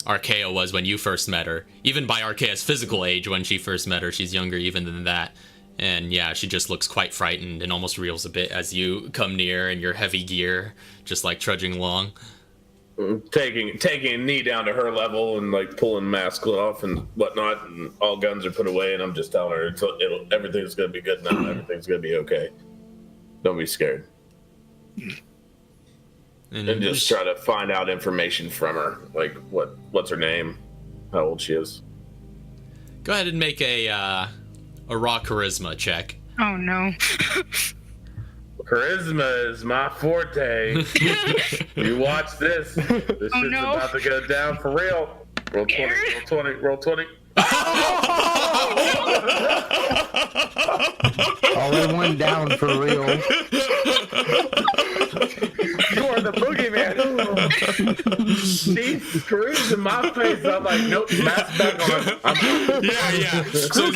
Archaea was when you first met her. Even by Archaea's physical age when she first met her, she's younger even than that. And yeah, she just looks quite frightened and almost reels a bit as you come near in your heavy gear, just like trudging along. Taking a knee down to her level and like pulling masks off and whatnot, and all guns are put away, and I'm just telling her everything's gonna be good now. Everything's gonna be okay. Don't be scared. And just try to find out information from her, like what's her name, how old she is. Go ahead and make a raw charisma check. Oh no. Charisma is my forte. You watch this. This shit's about to go down for real. Roll 20, roll 20, roll 20. Oh, it went down for real. You are the boogeyman. See, charisma in my face. I'm like, nope, mask back on. Yeah. So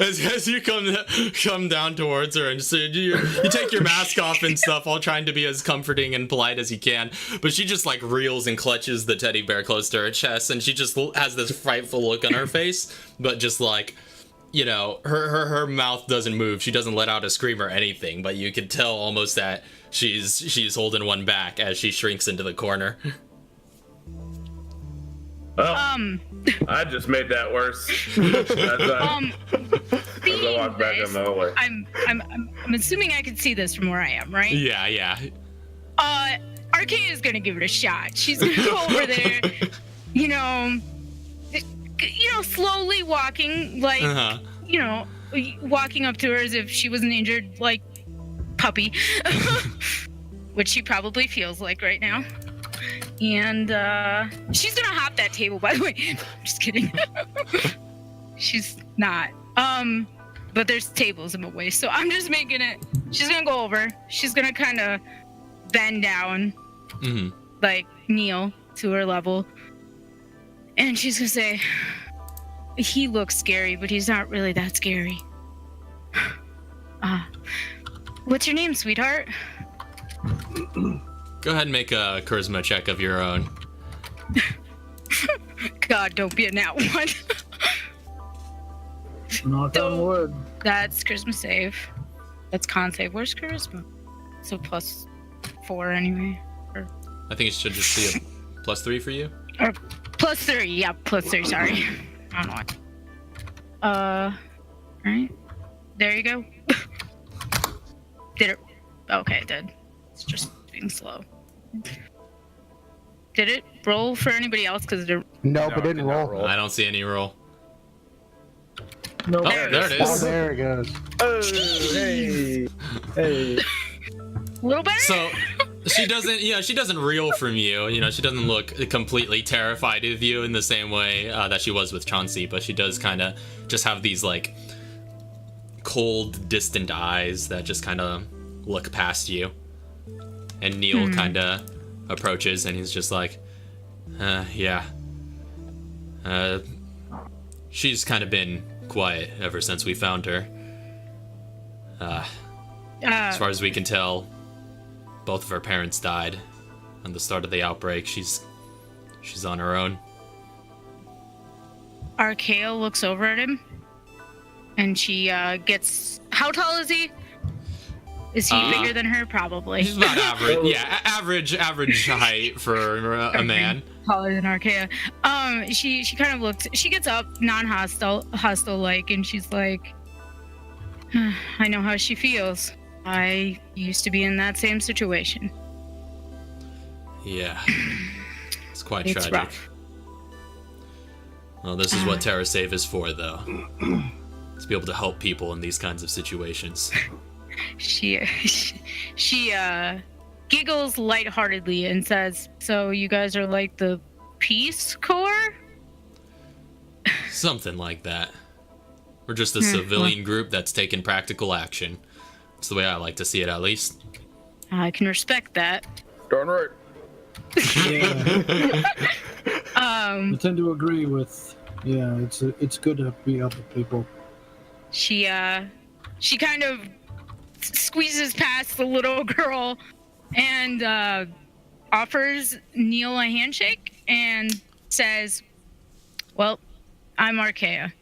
as you come down towards her, and so you take your mask off and stuff, all trying to be as comforting and polite as you can. But she just like reels and clutches the teddy bear close to her chest, and she just has this frightful look on her face. But just like, you know, her mouth doesn't move. She doesn't let out a scream or anything. But you can tell almost that she's holding one back as she shrinks into the corner. Oh, I just made that worse. As I walk back in the hallway. I'm assuming I can see this from where I am, right? Yeah. Archaea is gonna give it a shot. She's gonna go over there, you know, slowly walking, like, walking up to her as if she was an injured, like, puppy, which she probably feels like right now. And she's gonna hop that table, by the way. Just kidding. She's not. But there's tables in my way, so I'm just making it. She's gonna go over. She's gonna kind of bend down, like kneel to her level, and she's gonna say, "He looks scary, but he's not really that scary." What's your name, sweetheart? Go ahead and make a charisma check of your own. God, don't be a nat one. Knock on wood. That's charisma save. That's con save. Where's charisma? So +4 anyway. I think it should just be a +3 for you. Or +3. Yeah, +3. Sorry. I don't know. Right. There you go. Did it? Okay, it did. It's just being slow. Did it roll for anybody else? Because Nope, it didn't roll. I don't see any roll. No. Oh, there it Oh, is. there it goes. Oh, hey. a little better. So she doesn't reel from you. You know, she doesn't look completely terrified of you in the same way that she was with Chauncey, but she does kind of just have these like cold, distant eyes that just kind of look past you. And Neil kind of approaches, and he's just like, yeah. She's kind of been quiet ever since we found her. As far as we can tell, both of her parents died on the start of the outbreak. She's on her own. Archaea looks over at him, and she gets. How tall is he? Is he bigger than her? Probably. She's about average. Yeah, average height for a man. Taller than Archaea. She kind of looks. She gets up, hostile like, and she's like, "I know how she feels. I used to be in that same situation." Yeah, it's quite It's tragic. rough. Well, this is what TerraSave is for, though. To be able to help people in these kinds of situations. She giggles lightheartedly and says, "So you guys are like the Peace Corps?" Something like that. We're just a civilian group that's taken practical action. It's the way I like to see it, at least. I can respect that. Darn right. Yeah. I tend to agree with. Yeah, it's good to be helping people. She kind of squeezes past the little girl and offers Neil a handshake and says, "Well, I'm Arkea.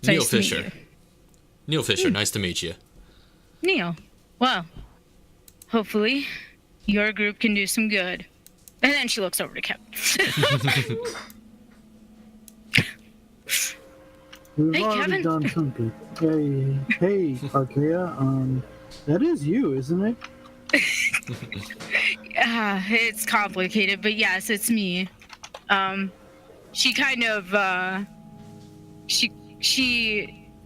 Neil Nice to meet Fisher. you." Neil Fisher, nice to meet you. Neil, well, hopefully your group can do some good. And then she looks over to Kevin. We've Hey, already Kevin. done something. Hey, Arkea. That is you, isn't it? It's complicated, but yes, it's me. She kind of, she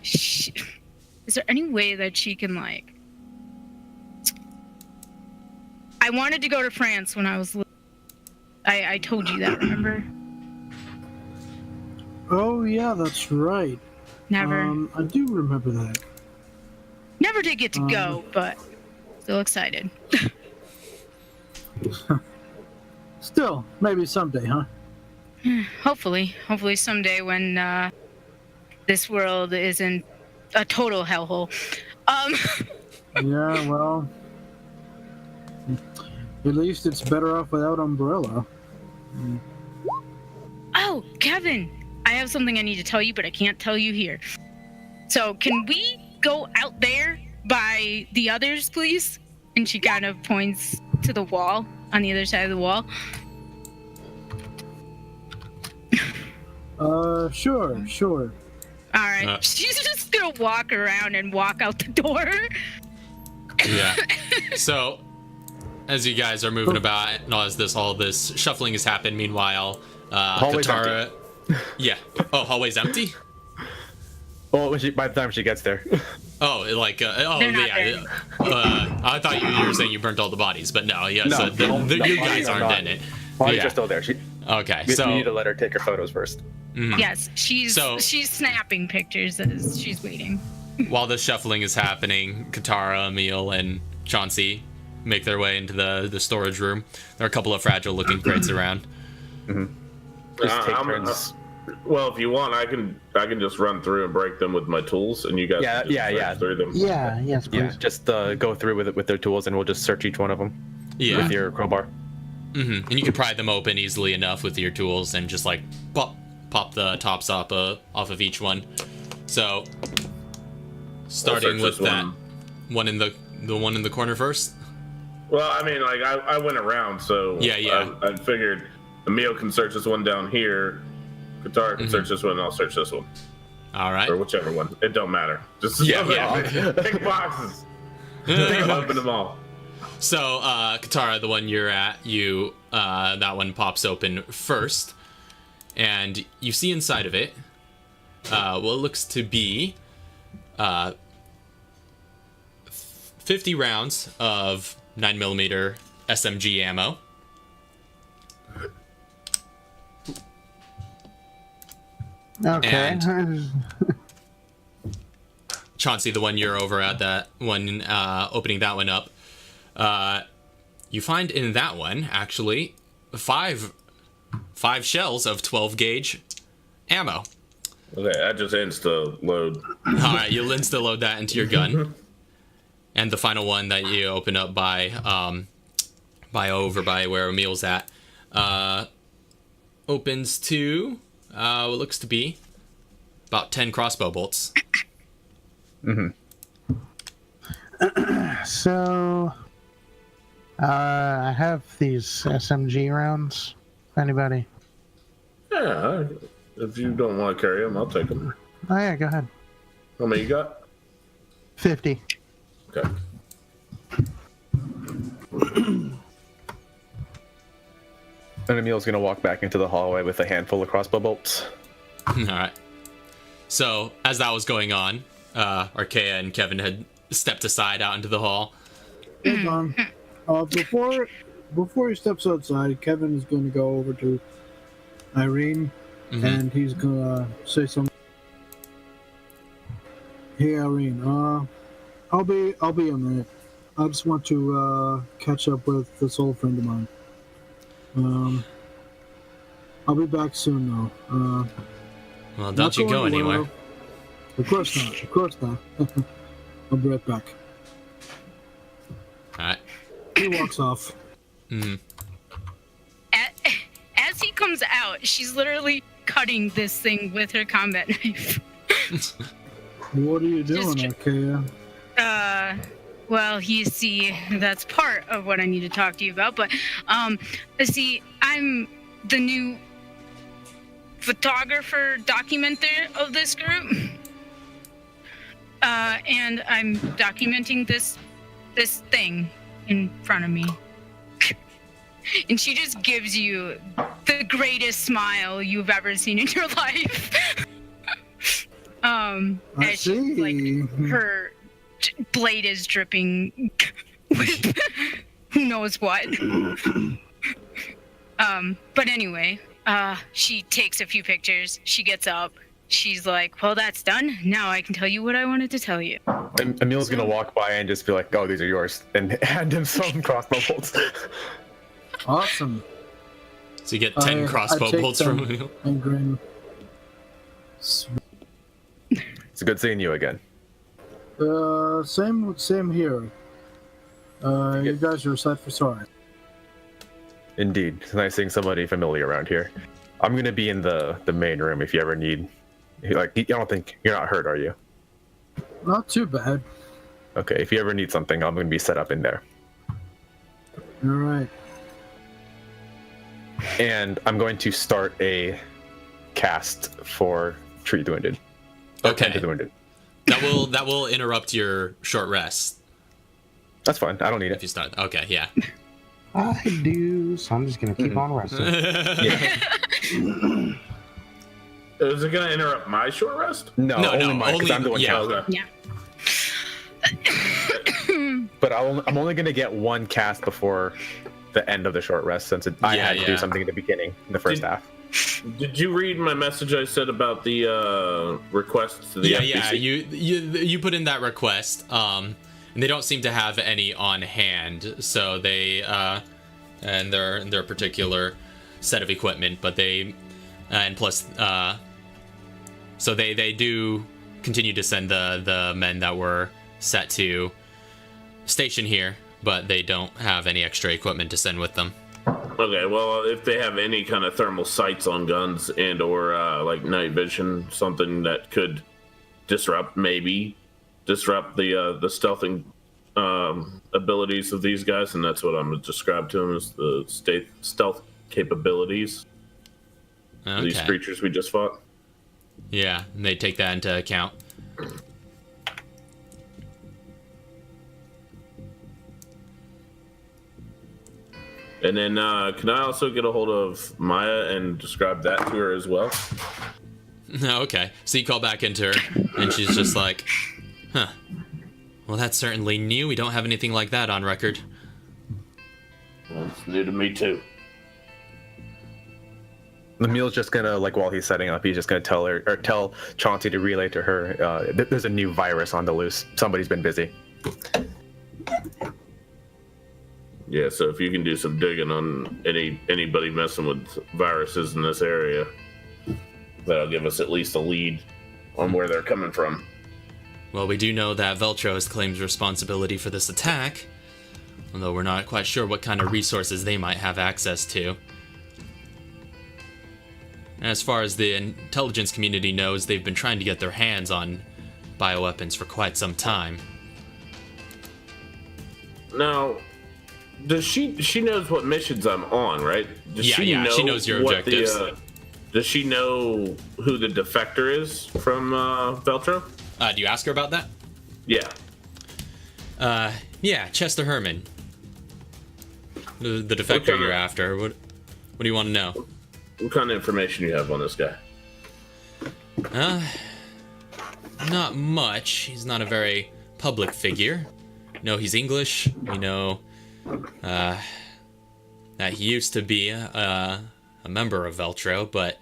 is there any way that she can, like, I wanted to go to France when I was little. I told you that, remember? Oh yeah, that's right. Never. I do remember that. Never did get to go, but still excited. Still, maybe someday, huh? Hopefully someday when this world isn't a total hellhole. Yeah, well, at least it's better off without Umbrella. Oh, Kevin, I have something I need to tell you, but I can't tell you here. So can we go out there by the others, please? And she kind of points to the wall on the other side of the wall. Sure. All right. She's just gonna walk around and walk out the door. Yeah. So, as you guys are moving about, and all this shuffling has happened. Meanwhile, Hallway's Katara. Yeah. Oh, hallway's empty. Well, by the time she gets there. Oh, like, They're not yeah. I thought you were saying you burnt all the bodies, but no, yeah. No, so you bodies guys are aren't not. in it. Bodies Yeah. are still there. Okay, We so need to let her take her photos first. Yes, she's snapping pictures as she's waiting. while the shuffling is happening, Katara, Emil, and Chauncey make their way into the storage room. There are a couple of fragile-looking crates around. Just take turns. Well, if you want, I can just run through and break them with my tools, and you guys can just break through them. Yeah, yes, please. Yeah, just go through with their tools, and we'll just search each one of them with your crowbar. And you can pry them open easily enough with your tools and just like pop the tops off of each one. So, starting with that one in the one in the corner first. Well, I mean, like I went around, so Yeah. I figured Emil can search this one down here, Katara can search this one, and I'll search this one, All right. or whichever one. It don't matter. Just pick boxes. Open them all. So, Katara, the one you're at, that one pops open first, and you see inside of it what looks to be 50 rounds of 9mm SMG ammo. Okay. And Chauncey, the one you're over at, that one, opening that one up, you find in that one actually five shells of 12 gauge ammo. Okay, I just insta load. All right, you'll insta load that into your gun. And the final one that you open up by where Emil's at, opens to what looks to be about 10 crossbow bolts. So, I have these SMG rounds. If anybody? Yeah, if you don't want to carry them, I'll take them. Oh yeah, go ahead. How many you got? 50. Okay. And Emil's gonna walk back into the hallway with a handful of crossbow bolts. All right. So as that was going on, Arkea and Kevin had stepped aside out into the hall. Hold on. Before he steps outside, Kevin is going to go over to Irene, and he's gonna say something. Hey, Irene. I'll be a minute. I just want to catch up with this old friend of mine. I'll be back soon, though. Well, Not don't you go going anywhere. Of course not. Of course not. I'll be right back. Alright. He walks off. Mm-hmm. As he comes out, she's literally cutting this thing with her combat knife. What are you doing, Archaea? Well, you see, that's part of what I need to talk to you about. But, see, I'm the new photographer, documenter of this group. And I'm documenting this thing in front of me. And she just gives you the greatest smile you've ever seen in your life. I as she, like, her blade is dripping with who knows what. But anyway, she takes a few pictures. She gets up. She's like, well, that's done. Now I can tell you what I wanted to tell you. Emil's gonna walk by and just be like, "Oh, these are yours," and hand him some crossbow bolts. Awesome. So you get 10 crossbow bolts from Emil. And grin. It's good seeing you again. Same here. You guys are a sight for sore eyes. Indeed, it's nice seeing somebody familiar around here. I'm gonna be in the main room if you ever need. Like, I don't think you're not hurt, are you? Not too bad. Okay, if you ever need something, I'm gonna be set up in there. All right. And I'm going to start a cast for Treat the Wounded. Okay. Tend to the Wounded. That will interrupt your short rest That's fine. I don't need if it. you start. Okay, yeah. I do, so I'm just gonna keep on resting. Is it going to interrupt my short rest? No, No, only no, mine, 'cause only- I'm the one yeah. casting. Yeah. But I'm only going to get one cast before the end of the short rest, since I had to do something in the beginning, in the first half. Did you read my message I said about the request to the Yeah, FBC? you put in that request, and they don't seem to have any on hand, so they and their particular set of equipment, but they and plus so they do continue to send the men that were set to station here, but they don't have any extra equipment to send with them. Okay, well, if they have any kind of thermal sights on guns and or like night vision, something that could disrupt the stealthing abilities of these guys, and that's what I'm going to describe to them as the stealth capabilities of these Okay. creatures we just fought. Yeah, and they take that into account. And then can I also get a hold of Maya and describe that to her as well? Okay, so you call back into her, and she's just like, huh. Well, that's certainly new. We don't have anything like that on record. Well, it's new to me too. Emil's just gonna, like, while he's setting up, he's just gonna tell Chauncey to relay to her, there's a new virus on the loose. Somebody's been busy. Yeah, so if you can do some digging on anybody messing with viruses in this area, that'll give us at least a lead on where they're coming from. Well, we do know that Veltros claims responsibility for this attack, although we're not quite sure what kind of resources they might have access to. As far as the intelligence community knows, they've been trying to get their hands on bioweapons for quite some time. Now, does she knows what missions I'm on, right? Does Yeah, she knows your what objectives. Does she know who the defector is from Veltro? Do you ask her about that? Yeah. Yeah, Chester Herman. The defector Okay. you're after. What do you want to know? What kind of information you have on this guy? Not much. He's not a very public figure. No, he's English. We know that he used to be a member of Veltro, but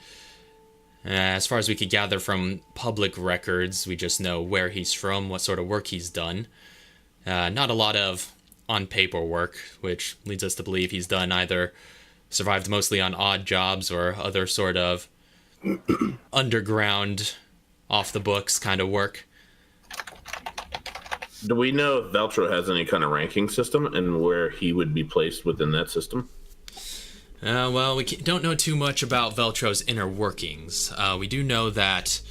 as far as we could gather from public records, we just know where he's from, what sort of work he's done. Not a lot of on paperwork, which leads us to believe he's done either survived mostly on odd jobs or other sort of underground, off the books kind of work. Do we know if Veltro has any kind of ranking system and where he would be placed within that system? Well, we don't know too much about Veltro's inner workings. We do know that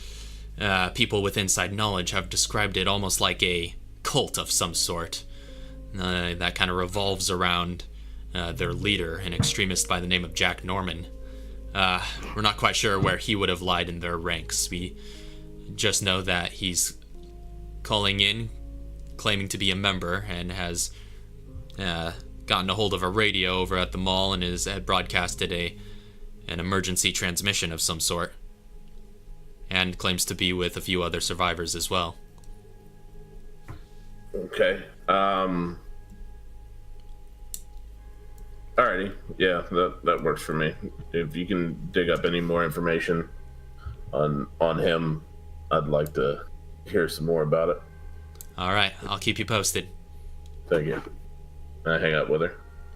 people with inside knowledge have described it almost like a cult of some sort. That kind of revolves around their leader, an extremist by the name of Jack Norman. We're not quite sure where he would have lied in their ranks. We just know that he's calling in, claiming to be a member, and has gotten a hold of a radio over at the mall and had broadcasted an emergency transmission of some sort, and claims to be with a few other survivors as well. Okay. Alrighty. Yeah, that works for me. If you can dig up any more information on him, I'd like to hear some more about it. All right, I'll keep you posted. Thank you. I hang out with her.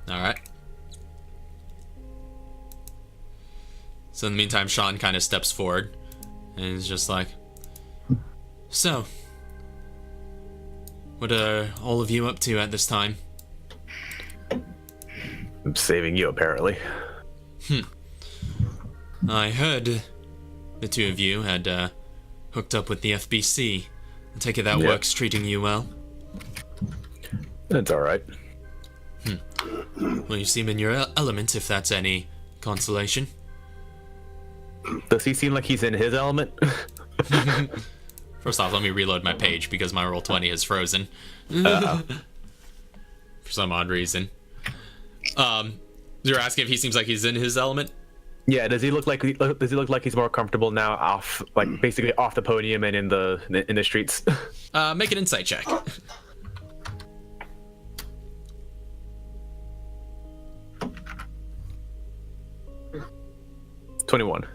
All right. So in the meantime, Sean kind of steps forward and is just like, so, what are all of you up to at this time? I'm saving you, apparently. I heard the two of you had hooked up with the FBC. I take it that work's treating you well? That's all right. Well, you seem in your element, if that's any consolation. Does he seem like he's in his element? First off, let me reload my page because my Roll20 is frozen. For some odd reason. You're asking if he seems like he's in his element? Yeah. Does he look like he's more comfortable now, off, like basically off the podium and in the streets? Make an insight check. 21.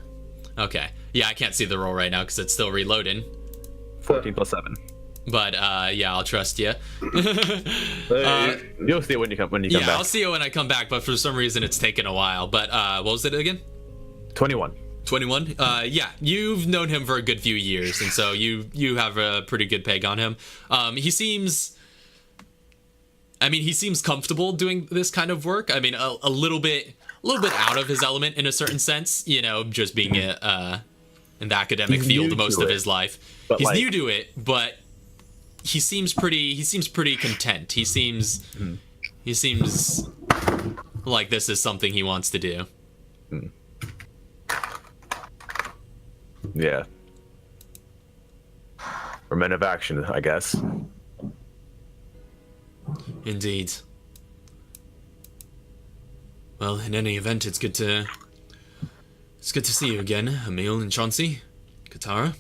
Okay. Yeah, I can't see the roll right now because it's still reloading. 14 plus 7. But yeah, I'll trust you. You'll see it when you come back. Yeah, I'll see it when I come back. But for some reason, it's taken a while. But what was it again? 21. 21. Yeah, you've known him for a good few years, and so you have a pretty good peg on him. He seems comfortable doing this kind of work. I mean, a little bit out of his element in a certain sense, you know, just being in the academic field most of his life. He's new to it, but he seems pretty content. He seems like this is something he wants to do. Yeah. We're men of action, I guess. Indeed. Well, in any event, it's good to see you again, Emil and Chauncey, Katara.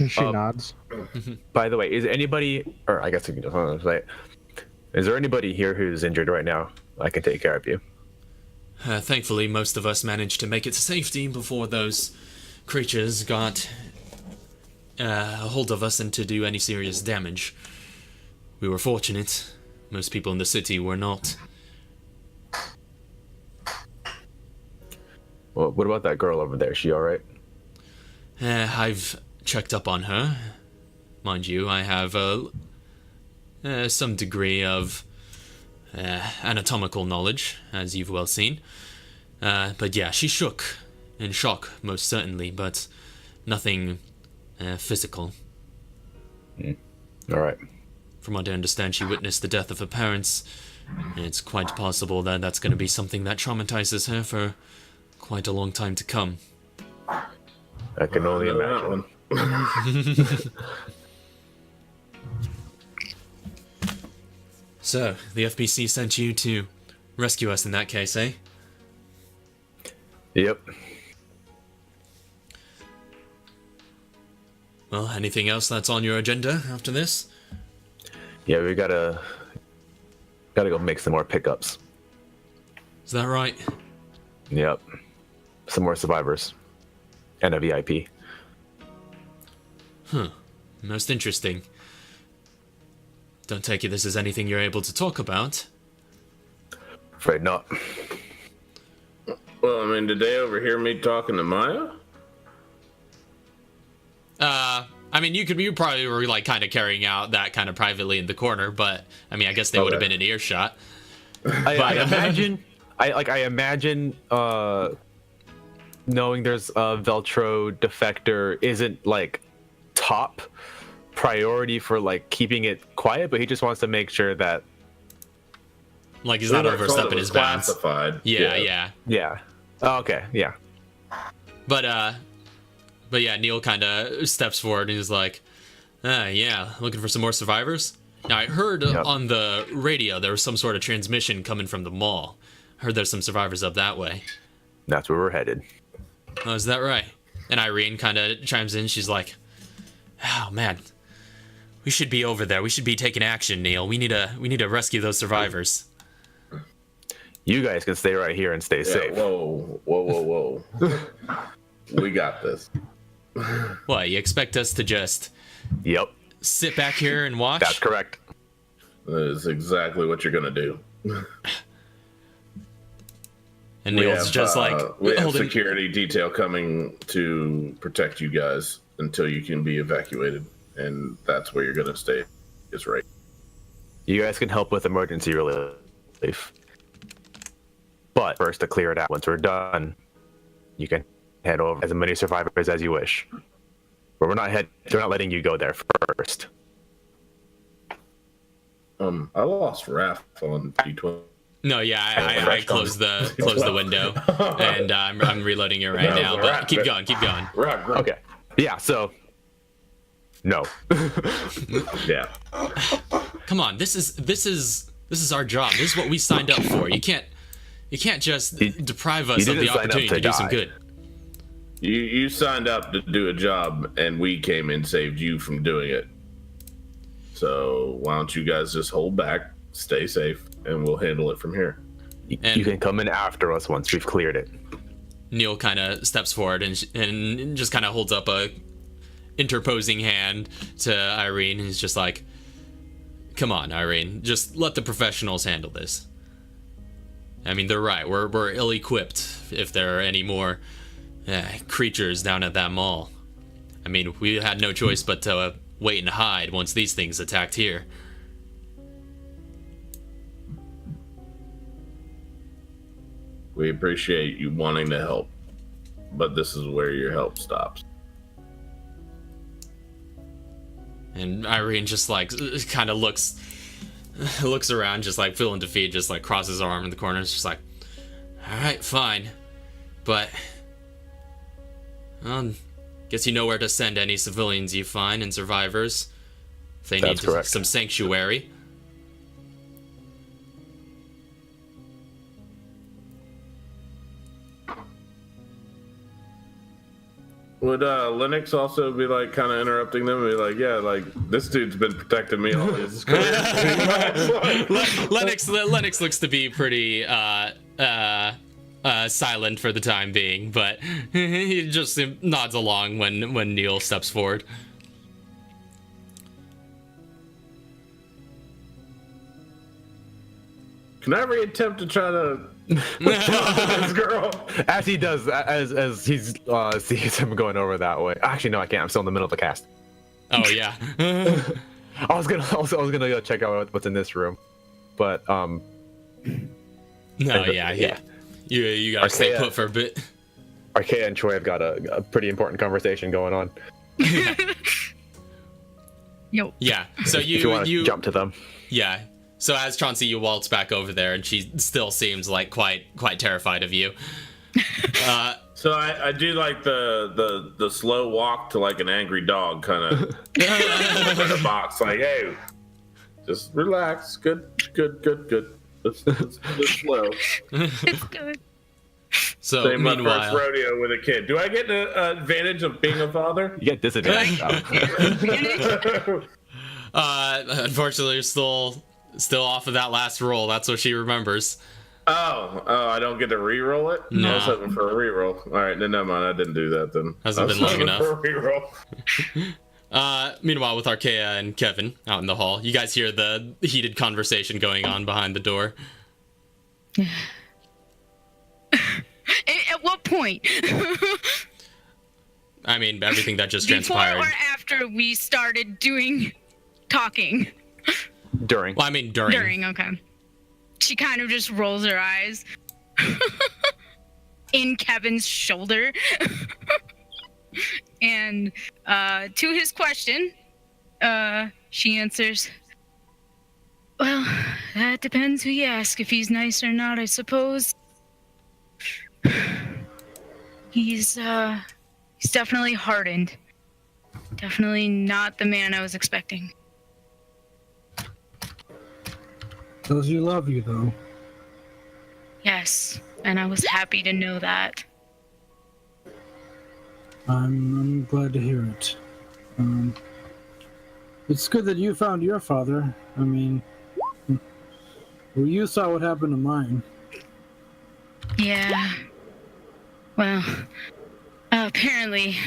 She nods. By the way, is anybody, or I guess we can just say, is there anybody here who's injured right now? I can take care of you. Thankfully, most of us managed to make it to safety before those creatures got a hold of us and to do any serious damage. We were fortunate. Most people in the city were not. Well, what about that girl over there? Is she all right? I've checked up on her. Mind you, I have some degree of anatomical knowledge, as you've well seen. But yeah, she shook in shock, most certainly, but nothing physical. All right. From what I understand, she witnessed the death of her parents. It's quite possible that that's going to be something that traumatizes her for quite a long time to come. I can only imagine. So, the FBC sent you to rescue us in that case, eh? Yep. Well, anything else that's on your agenda after this? Yeah, we gotta go make some more pickups. Is that right? Yep. Some more survivors. And a VIP. Huh. Most interesting. Don't take it this is anything you're able to talk about. Afraid not. Well, I mean, did they overhear me talking to Maya? I mean, you probably were like kind of carrying out that kind of privately in the corner, but I mean, I guess they would have been in earshot. I imagine knowing there's a Veltro defector isn't like top priority for like keeping it quiet, but he just wants to make sure that like he's not overstepping his bounds. Classified. Yeah. Oh, okay, yeah. But yeah, Neil kind of steps forward and he's like, yeah, looking for some more survivors? Now, I heard on the radio there was some sort of transmission coming from the mall. I heard there's some survivors up that way. That's where we're headed. Oh, is that right? And Irene kind of chimes in. She's like, oh, man, we should be over there. We should be taking action, Neil. We need to rescue those survivors. You guys can stay right here and stay safe. Whoa. We got this. What, you expect us to just sit back here and watch? That's correct. That is exactly what you're gonna do. And Neil's just like, we have security detail coming to protect you guys until you can be evacuated, and that's where you're gonna stay. Is right. You guys can help with emergency relief, but first to clear it out. Once we're done, you can head over as many survivors as you wish. But we're not letting you go there first. I lost Raph on D20. No, yeah, I closed the window, and I'm reloading it right now. But keep going. Right. Okay. Yeah. So. No. Yeah. Come on, this is our job. This is what we signed up for. You can't just deprive us of the opportunity to do some good. You signed up to do a job, and we came and saved you from doing it. So why don't you guys just hold back, stay safe, and we'll handle it from here. You can come in after us once we've cleared it. Neil kind of steps forward and just kind of holds up a interposing hand to Irene. He's just like, come on, Irene, just let the professionals handle this. I mean, they're right. We're ill-equipped if there are any more creatures down at that mall. I mean, we had no choice but to wait and hide once these things attacked here. We appreciate you wanting to help, but this is where your help stops. And Irene just like kind of looks around, just like feeling defeated, just like crosses her arm in the corner. It's just like, all right, fine, but guess you know where to send any civilians you find and survivors if they need some sanctuary. Would Lennox also be like kind of interrupting them and be like, yeah, like this dude's been protecting me all his career. Lennox looks to be pretty silent for the time being, but he just nods along when Neil steps forward. Can I attempt to try to this girl? As he does, as he's sees him going over that way. Actually, no, I can't. I'm still in the middle of the cast. Oh yeah. I was gonna go check out what's in this room, but No, yeah. You gotta stay put for a bit. Arkea and Troy have got a pretty important conversation going on. Yo. Yeah. So if you want to jump to them. Yeah. So as Chauncey, you waltz back over there, and she still seems like quite terrified of you. So I do like the slow walk to like an angry dog kind of in the box, like, hey, just relax, good. It's slow. It's good. So Say my meanwhile, first rodeo with a kid. Do I get the advantage of being a father? You get disadvantage. Unfortunately, you're still off of that last roll. That's what she remembers. Oh, I don't get to re-roll it? No. I was hoping for a re-roll. All right, then never mind. I didn't do that then. Hasn't been long enough. For a re-roll. Meanwhile, with Archaea and Kevin out in the hall, you guys hear the heated conversation going on behind the door. At what point? I mean, everything that just Before transpired. or after we started talking? During. Well, I mean, during. During, okay. She kind of just rolls her eyes in Kevin's shoulder. And to his question, she answers, well, that depends who you ask if he's nice or not, I suppose. He's definitely hardened. Definitely not the man I was expecting. Does he love you, though? Yes, and I was happy to know that. I'm glad to hear it. It's good that you found your father. I mean, well, you saw what happened to mine. Yeah. Well, apparently,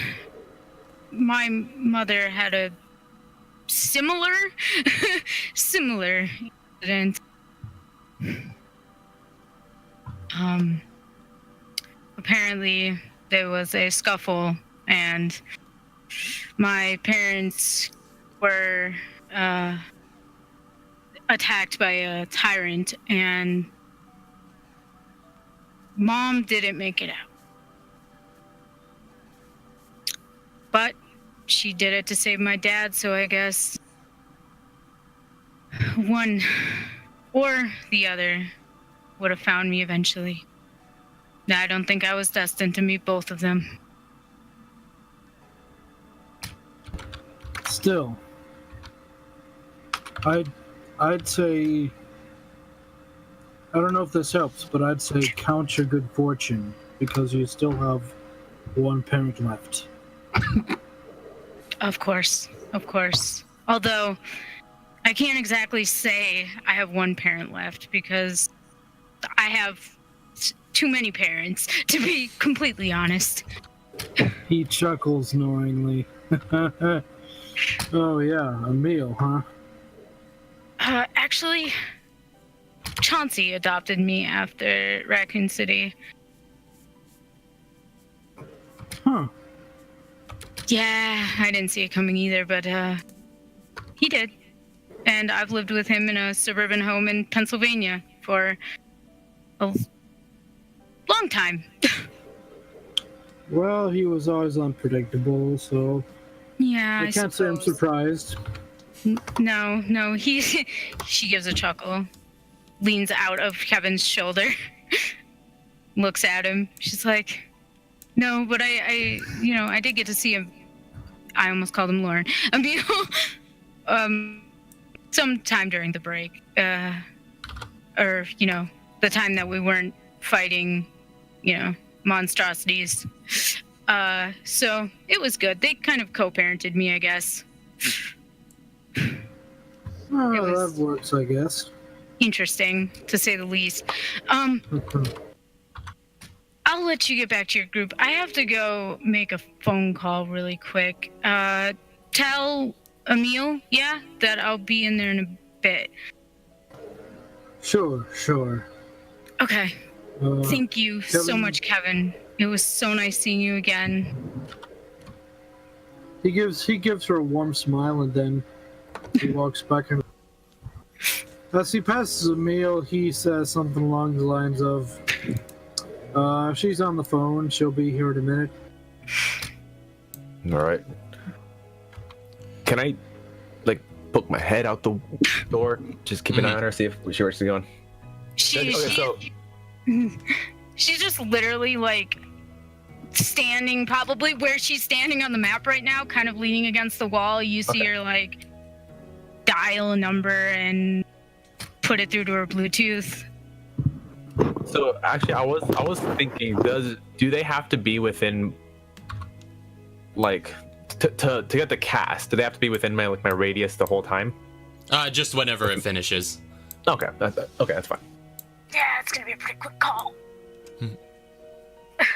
my mother had a similar incident. Apparently, there was a scuffle, and my parents were attacked by a tyrant, and Mom didn't make it out. But she did it to save my dad, so I guess one or the other would have found me eventually. I don't think I was destined to meet both of them. Still, I'd say, I don't know if this helps, but I'd say count your good fortune, because you still have one parent left. Of course. Although, I can't exactly say I have one parent left, because I have too many parents, to be completely honest. He chuckles knowingly. Oh yeah, a meal, huh? Actually, Chauncey adopted me after Raccoon City. Huh. Yeah, I didn't see it coming either, but he did. And I've lived with him in a suburban home in Pennsylvania for a long time. Well, he was always unpredictable, so Yeah, I can't say I'm surprised. No, she gives a chuckle, leans out of Kevin's shoulder, looks at him. She's like, no, but I did get to see him. I almost called him Lauren. Emil, sometime during the break, or the time that we weren't fighting, monstrosities. So it was good. They kind of co-parented me, I guess. Oh, It was- that works, I guess. Interesting, to say the least. I'll let you get back to your group. I have to go make a phone call really quick. Tell Emil, that I'll be in there in a bit. Sure. Okay. Thank you so Kevin- much, Kevin. It was so nice seeing you again. He gives her a warm smile, and then he walks back in. As he passes a meal, he says something along the lines of, she's on the phone, she'll be here in a minute. All right. Can I, poke my head out the door? Just keep an eye on her, see if she where she's going. She's just literally standing probably where she's standing on the map right now, kind of leaning against the wall. You see her dial a number and put it through to her Bluetooth. So actually, I was thinking, do they have to be within, to get the cast? Do they have to be within my radius the whole time? Just whenever it finishes. Okay, that's fine. Yeah, it's gonna be a pretty quick call.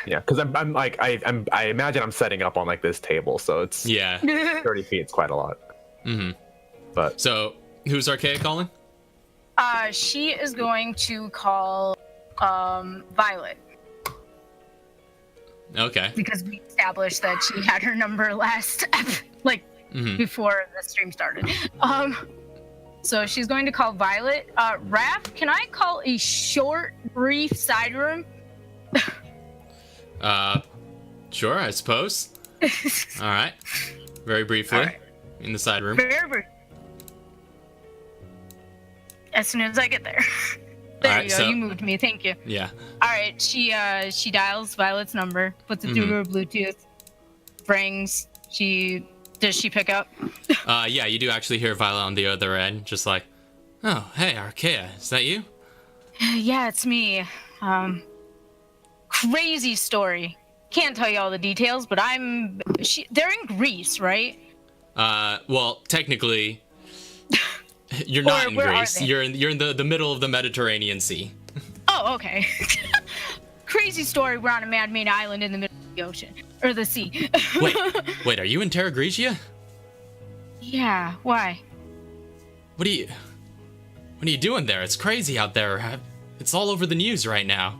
Yeah, because I'm like I imagine I'm setting up on like this table, so it's Yeah. 30 feet. It's quite a lot. Mm-hmm. But So, who's Archaea calling? She is going to call Violet Okay. because we established that she had her number last, before the stream started. So she's going to call Violet. Raph, can I call a short, brief side room? Sure, I suppose. All right. Very briefly, All right. in the side room. Very brief. As soon as I get there. There All right, you go. so- You moved me. Thank you. Yeah. All right. She dials Violet's number, puts it through her Bluetooth, rings. Does she pick up? Yeah, you do actually hear Violet on the other end, just like, oh, hey, Archaea, is that you? Yeah, it's me. Crazy story. Can't tell you all the details, but they're in Greece, right? Well, technically, you're not in where are Greece. they? You're in the middle of the Mediterranean Sea. Oh, okay. Crazy story. We're on a man-made island in the middle of the ocean. Or the sea. Wait, are you in Terragrigia? Yeah, why? What are you doing there? It's crazy out there. It's all over the news right now.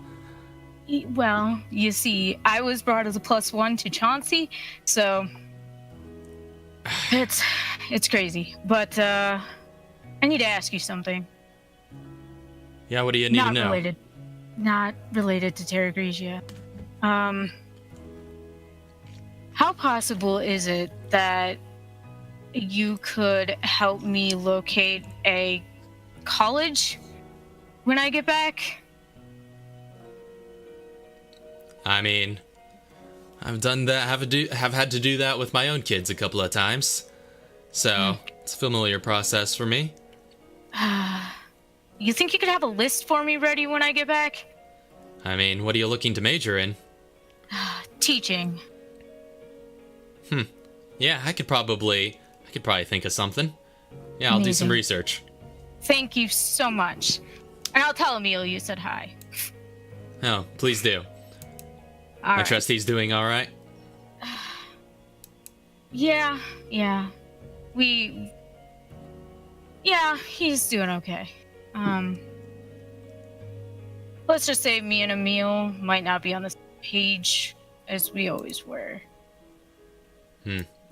Well, you see, I was brought as a +1 to Chauncey, so it's crazy. But I need to ask you something. Yeah, what do you need to know? Not related to Terragrigia. How possible is it that you could help me locate a college when I get back? I mean, I've done that. Have had to do that with my own kids a couple of times, so it's a familiar process for me. You think you could have a list for me ready when I get back? I mean, what are you looking to major in? Teaching. Yeah, I could probably think of something. Yeah, I'll do some Amazing. research. Thank you so much. And I'll tell Emil you said hi. Oh, please do. All I right. trust he's doing all right. Yeah. He's doing okay. Let's just say me and Emil might not be on the same page as we always were.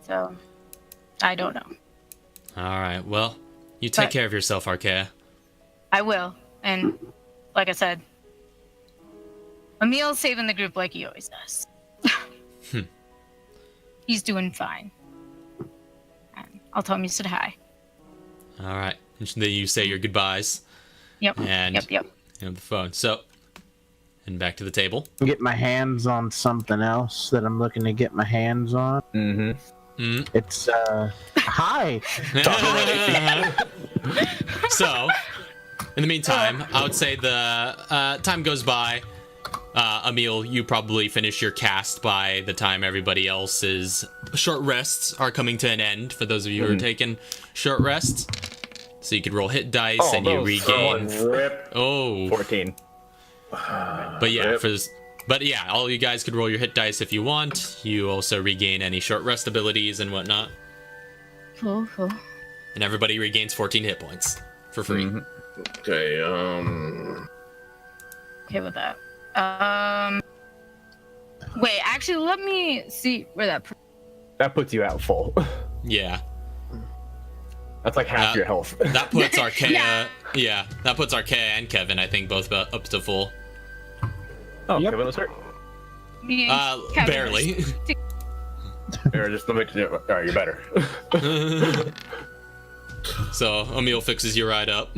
So, I don't know. All right. Well, you take But- care of yourself, Archaea. I will. And like I said, Emil's saving the group like he always does. He's doing fine. And I'll tell him you said hi. All right. And then you say your goodbyes. Yep. And Yep. and the phone. So, and back to the table. Get my hands on something else that I'm looking to get my hands on. mm-hmm. It's hi. So, in the meantime, I would say the time goes by. Emil, you probably finish your cast by the time everybody else's short rests are coming to an end. For those of you who are taking short rests, so you could roll hit dice and you regain. Rip. 14. But yeah, all you guys could roll your hit dice if you want. You also regain any short rest abilities and whatnot. Cool. And everybody regains 14 hit points for free. Okay. Okay with that. Wait, actually, let me see where that. That puts you at full. Yeah. That's like half your health. That puts Archaea. Yeah. Yeah, that puts Archaea and Kevin, I think, both up to full. Oh, Yep. Kevin was hurt. Me and Kevin Barely. Or just let me. All right, you're better. So Emil fixes you right up.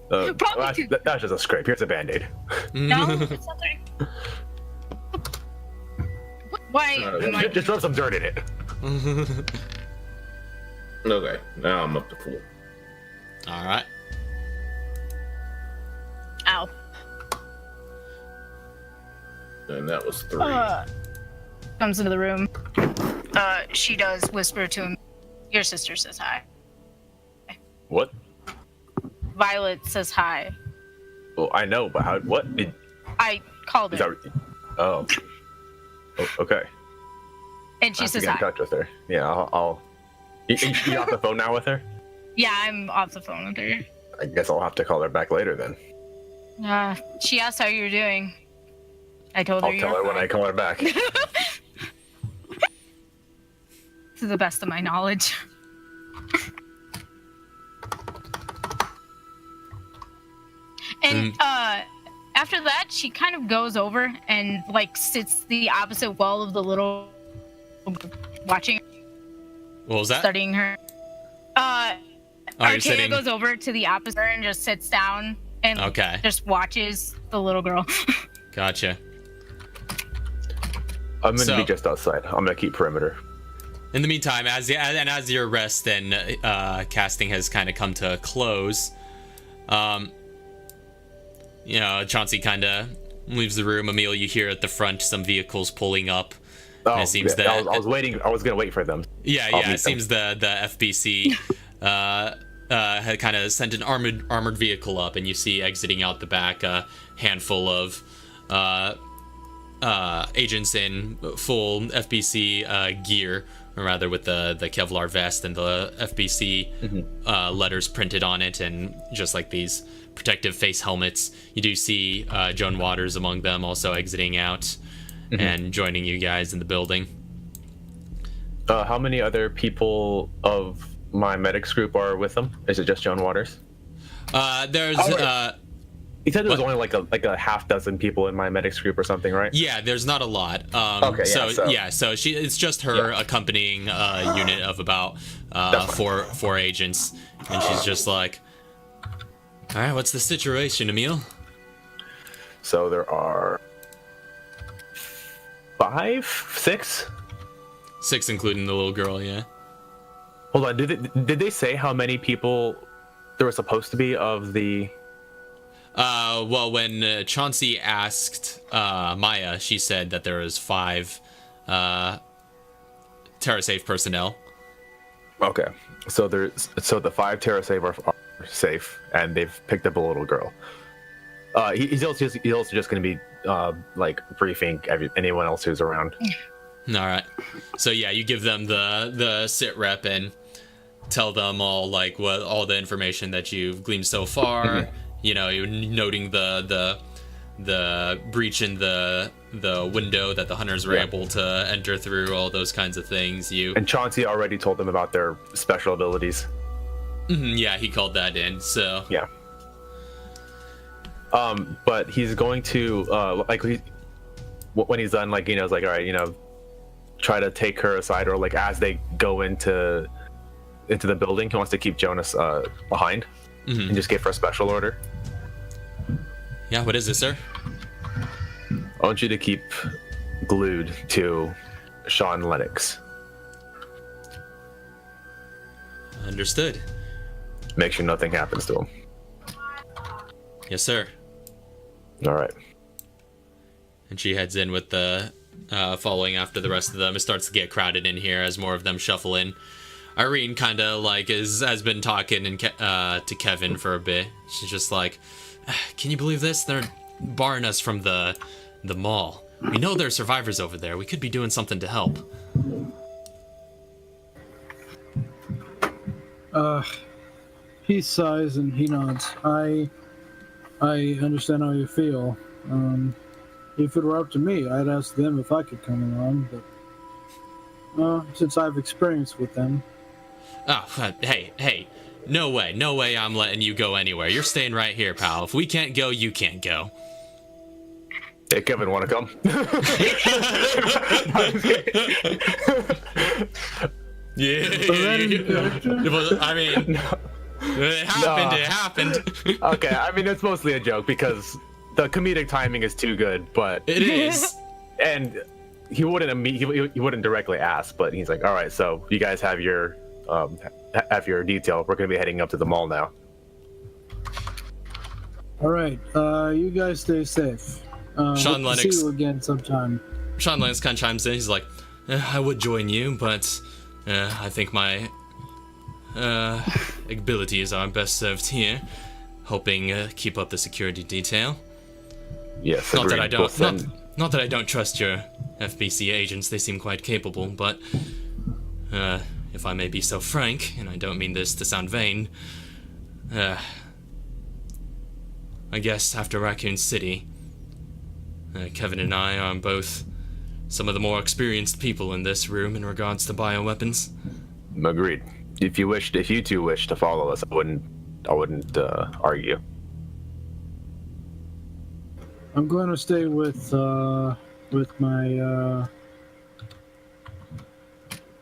Probably too. That's just a scrape. Here's a band-aid. No, it's not there. Why? am I- Just throw some dirt in it. Okay. Now I'm up to full. All right. Ow. And that was 3. Comes into the room. She does whisper to him. Your sister says hi. What? Violet says hi. Well, I know, but how? What? Called Is her. that? Oh. Okay. And she I have to says get in hi. touch with her. Yeah, I'll you off the phone now with her? Yeah, I'm off the phone with her. I guess I'll have to call her back later then. She asked how you're doing. I told her I'll you're tell her when fine. I call her back. To the best of my knowledge. And after that, she kind of goes over and like sits the opposite wall of the little, watching, What was that? studying her. Oh, you're Archaea sitting. goes over to the opposite and just sits down and Okay. just watches the little girl. Gotcha. I'm gonna So- be just outside. I'm gonna keep perimeter. In the meantime, as your rest and casting has kind of come to a close, Chauncey kind of leaves the room. Emil, you hear at the front some vehicles pulling up. Oh, it seems yeah, that I was waiting. I was gonna wait for them. Yeah, I'll yeah. meet It seems the FBC had kind of sent an armored vehicle up, and you see exiting out the back a handful of agents in full FBC gear, or rather with the Kevlar vest and the FBC letters printed on it, and just like these protective face helmets. You do see Joan Waters among them, also exiting out and joining you guys in the building. How many other people of my medics group are with them? Is it just Joan Waters? There's He said there was What? only like a half dozen people in my medics group or something, right? yeah, there's not a lot. Okay, yeah, so- it's just her accompanying a unit of about four agents, and she's just like, all right, what's the situation, Emil? So there are 6. 6, including the little girl. Yeah. Hold on, did they say how many people there were supposed to be of the? Well, when Chauncey asked Maya, she said that there was 5 TerraSave personnel. Okay, so the 5 TerraSave are safe, and they've picked up a little girl. He's also just going to be like briefing anyone else who's around. All right. So yeah, you give them the sit rep and tell them all like what all the information that you've gleaned so far. You know, you're noting the breach in the window that the hunters were able to enter through, all those kinds of things. And Chauncey already told them about their special abilities. Yeah, he called that in. So Yeah. But he's going to when he's done, like, it's like, all right, try to take her aside, or like as they go into the building, he wants to keep Jonas behind and just give her a special order. yeah, what is it, sir? I want you to keep glued to Sean Lennox. Understood. Make sure nothing happens to him. Yes, sir. All right. And she heads in with the following after the rest of them. It starts to get crowded in here as more of them shuffle in. Irene kind of like has been talking to Kevin for a bit. She's just like, "Can you believe this? They're barring us from the mall. We know there are survivors over there. We could be doing something to help." He sighs and he nods. I understand how you feel. If it were up to me, I'd ask them if I could come along, but since I've experience with them. Oh, hey. No way I'm letting you go anywhere. You're staying right here, pal. If we can't go, you can't go. Hey, Kevin, want to come? Yeah. I mean, it happened. Okay, I mean, it's mostly a joke because the comedic timing is too good, but It is. and he wouldn't directly ask, but he's like, all right, so you guys have your detail. We're gonna be heading up to the mall now. All right, you guys stay safe. Sean Hope to Lennox. see you again sometime. Sean Lance kind of chimes in. He's like, I would join you, but I think my abilities are best served here. Helping keep up the security detail. Yes, Not that I agreed. We'll don't. send- Not that I don't trust your FBC agents. They seem quite capable, but if I may be so frank, and I don't mean this to sound vain, I guess after Raccoon City, Kevin and I are both some of the more experienced people in this room in regards to bioweapons. Agreed. If you two wish to follow us, I wouldn't argue. I'm going to stay with my.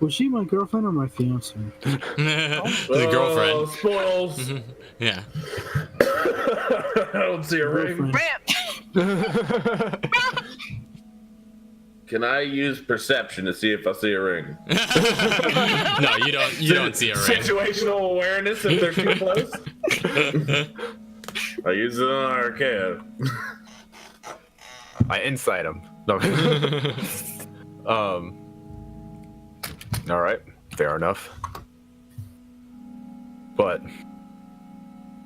Was she my girlfriend or my fiance? The girlfriend. Spoils. Yeah. I don't see a ring. Girlfriend. Can I use perception to see if I see a ring? No, you don't. You don't see a ring. Situational awareness if they're too close. I use it on Archaea. I insight him. No. All right, fair enough. But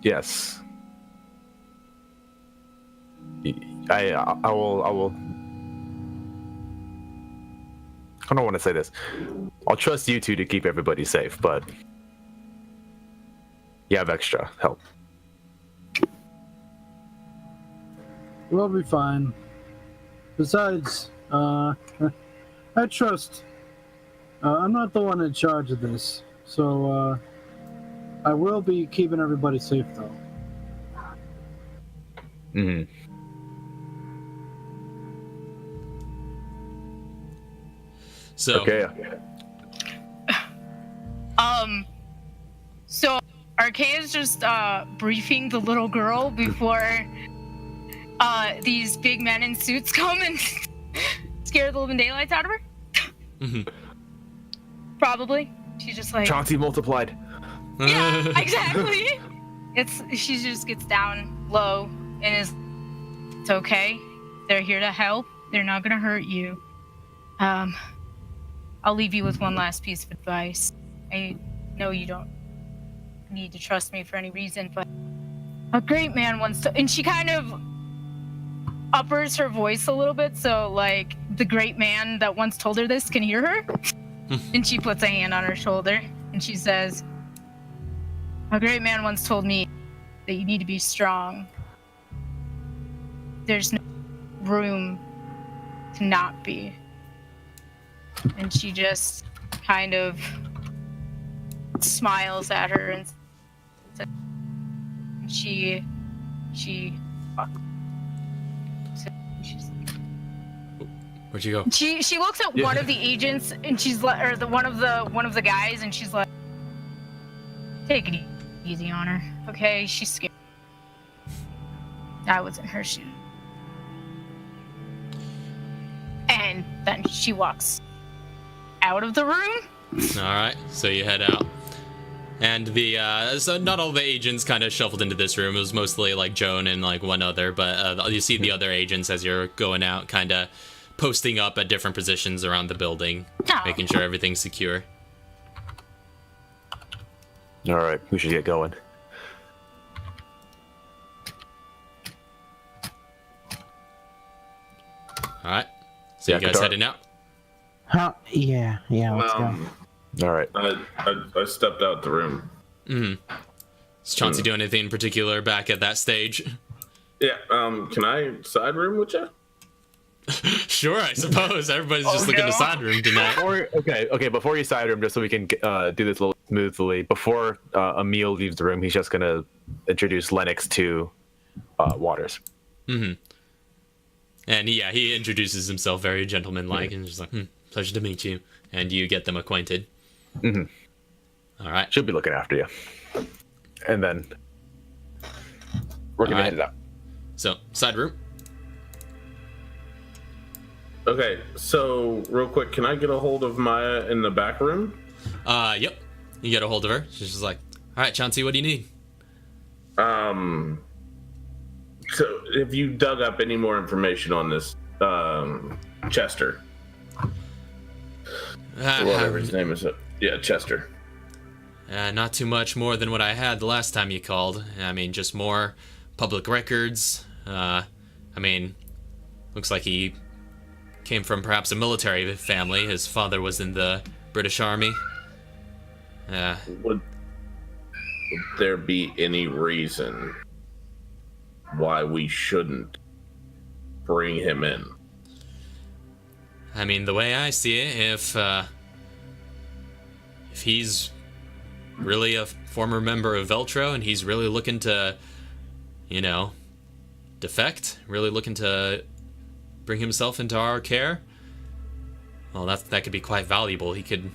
yes, I will. I don't want to say this. I'll trust you two to keep everybody safe, but you have extra help. We'll be fine. Besides, I trust. I'm not the one in charge of this, so I will be keeping everybody safe, though. Mm-hmm. So. Okay. So Archaea's just briefing the little girl before these big men in suits come and scare the living daylights out of her. Mm-hmm. Probably. She's just like, Chauncey multiplied. yeah, exactly. She just gets down low and it's okay. They're here to help. They're not gonna hurt you. I'll leave you with one last piece of advice. I know you don't need to trust me for any reason, but a great man once and she kind of uppers her voice a little bit so like the great man that once told her this can hear her. And she puts a hand on her shoulder and she says, a great man once told me that you need to be strong. There's no room to not be. And she just kind of smiles at her and she Where'd you go? She looks at one of the agents and she's like, or the one of the guys, and she's like, take it easy on her, okay? She's scared. I was in her shoes. And then she walks out of the room. All right, so you head out, and so not all the agents kind of shuffled into this room. It was mostly like Joan and like one other, but you see the other agents as you're going out, kind of posting up at different positions around the building, making sure everything's secure. All right, we should get going. All right, so Yeah, you guys Katara. heading out? Huh? Yeah, let's go. All right. I stepped out the room. Mm-hmm. Is Chauncey doing anything in particular back at that stage? Yeah. Can I side room with you? Sure, I suppose. Everybody's just looking to side room tonight. Okay. Before you side room, just so we can do this a little smoothly. Before Emil leaves the room, he's just gonna introduce Lennox to Waters. Mm-hmm. And yeah, he introduces himself very gentlemanlike and just like, pleasure to meet you. And you get them acquainted. Mm-hmm. All right. She'll be looking after you. And then we're gonna head out. So, side room. Okay, so real quick, can I get a hold of Maya in the back room? Yep. You get a hold of her. She's just like, all right, Chauncey, what do you need? So have you dug up any more information on this, Chester? Whatever his name is. Yeah, Chester. Not too much more than what I had the last time you called. I mean, just more public records. I mean, Looks like he came from perhaps a military family. His father was in the British Army. Would there be any reason why we shouldn't bring him in? I mean, the way I see it, if he's really a former member of Veltro and he's really looking to, defect, really looking to bring himself into our care, well, that could be quite valuable. He could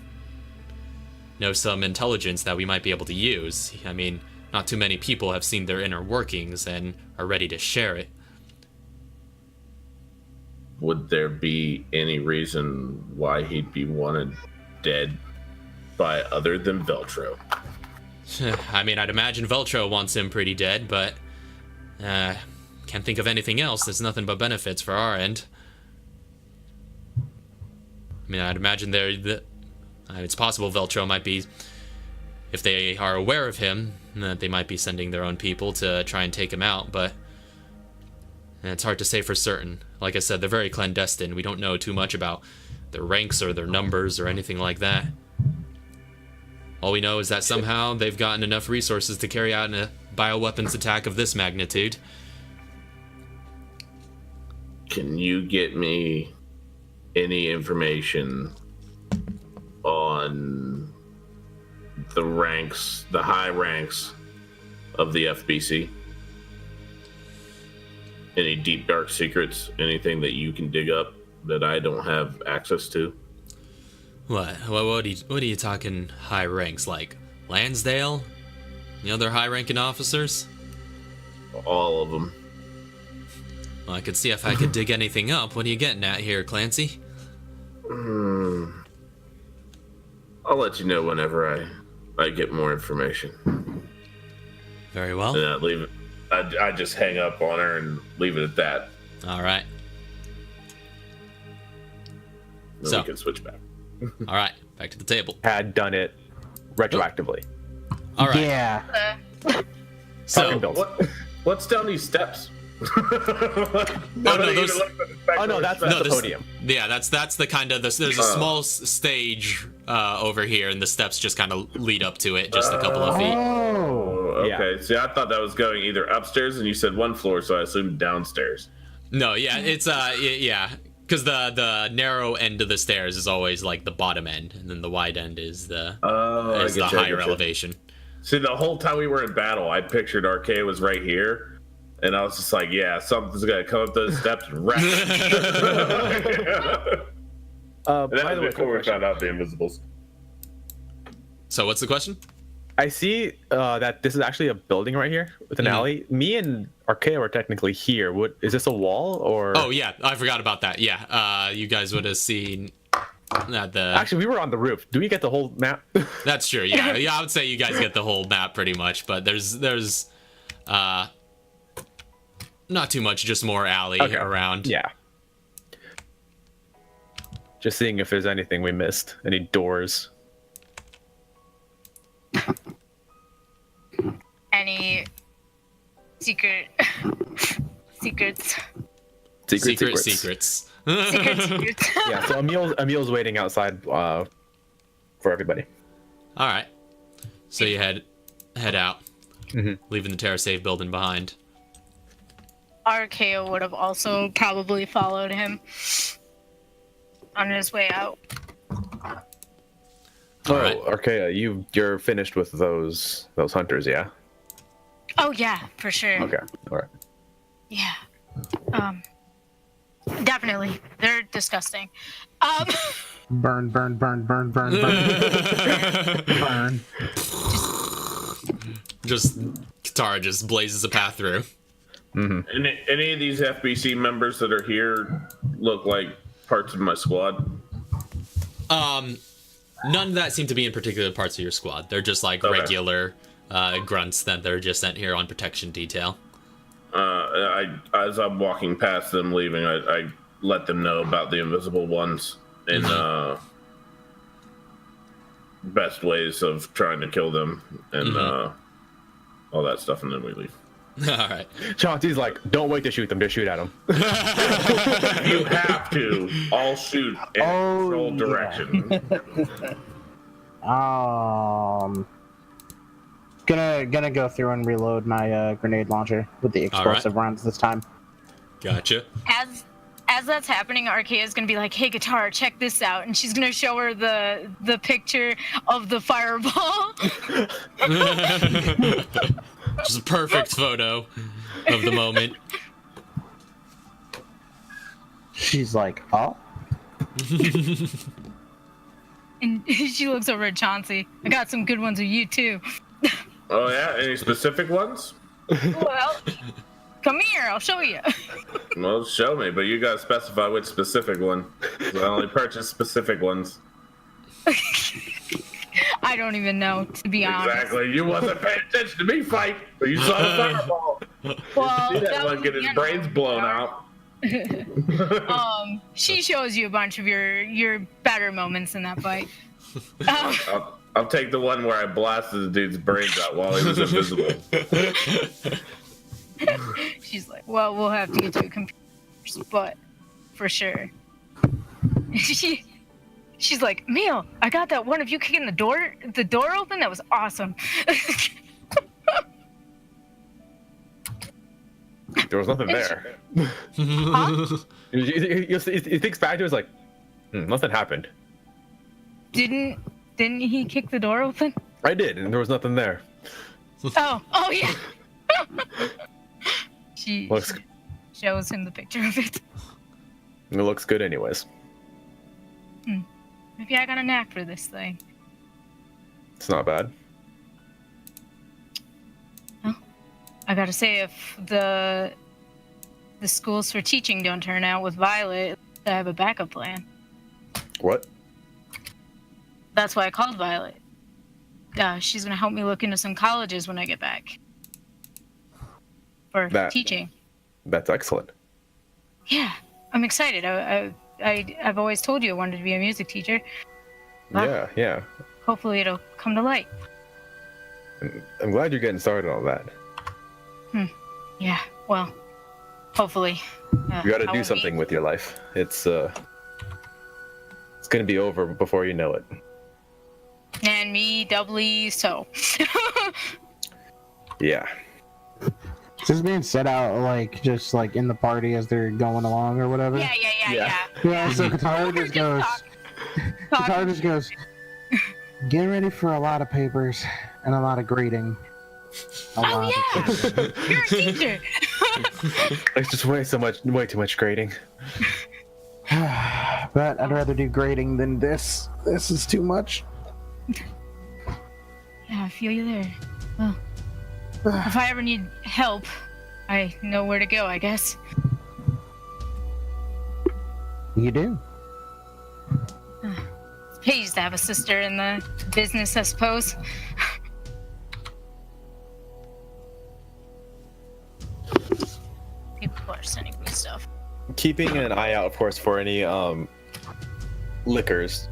know some intelligence that we might be able to use. I mean, not too many people have seen their inner workings and are ready to share it. Would there be any reason why he'd be wanted dead by other than Veltro? I mean, I'd imagine Veltro wants him pretty dead, but can't think of anything else. There's nothing but benefits for our end. I mean, I'd imagine it's possible Veltro might be, if they are aware of him, that they might be sending their own people to try and take him out, but it's hard to say for certain. Like I said, they're very clandestine. We don't know too much about their ranks or their numbers or anything like that. All we know is that somehow they've gotten enough resources to carry out a bioweapons attack of this magnitude. Can you get me any information on the ranks, the high ranks of the FBC? Any deep dark secrets, anything that you can dig up that I don't have access to? What are you talking high ranks, like Lansdale? The other high-ranking officers? All of them. Well, I could see if I could dig anything up. What are you getting at here, Clancy? I'll let you know whenever I get more information. Very well. And I leave it. I just hang up on her and leave it at that. All right. Then we can switch back. All right, back to the table. Had done it retroactively. All right. Yeah. So, What's down these steps? Oh no, that's the podium. Yeah, that's the kind of there's a small stage over here, and the steps just kind of lead up to it, just a couple of feet. Oh, okay. yeah. See, I thought that was going either upstairs, and you said one floor, so I assumed downstairs. No, yeah, it's yeah, because the narrow end of the stairs is always like the bottom end, and then the wide end is the higher elevation. See, the whole time we were in battle, I pictured Archaea was right here, and I was just like, yeah, something's gonna come up those steps and wreck it. By That the was way, before we found out the Invisibles. So what's the question? I see that this is actually a building right here with an alley. Me and Archaea were technically here. Is this a wall or? Oh yeah, I forgot about that. Yeah, you guys would have seen that Actually, we were on the roof. Do we get the whole map? That's true. Yeah, yeah, I would say you guys get the whole map pretty much, but there's not too much, just more alley around. Yeah. Just seeing if there's anything we missed. Any doors. Any secrets? Secrets. Secrets. Yeah, so Emil's waiting outside for everybody. All right. So you head out, leaving the TerraSave building behind. Archaea would have also probably followed him on his way out. All right, Archaea, you're finished with those hunters, yeah? Oh yeah, for sure. Okay, all right. Yeah. Definitely. They're disgusting. Burn, burn, burn, burn, burn, burn. Burn. Just Katara just blazes a path through. Any of these FBC members that are here look like parts of my squad? None that seem to be in particular parts of your squad. They're just like regular grunts that they're just sent here on protection detail. As I'm walking past them leaving, I let them know about the invisible ones and best ways of trying to kill them and all that stuff, and then we leave. All right. Chauncey's like, don't wait to shoot them, just shoot at them. You have to all shoot in controlled direction. Gonna go through and reload my grenade launcher with the explosive rounds this time. Gotcha. As that's happening, Arkea's gonna be like, "Hey, Katara, check this out," and she's gonna show her the picture of the fireball. Just a perfect photo of the moment. She's like, "Oh." And she looks over at Chauncey. I got some good ones of you too. Oh yeah, any specific ones? Well, come here, I'll show you. Well, show me, but you gotta specify which specific one. 'Cause I only purchase specific ones. I don't even know, to be honest. Exactly. You wasn't paying attention to me fight, but you saw the fireball. Well, See that one get his brains blown out. She shows you a bunch of your better moments in that fight. I'll take the one where I blasted the dude's brains out while he was invisible. She's like, well, we'll have to get to a computer, but for sure. She's like, Emil, I got that one of you kicking the door open. That was awesome. There was nothing there. Huh? He thinks back to it, it's like, nothing happened. Didn't he kick the door open? I did, and there was nothing there. Oh yeah. She Looks, shows him the picture of it. it looks good anyways. Maybe I got a knack for this thing. It's not bad. Well, I gotta say, if the schools for teaching don't turn out with Violet, I have a backup plan. What? That's why I called Violet. She's gonna help me look into some colleges when I get back. For teaching. That's excellent. Yeah, I'm excited. I've always told you I wanted to be a music teacher. Yeah. Hopefully it'll come to light. I'm glad you're getting started on that. Yeah, well, hopefully. You gotta do something with your life. It's gonna be over before you know it. And me doubly so. Yeah. Is this being set out just in the party as they're going along or whatever? Yeah. Yeah, so Katara just goes. Katara just goes. Get ready for a lot of papers and a lot of grading. You're a teacher. It's just way too much grading. But I'd rather do grading than this. This is too much. Yeah, I feel you there. Well, if I ever need help, I know where to go, I guess. You do. It's pays to have a sister in the business, I suppose. People are sending me stuff. Keeping an eye out, of course, for any liquors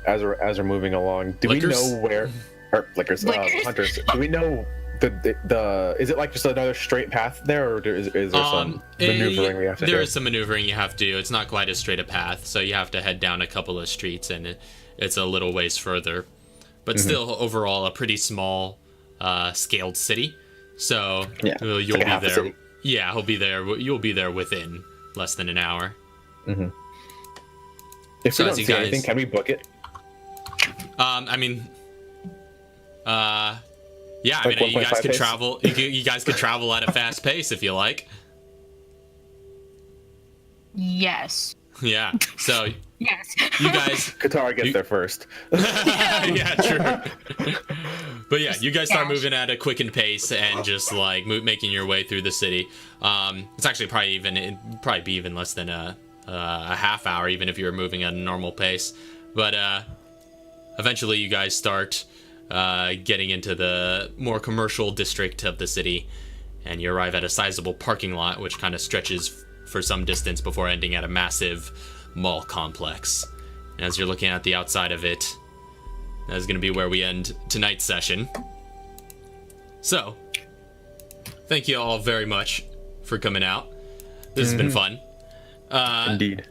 as we're moving along. Do we know where? Or liquors, hunters. Do we know the? Is it just another straight path there, or is there some maneuvering we have to do? There is some maneuvering you have to do. It's not quite as straight a path, so you have to head down a couple of streets, and it's a little ways further. But still, overall, a pretty small, scaled city. So you'll be there. Yeah, he'll be there. You'll be there within less than an hour. Mm-hmm. If we don't see anything, can we book it? Yeah, you guys can travel. You guys can travel at a fast pace if you like. Yes. Yeah. So. Yes. You guys. Katara gets there first. Yeah, true. But yeah, you guys start moving at a quickened pace and just making your way through the city. It's actually probably be even less than a half hour, even if you were moving at a normal pace. But eventually, you guys start getting into the more commercial district of the city, and you arrive at a sizable parking lot, which kind of stretches for some distance before ending at a massive mall complex. And as you're looking at the outside of it, that is going to be where we end tonight's session. So, thank you all very much for coming out. This has been fun. Indeed.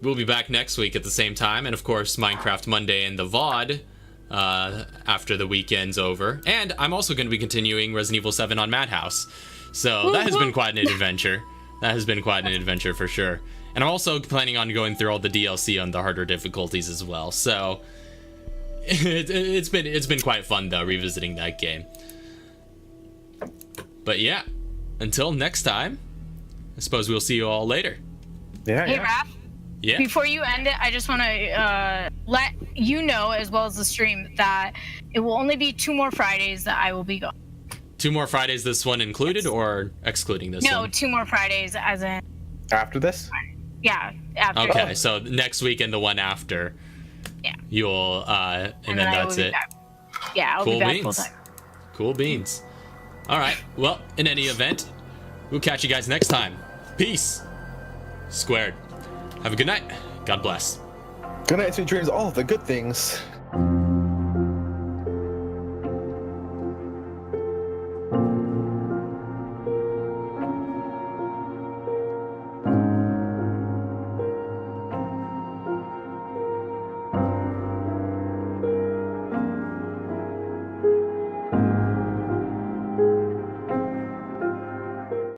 We'll be back next week at the same time, and of course, Minecraft Monday and the VOD after the weekend's over. And I'm also going to be continuing Resident Evil 7 on Madhouse. So that has been quite an adventure. That has been quite an adventure for sure. And I'm also planning on going through all the DLC on the harder difficulties as well. So it's been quite fun though, revisiting that game. But yeah, until next time, I suppose we'll see you all later. Yeah. Hey, Raph. Yeah. Before you end it, I just want to let you know, as well as the stream, that it will only be 2 more Fridays that I will be gone. 2 more Fridays, this one included, or excluding this one? No, 2 more Fridays, as in. After this? Yeah, after. Okay, so next week and the one after. Yeah. You'll and then I will that's be it. back. Yeah, I'll Cool be back beans. full time. Cool beans. All right. Well, in any event, we'll catch you guys next time. Peace. Squared. Have a good night. God bless. Good night, sweet dreams. All of the good things.